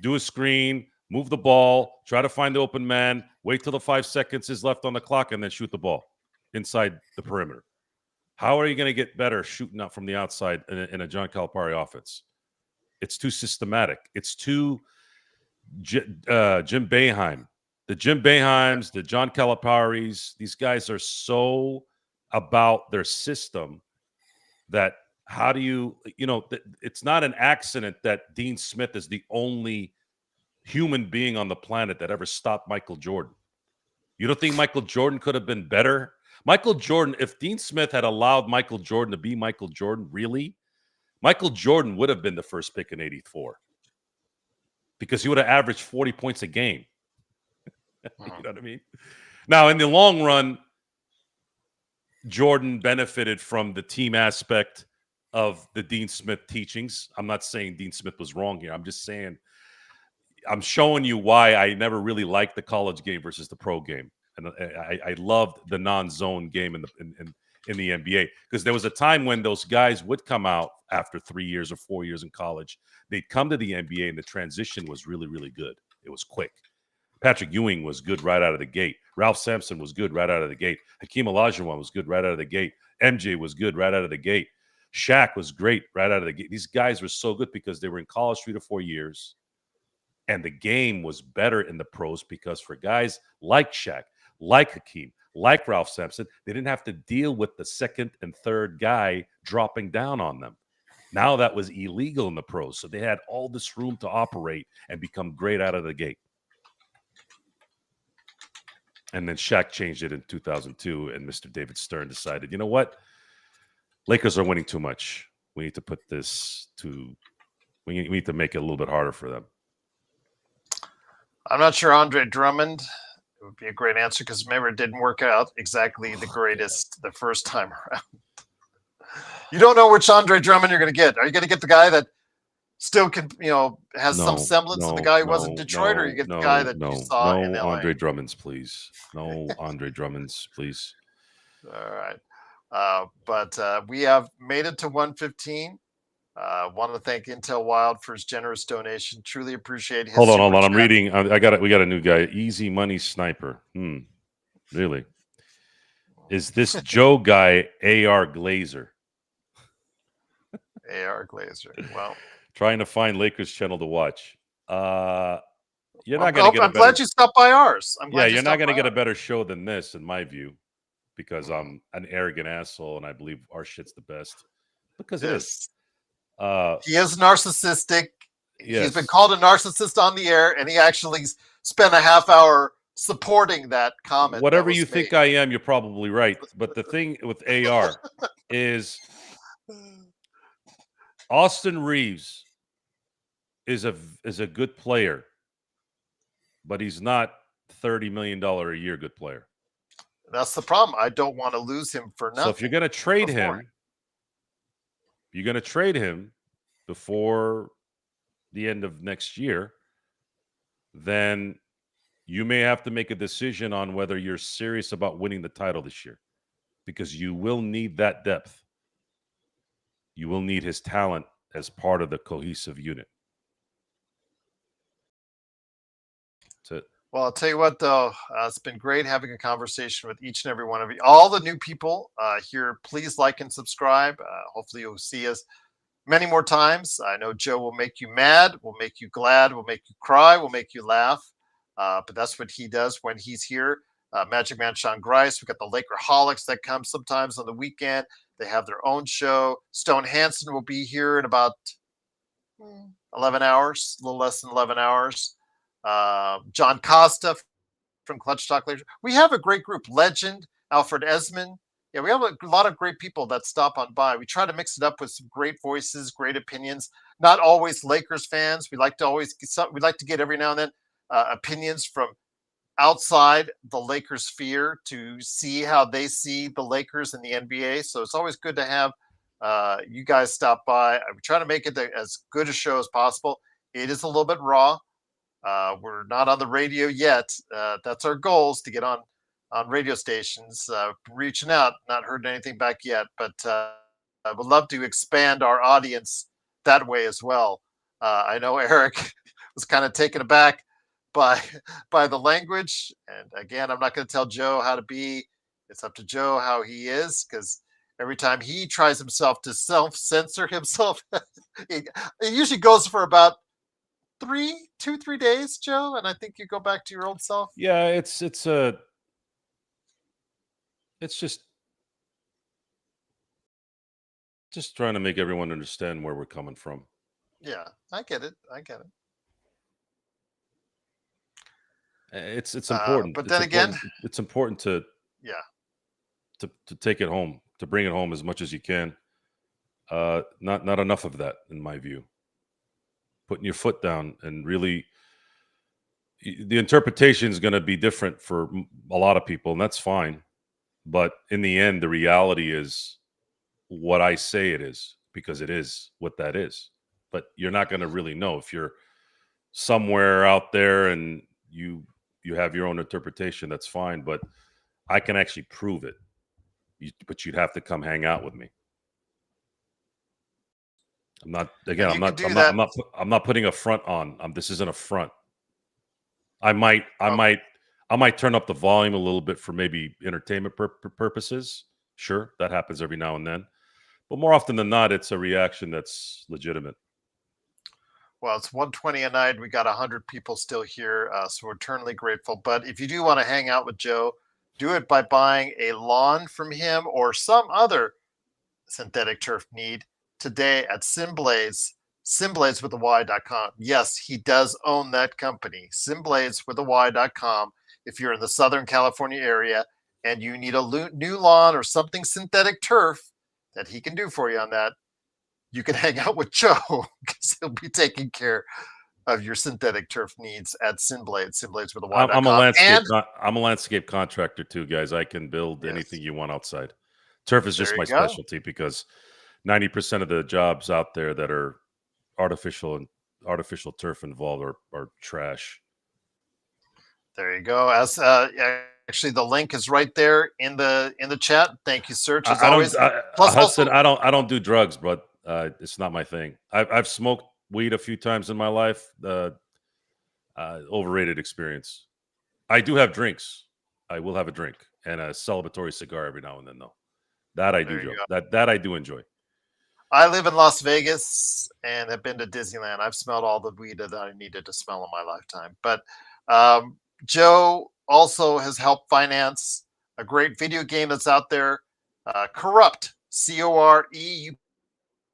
Do a screen, move the ball, try to find the open man, wait till the 5 seconds is left on the clock, and then shoot the ball inside the perimeter. How are you going to get better shooting out from the outside in a John Calipari offense? It's too systematic. It's too Jim Boeheim. The Jim Boeheims, the John Caliparis, these guys are so about their system that how do you it's not an accident that Dean Smith is the only human being on the planet that ever stopped Michael Jordan. You don't think Michael Jordan could have been better? Michael Jordan, if Dean Smith had allowed Michael Jordan to be Michael Jordan, really, Michael Jordan would have been the first pick in 84 because he would have averaged 40 points a game. You know what I mean? Now, in the long run, Jordan benefited from the team aspect of the Dean Smith teachings. I'm not saying Dean Smith was wrong here. I'm just saying I'm showing you why I never really liked the college game versus the pro game. And I loved the non-zone game in the NBA because there was a time when those guys would come out after 3 years or 4 years in college. They'd come to the NBA and the transition was really, really good. It was quick. Patrick Ewing was good right out of the gate. Ralph Sampson was good right out of the gate. Hakeem Olajuwon was good right out of the gate. MJ was good right out of the gate. Shaq was great right out of the gate. These guys were so good because they were in college 3 to 4 years. And the game was better in the pros because for guys like Shaq, like Hakeem, like Ralph Sampson, they didn't have to deal with the second and third guy dropping down on them. Now that was illegal in the pros. So they had all this room to operate and become great out of the gate. And then Shaq changed it in 2002, and Mr. David Stern decided, you know what? Lakers are winning too much. We need to put this to – we need to make it a little bit harder for them. I'm not sure Andre Drummond would be a great answer because remember, it didn't work out exactly the greatest the first time around. You don't know which Andre Drummond you're going to get. Are you going to get the guy that still can, has some semblance of the guy who was in Detroit, or you get the guy that you saw in LA? Andre Drummonds, please. No Andre Drummonds, please. All right. But we have made it to 115. Want to thank Intel Wild for his generous donation. Truly appreciate his. Hold on. I'm reading. We got a new guy. Easy Money Sniper. Really? Is this Joe guy AR Glazer? AR Glazer. Well, trying to find Lakers channel to watch. You're not going to get. I'm glad you stopped by ours. You're not going to get a better show than this, in my view, because I'm an arrogant asshole and I believe our shit's the best. Because it is. He is narcissistic. Yes. He's been called a narcissist on the air, and he actually spent a half hour supporting that comment. Whatever you think I am, you're probably right. But the thing with AR is Austin Reeves is a good player, but he's not $30 million a year good player. That's the problem. I don't want to lose him for nothing. So if you're going to trade him, you're going to trade him before the end of next year, then you may have to make a decision on whether you're serious about winning the title this year, because you will need that depth. You will need his talent as part of the cohesive unit. That's it. Well, I'll tell you what, though, it's been great having a conversation with each and every one of you. All the new people here, please like and subscribe. Hopefully you'll see us many more times. I know Joe will make you mad, will make you glad, will make you cry, will make you laugh. But that's what he does when he's here. Magic Man Sean Grice. We've got the Lakerholics that come sometimes on the weekend. They have their own show. Stone Hansen will be here in about 11 hours, a little less than 11 hours. John Costa from Clutch Talk Later. We have a great group. Legend, Alfred Esmond. Yeah, we have a lot of great people that stop on by. We try to mix it up with some great voices, great opinions. Not always Lakers fans. We like to get every now and then opinions from outside the Lakers sphere to see how they see the Lakers in the NBA. So it's always good to have you guys stop by. I'm trying to make it as good a show as possible. It is a little bit raw. We're not on the radio yet. That's our goal, is to get on radio stations. Reaching out, not heard anything back yet, but I would love to expand our audience that way as well. I know Eric was kind of taken aback by the language, and again, I'm not going to tell Joe how to be. It's up to Joe how he is, because every time he tries himself to self-censor himself, it usually goes for about 2-3 days, Joe, and I think you go back to your old self. Yeah, it's just trying to make everyone understand where we're coming from. Yeah, I get it. It's important. But then again, it's important to yeah, to take it home, to bring it home as much as you can. Not enough of that, in my view. Putting your foot down and really, the interpretation is going to be different for a lot of people, and that's fine. But in the end, the reality is what I say it is, because it is what that is. But you're not going to really know if you're somewhere out there and you have your own interpretation. That's fine, but I can actually prove it. But you'd have to come hang out with me. I'm not, again, I'm not putting a front on. This isn't a front. I might turn up the volume a little bit for maybe entertainment purposes. Sure, that happens every now and then. But more often than not, it's a reaction that's legitimate. Well, it's 1:20 a night. We got 100 people still here, so we're eternally grateful. But if you do want to hang out with Joe, do it by buying a lawn from him or some other synthetic turf need today at Simblades, simblades.com. Yes, he does own that company, simblades.com. If you're in the Southern California area and you need a new lawn or something synthetic turf that he can do for you on that, you can hang out with Joe, because he'll be taking care of your synthetic turf needs at Simblades, simblades.com. I'm a landscape contractor too, guys. I can build anything you want outside. Turf is just my specialty, because 90% of the jobs out there that are artificial turf involved are trash. There you go. As actually, the link is right there in the chat. Thank you, Search, as always. Hudson, I don't do drugs, but it's not my thing. I've smoked weed a few times in my life. Overrated experience. I do have drinks. I will have a drink and a celebratory cigar every now and then, though. That I do, Joe. That I do enjoy. I live in Las Vegas and have been to Disneyland. I've smelled all the weed that I needed to smell in my lifetime. But Joe also has helped finance a great video game that's out there, Corrupt, Coreupt.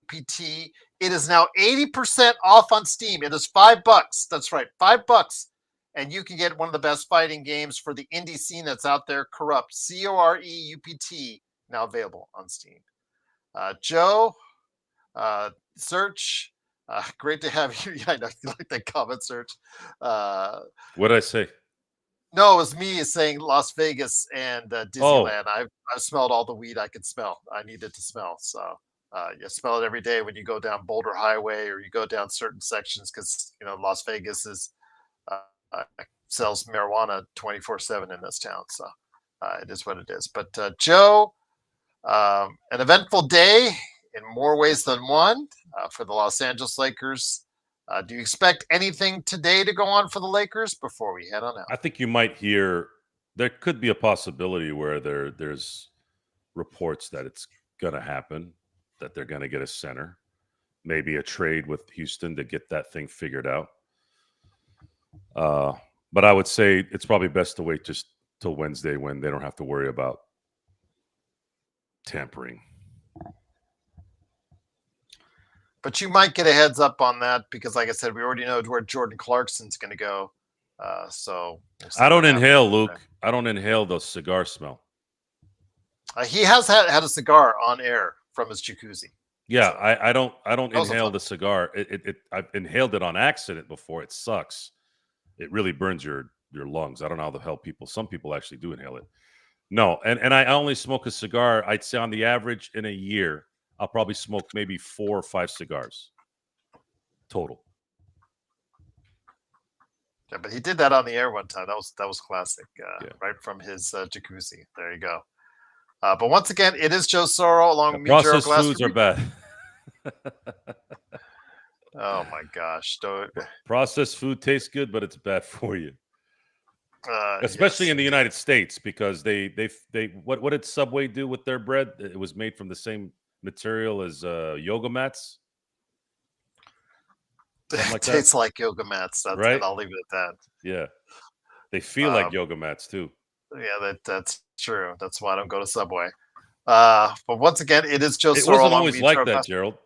It is now 80% off on Steam. It is $5. That's right, $5. And you can get one of the best fighting games for the indie scene that's out there, Corrupt, Coreupt, now available on Steam. Joe, Search, great to have you. Yeah, I know you like that comment, Search. What did I say? No, it was me saying Las Vegas and Disneyland. I've smelled all the weed I could smell. I needed to smell. So you smell it every day when you go down Boulder Highway or you go down certain sections, because Las Vegas sells marijuana 24/7 in this town. So it is what it is. But Joe, an eventful day in more ways than one for the Los Angeles Lakers. Do you expect anything today to go on for the Lakers before we head on out? I think you might hear there could be a possibility where there's reports that it's going to happen, that they're going to get a center, maybe a trade with Houston to get that thing figured out. But I would say it's probably best to wait just till Wednesday, when they don't have to worry about tampering. But you might get a heads up on that, because, like I said, we already know where Jordan Clarkson's going to go. So I don't inhale, Luke. I don't inhale the cigar smell. He has had a cigar on air from his jacuzzi. Yeah, so I don't inhale the cigar. I've inhaled it on accident before. It sucks. It really burns your lungs. I don't know how the hell some people actually do inhale it. No, and I only smoke a cigar. I'd say on the average in a year, I'll probably smoke maybe 4 or 5 cigars total. Yeah, but he did that on the air one time. That was classic, right from his jacuzzi. There you go. But once again, it is Joe Soro along with me, Processed foods are bad. Oh my gosh! Don't. Processed food tastes good, but it's bad for you, especially Yes. in the United States, because they what did Subway do with their bread? It was made from the same material as yoga mats, something It like that, tastes like yoga mats. And right? I'll leave it at Yeah, they feel that. like yoga mats too. Yeah, that's true. That's why I don't go to Subway. But once again, it is Joe It Sorrell wasn't along with always me, like Gerald that, Glass. Gerald.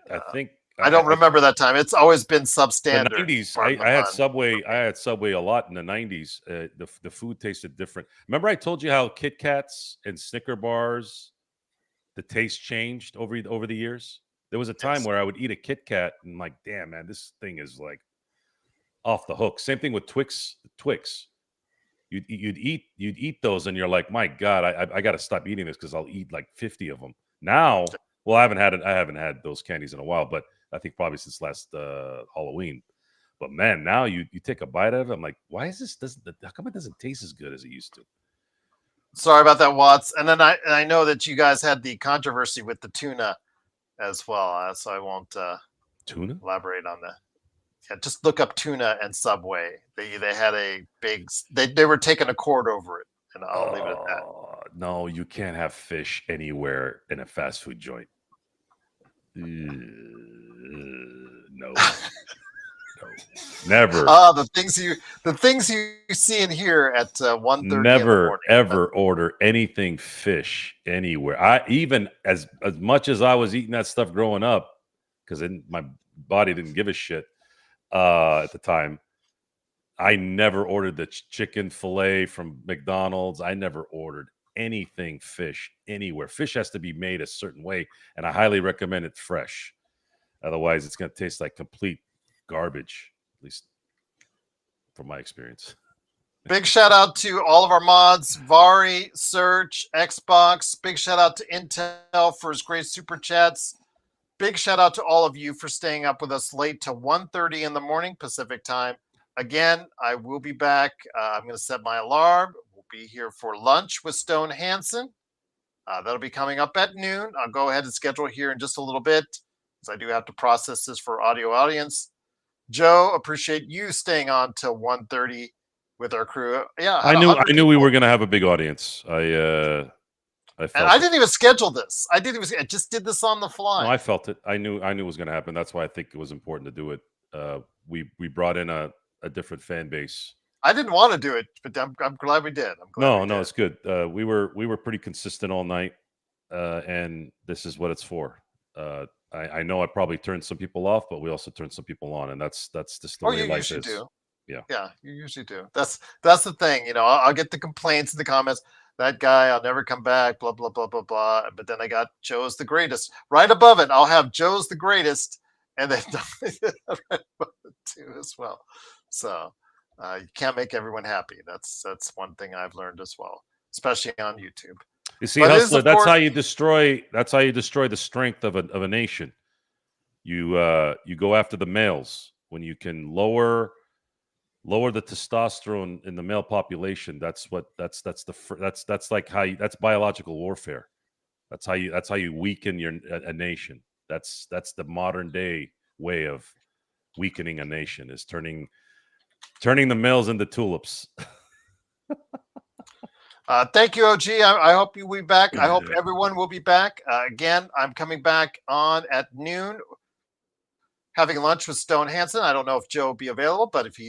I think I don't remember that time. It's always been the substandard. '90s. Pardon the I had pun. Subway. I had Subway a lot in the '90s. The food tasted different. Remember, I told you how Kit Kats and Snicker bars, the taste changed over the years. There was a time Yes. where I would eat a Kit Kat and I'm like, damn man, this thing is like off the hook. Same thing with Twix. Twix. You'd eat those and you're like, my God, I got to stop eating this because I'll eat like 50 of them. Now, well, I haven't had those candies in a while, but I think probably since last Halloween. But man, now you take a bite of it, I'm like, why is this doesn't how come it doesn't taste as good as it used to? Sorry about that, Watts. And then I know that you guys had the controversy with the tuna as well, so I won't Tuna? elaborate on that. Yeah, just look up tuna and Subway. They had a big. They were taking a cord over it, and I'll leave it at that. No, you can't have fish anywhere in a fast food joint. No. No. Never. The things you see and hear at 1:30 in the Never morning. ever order anything fish anywhere. I even as much as I was eating that stuff growing up, because my body didn't give a shit at the time. I never ordered the chicken fillet from McDonald's. I never ordered anything fish anywhere. Fish has to be made a certain way, and I highly recommend it fresh. Otherwise, it's going to taste like complete garbage, at least from my experience. Big shout out to all of our mods, Vari, Search, Xbox. Big shout out to Intel for his great super chats. Big shout out to all of you for staying up with us late to 1:30 in the morning Pacific time. Again, I will be back. I'm going to set my alarm. We'll be here for lunch with Stone Hansen. That'll be coming up at noon. I'll go ahead and schedule here in just a little bit, because I do have to process this for audio audience. Joe, appreciate you staying on till 1:30 with our crew. Yeah, I knew we were going to have a big audience. I felt and I didn't even schedule this. I just did this on the fly. No, I felt it. I knew it was going to happen. That's why I think it was important to do it. We brought in a different fan base. I didn't want to do it, but I'm glad we did. No, it's good. We were pretty consistent all night, and this is what it's for. I know I probably turned some people off, but we also turned some people on, and that's just the way life is. Do. Yeah, you usually do. That's the thing. I'll get the complaints in the comments. That guy, I'll never come back. Blah blah blah blah blah. But then I got Joe's the greatest. Right above it, I'll have Joe's the greatest, and then right above it too as well. So you can't make everyone happy. That's one thing I've learned as well, especially on YouTube. You see, Hustler, that's how you destroy the strength of a nation. You go after the males when you can lower the testosterone in the male population. That's biological warfare. That's how you weaken a nation. That's the modern day way of weakening a nation, is turning the males into tulips. Thank you, OG. I hope you will be back. I hope everyone will be back. Again, I'm coming back on at noon, having lunch with Stone Hansen. I don't know if Joe will be available, but if he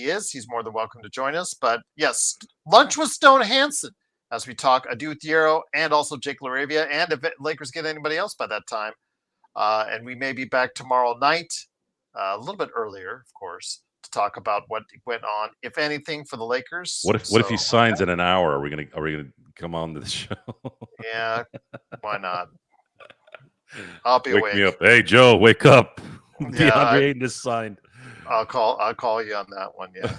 is, he's more than welcome to join us. But yes, lunch with Stone Hansen as we talk Adu Thiero and also Jake LaRavia, and if Lakers get anybody else by that time. And we may be back tomorrow night, a little bit earlier, of course, to talk about what went on, if anything, for the Lakers. What if he signs in an hour? Are we gonna come on to the show? Yeah, why not? I'll be awake. Wake me up. Hey, Joe, wake up. Yeah, DeAndre Ayton is signed. I'll call you on that one. Yeah.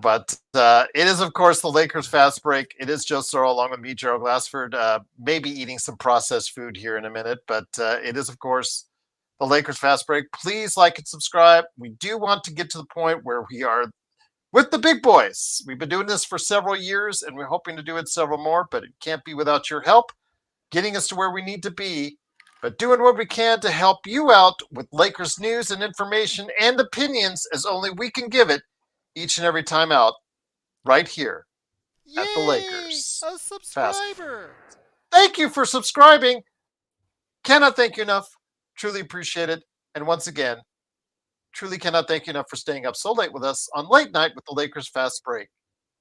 But it is, of course, the Lakers Fast Break. It is Joe Sorrell along with me, Gerald Glassford. Maybe eating some processed food here in a minute, but it is, of course, the Lakers Fast Break. Please like and subscribe. We do want to get to the point where we are with the big boys. We've been doing this for several years, and we're hoping to do it several more, but it can't be without your help getting us to where we need to be but doing what we can to help you out with Lakers news and information and opinions as only we can give it each and every time out, right here Yay! at the Lakers. A subscriber. Thank you for subscribing. Cannot thank you enough. Truly appreciate it. And once again, truly cannot thank you enough for staying up so late with us on Late Night with the Lakers Fast Break,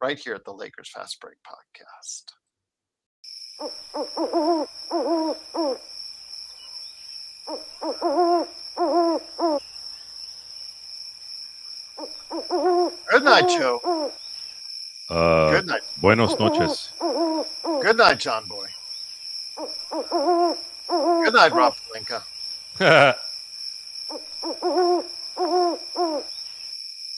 right here at the Lakers Fast Break podcast. Good night, Joe. Good night. Buenos noches. Good night, John Boy. Good night, Rob Pelinka.